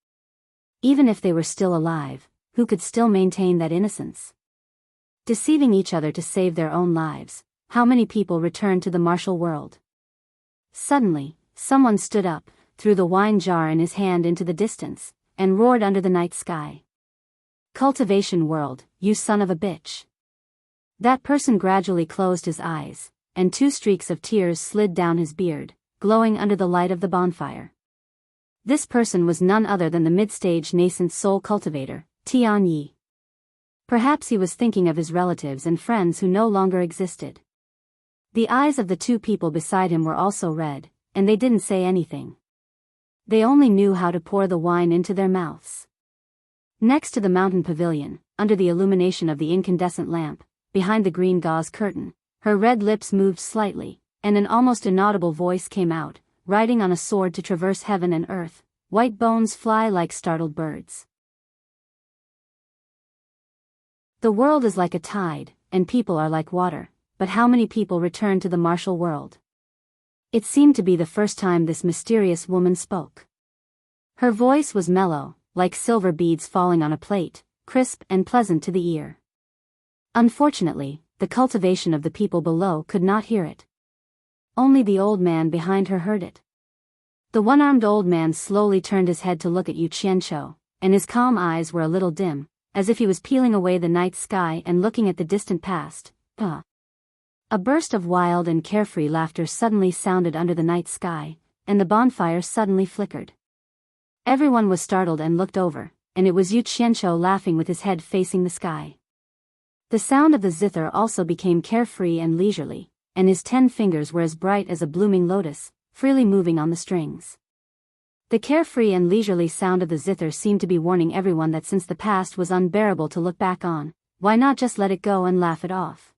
Even if they were still alive, who could still maintain that innocence? Deceiving each other to save their own lives, how many people returned to the martial world? Suddenly, someone stood up, threw the wine jar in his hand into the distance, and roared under the night sky. Cultivation world, you son of a bitch. That person gradually closed his eyes, and 2 streaks of tears slid down his beard, glowing under the light of the bonfire. This person was none other than the mid-stage nascent soul cultivator, Tian Yi. Perhaps he was thinking of his relatives and friends who no longer existed. The eyes of the 2 people beside him were also red, and they didn't say anything. They only knew how to pour the wine into their mouths. Next to the mountain pavilion, under the illumination of the incandescent lamp, behind the green gauze curtain, her red lips moved slightly, and an almost inaudible voice came out, riding on a sword to traverse heaven and earth, white bones fly like startled birds. The world is like a tide, and people are like water, but how many people return to the martial world? It seemed to be the first time this mysterious woman spoke. Her voice was mellow, like silver beads falling on a plate, crisp and pleasant to the ear. Unfortunately, the cultivation of the people below could not hear it. Only the old man behind her heard it. The one-armed old man slowly turned his head to look at Yu Qianqiu, and his calm eyes were a little dim, as if he was peeling away the night sky and looking at the distant past. A burst of wild and carefree laughter suddenly sounded under the night sky, and the bonfire suddenly flickered. Everyone was startled and looked over, and it was Yu Qianqiu laughing with his head facing the sky. The sound of the zither also became carefree and leisurely, and his 10 fingers were as bright as a blooming lotus, freely moving on the strings. The carefree and leisurely sound of the zither seemed to be warning everyone that since the past was unbearable to look back on, why not just let it go and laugh it off?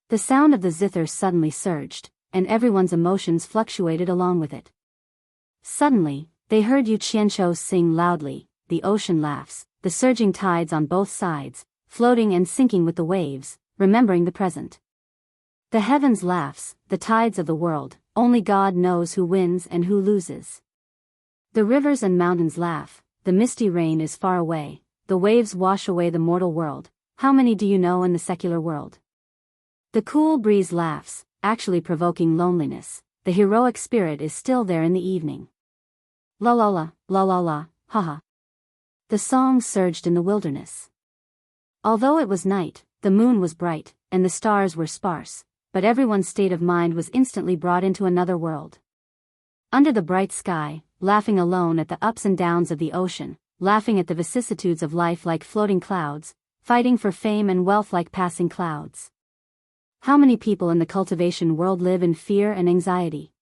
The sound of the zither suddenly surged, and everyone's emotions fluctuated along with it. Suddenly, they heard Yu Qianqiu sing loudly, "The ocean laughs, the surging tides on both sides, floating and sinking with the waves, remembering the present. The heavens laughs, the tides of the world, only God knows who wins and who loses. The rivers and mountains laugh, the misty rain is far away, the waves wash away the mortal world, how many do you know in the secular world? The cool breeze laughs, actually provoking loneliness, the heroic spirit is still there in the evening. La la la, la la la, ha ha." The song surged in the wilderness. Although it was night, the moon was bright, and the stars were sparse, but everyone's state of mind was instantly brought into another world. Under the bright sky, laughing alone at the ups and downs of the ocean, laughing at the vicissitudes of life like floating clouds, fighting for fame and wealth like passing clouds. How many people in the cultivation world live in fear and anxiety?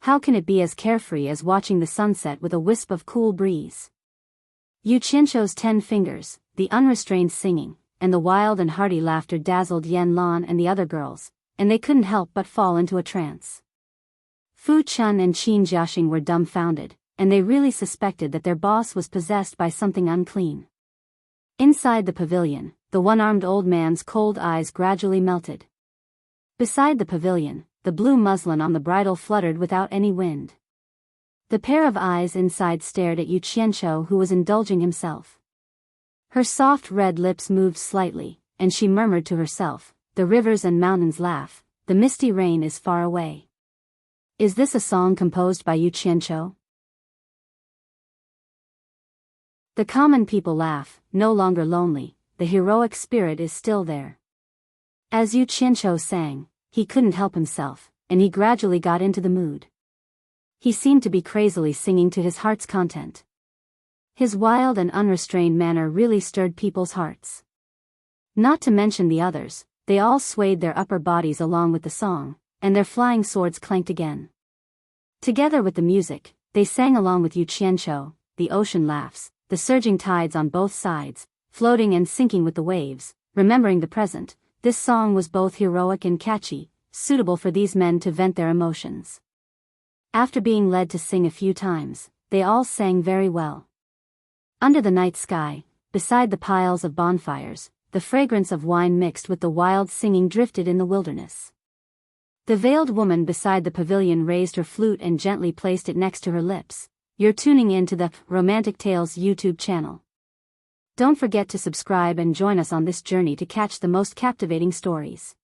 How can it be as carefree as watching the sunset with a wisp of cool breeze? Yu Qianqiu's 10 fingers, the unrestrained singing, and the wild and hearty laughter dazzled Yan Lan and the other girls, and they couldn't help but fall into a trance. Fu Chun and Qin Jiaxing were dumbfounded, and they really suspected that their boss was possessed by something unclean. Inside the pavilion, the one-armed old man's cold eyes gradually melted. Beside the pavilion, the blue muslin on the bridle fluttered without any wind. The pair of eyes inside stared at Yu Qianqiu, who was indulging himself. Her soft red lips moved slightly, and she murmured to herself, "The rivers and mountains laugh, the misty rain is far away." Is this a song composed by Yu Qianqiu? The common people laugh, no longer lonely, the heroic spirit is still there. As Yu Qianqiu sang, he couldn't help himself, and he gradually got into the mood. He seemed to be crazily singing to his heart's content. His wild and unrestrained manner really stirred people's hearts. Not to mention the others, they all swayed their upper bodies along with the song, and their flying swords clanked again. Together with the music, they sang along with Yu Qianqiu, "The ocean laughs, the surging tides on both sides, floating and sinking with the waves, Remembering the present, this song was both heroic and catchy, suitable for these men to vent their emotions. After being led to sing a few times, they all sang very well. Under the night sky, beside the piles of bonfires, the fragrance of wine mixed with the wild singing drifted in the wilderness. The veiled woman beside the pavilion raised her flute and gently placed it next to her lips. You're tuning in to the Romantic Tales YouTube channel. Don't forget to subscribe and join us on this journey to catch the most captivating stories.